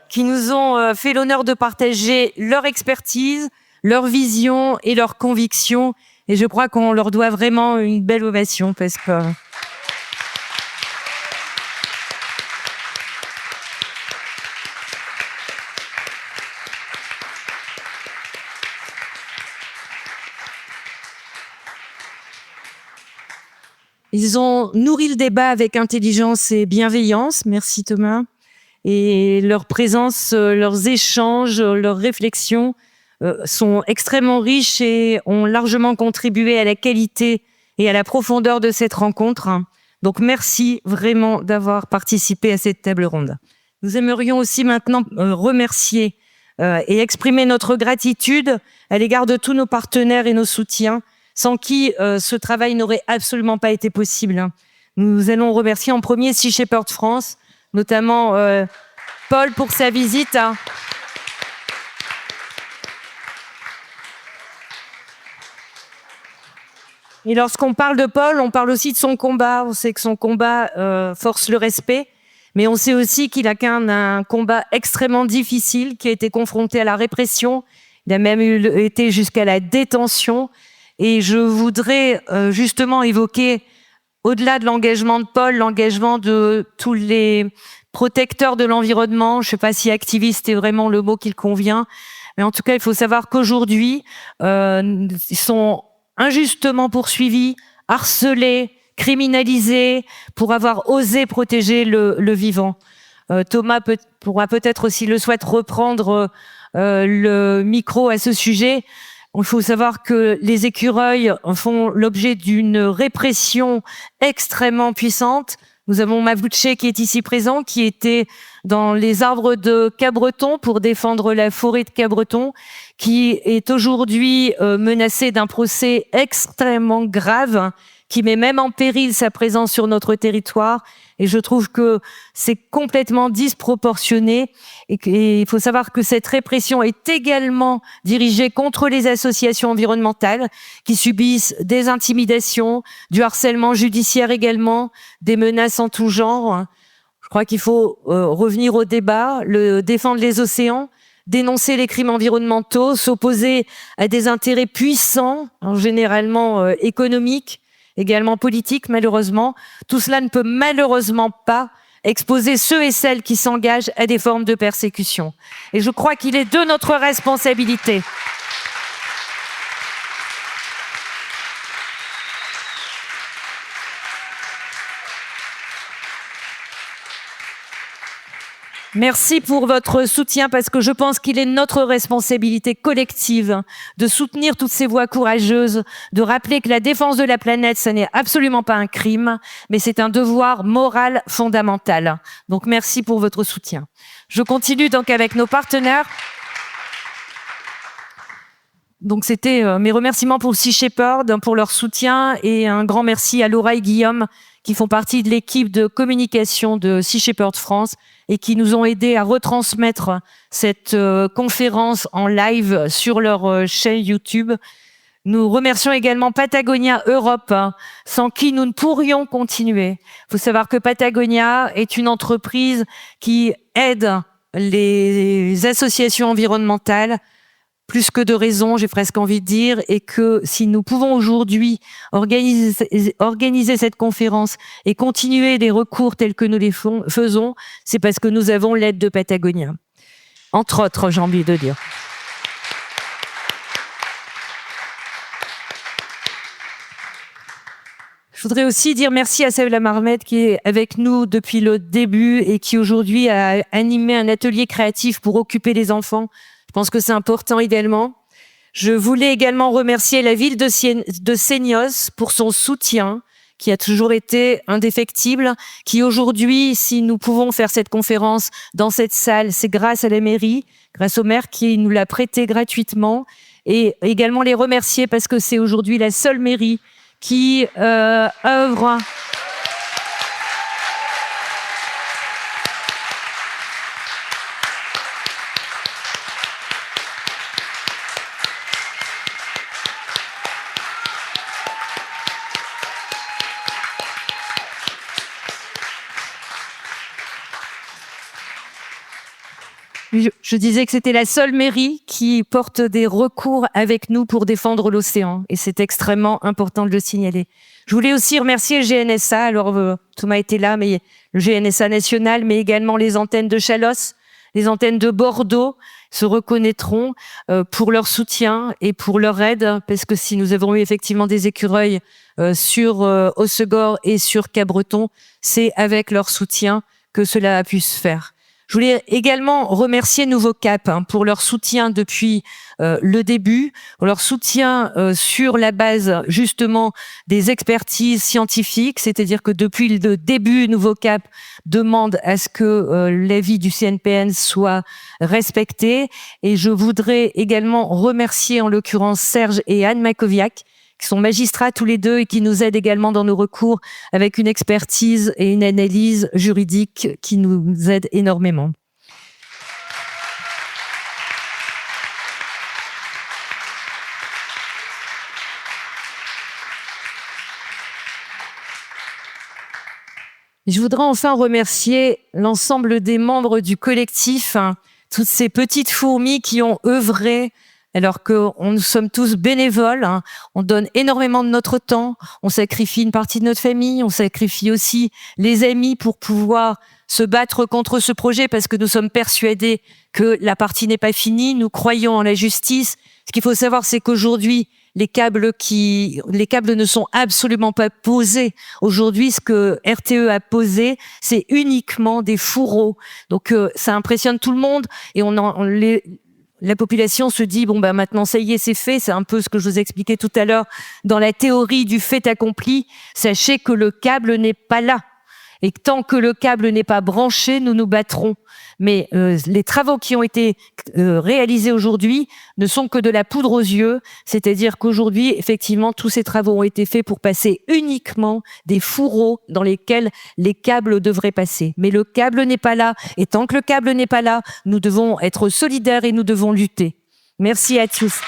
Speaker 17: qui nous ont fait l'honneur de partager leur expertise, leur vision et leurs convictions. Et je crois qu'on leur doit vraiment une belle ovation parce que... Ils ont nourri le débat avec intelligence et bienveillance. Merci Thomas. Et leur présence, leurs échanges, leurs réflexions sont extrêmement riches et ont largement contribué à la qualité et à la profondeur de cette rencontre. Donc merci vraiment d'avoir participé à cette table ronde. Nous aimerions aussi maintenant remercier et exprimer notre gratitude à l'égard de tous nos partenaires et nos soutiens, sans qui ce travail n'aurait absolument pas été possible. Nous allons remercier en premier Sea Shepherd France, notamment Paul pour sa visite. Et lorsqu'on parle de Paul, on parle aussi de son combat. On sait que son combat force le respect. Mais on sait aussi qu'il incarne un combat extrêmement difficile, qui a été confronté à la répression. Il a même été jusqu'à la détention. Et je voudrais justement évoquer, au-delà de l'engagement de Paul, l'engagement de tous les protecteurs de l'environnement. Je ne sais pas si activiste est vraiment le mot qui convient. Mais en tout cas, il faut savoir qu'aujourd'hui, ils sont injustement poursuivis, harcelés, criminalisés pour avoir osé protéger le vivant. Thomas pourra peut-être, aussi le souhaite, reprendre le micro à ce sujet. Il faut savoir que les écureuils font l'objet d'une répression extrêmement puissante. Nous avons Mavouché qui est ici présent, qui était dans les arbres de Cabreton pour défendre la forêt de Cabreton, qui est aujourd'hui menacé d'un procès extrêmement grave, qui met même en péril sa présence sur notre territoire. Et je trouve que c'est complètement disproportionné. Et il faut savoir que cette répression est également dirigée contre les associations environnementales qui subissent des intimidations, du harcèlement judiciaire également, des menaces en tout genre. Je crois qu'il faut revenir au débat, défendre les océans, dénoncer les crimes environnementaux, s'opposer à des intérêts puissants, généralement économiques, également politiques, malheureusement. Tout cela ne peut malheureusement pas exposer ceux et celles qui s'engagent à des formes de persécution. Et je crois qu'il est de notre responsabilité Merci pour votre soutien, parce que je pense qu'il est notre responsabilité collective de soutenir toutes ces voix courageuses, de rappeler que la défense de la planète, ce n'est absolument pas un crime, mais c'est un devoir moral fondamental. Donc merci pour votre soutien. Je continue donc avec nos partenaires. Donc c'était mes remerciements pour Sea Shepherd, pour leur soutien, et un grand merci à Laura et Guillaume qui font partie de l'équipe de communication de Sea Shepherd France et qui nous ont aidés à retransmettre cette conférence en live sur leur chaîne YouTube. Nous remercions également Patagonia Europe, sans qui nous ne pourrions continuer. Il faut savoir que Patagonia est une entreprise qui aide les associations environnementales, plus que de raison, j'ai presque envie de dire, et que si nous pouvons aujourd'hui organiser cette conférence et continuer les recours tels que nous les faisons, c'est parce que nous avons l'aide de Patagonia. Entre autres, j'ai envie de dire. Je voudrais aussi dire merci à Sève la Marmette qui est avec nous depuis le début et qui aujourd'hui a animé un atelier créatif pour occuper les enfants. Je pense que c'est important également. Je voulais également remercier la ville de Seignos pour son soutien, qui a toujours été indéfectible, qui aujourd'hui, si nous pouvons faire cette conférence dans cette salle, c'est grâce à la mairie, grâce au maire qui nous l'a prêté gratuitement, et également les remercier parce que c'est aujourd'hui la seule mairie qui œuvre. Je disais que c'était la seule mairie qui porte des recours avec nous pour défendre l'océan. Et c'est extrêmement important de le signaler. Je voulais aussi remercier le GNSA. Alors, Thomas était là, mais le GNSA national, mais également les antennes de Chalosse, les antennes de Bordeaux se reconnaîtront pour leur soutien et pour leur aide. Parce que si nous avons eu effectivement des écureuils sur Hossegor et sur Cabreton, c'est avec leur soutien que cela a pu se faire. Je voulais également remercier Nouveau Cap pour leur soutien depuis le début, pour leur soutien sur la base justement des expertises scientifiques, c'est-à-dire que depuis le début, Nouveau Cap demande à ce que l'avis du CNPN soit respecté. Et je voudrais également remercier en l'occurrence Serge et Anne Makoviak, qui sont magistrats tous les deux et qui nous aident également dans nos recours avec une expertise et une analyse juridique qui nous aident énormément. Je voudrais enfin remercier l'ensemble des membres du collectif, toutes ces petites fourmis qui ont œuvré, alors que nous sommes tous bénévoles, on donne énormément de notre temps, on sacrifie une partie de notre famille, on sacrifie aussi les amis pour pouvoir se battre contre ce projet parce que nous sommes persuadés que la partie n'est pas finie, nous croyons en la justice. Ce qu'il faut savoir, c'est qu'aujourd'hui, les câbles ne sont absolument pas posés. Aujourd'hui, ce que RTE a posé, c'est uniquement des fourreaux. Donc, ça impressionne tout le monde et la population se dit, bon, maintenant, ça y est, c'est fait. C'est un peu ce que je vous expliquais tout à l'heure dans la théorie du fait accompli. Sachez que le câble n'est pas là. Et tant que le câble n'est pas branché, nous nous battrons. Mais les travaux qui ont été réalisés aujourd'hui ne sont que de la poudre aux yeux. C'est-à-dire qu'aujourd'hui, effectivement, tous ces travaux ont été faits pour passer uniquement des fourreaux dans lesquels les câbles devraient passer. Mais le câble n'est pas là. Et tant que le câble n'est pas là, nous devons être solidaires et nous devons lutter. Merci à tous.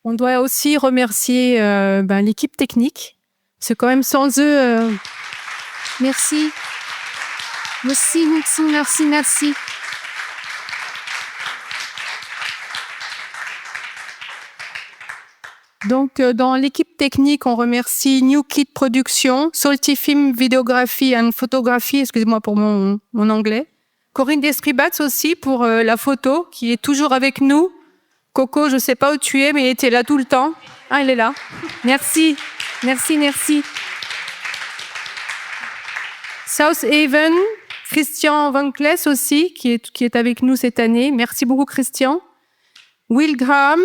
Speaker 14: On doit aussi remercier l'équipe technique. C'est quand même sans eux.
Speaker 18: Merci. Merci.
Speaker 14: Donc, dans l'équipe technique, on remercie New Kid Production, Salty Film Videography and Photography, excusez-moi pour mon anglais. Corinne Describats aussi pour la photo, qui est toujours avec nous. Coco, je ne sais pas où tu es, mais elle était là tout le temps. Ah, elle est là. Merci. South Haven, Christian Van Kles aussi, qui est avec nous cette année. Merci beaucoup, Christian. Will Graham,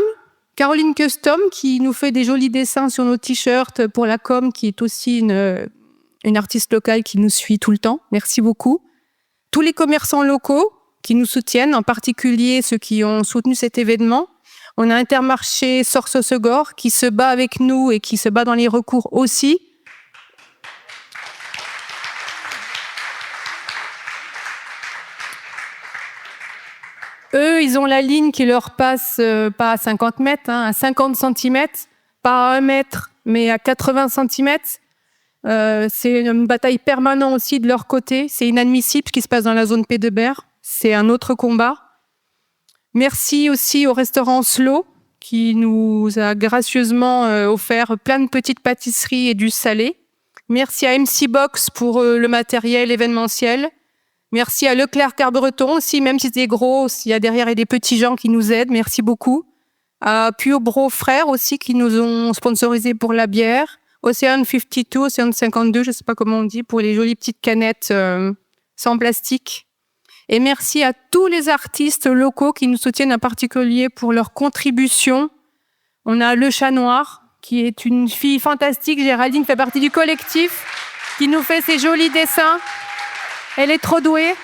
Speaker 14: Caroline Custom, qui nous fait des jolis dessins sur nos t-shirts pour la com, qui est aussi une artiste locale qui nous suit tout le temps. Merci beaucoup. Tous les commerçants locaux qui nous soutiennent, en particulier ceux qui ont soutenu cet événement. On a Intermarché Sorsosegor qui se bat avec nous et qui se bat dans les recours aussi. Eux, ils ont la ligne qui leur passe pas à 50 mètres, à 50 cm, pas à 1 mètre, mais à 80 cm. C'est une bataille permanente aussi de leur côté. C'est inadmissible ce qui se passe dans la zone P de Berre. C'est un autre combat. Merci aussi au restaurant Slow qui nous a gracieusement offert plein de petites pâtisseries et du salé. Merci à MC Box pour le matériel événementiel. Merci à Leclerc Carbreton aussi, même si c'est gros, s'il y a derrière des petits gens qui nous aident. Merci beaucoup. À Pio Bro Frères aussi qui nous ont sponsorisé pour la bière. Océan 52, Océan 52, je ne sais pas comment on dit, pour les jolies petites canettes sans plastique. Et merci à tous les artistes locaux qui nous soutiennent en particulier pour leur contribution. On a Le Chat Noir, qui est une fille fantastique. Géraldine fait partie du collectif, qui nous fait ces jolis dessins. Elle est trop douée.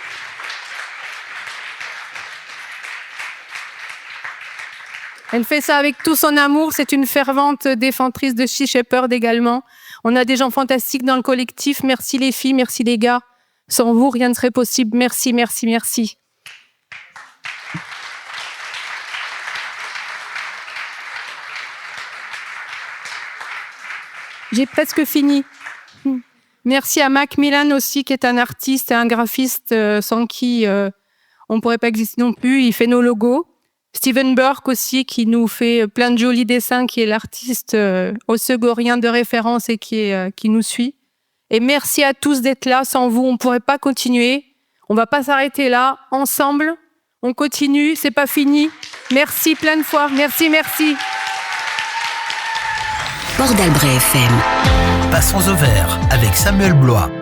Speaker 14: Elle fait ça avec tout son amour. C'est une fervente défenseur de Sea Shepherd également. On a des gens fantastiques dans le collectif. Merci les filles, merci les gars. Sans vous, rien ne serait possible. Merci. J'ai presque fini. Merci à Mac Milan aussi, qui est un artiste et un graphiste sans qui on ne pourrait pas exister non plus. Il fait nos logos. Steven Burke aussi, qui nous fait plein de jolis dessins, qui est l'artiste osegorien de référence et qui nous suit. Et merci à tous d'être là. Sans vous, on ne pourrait pas continuer. On ne va pas s'arrêter là. Ensemble, on continue. C'est pas fini. Merci plein de fois. Merci.
Speaker 2: Port d'Albret FM. Passons au vert avec Samuel Blois.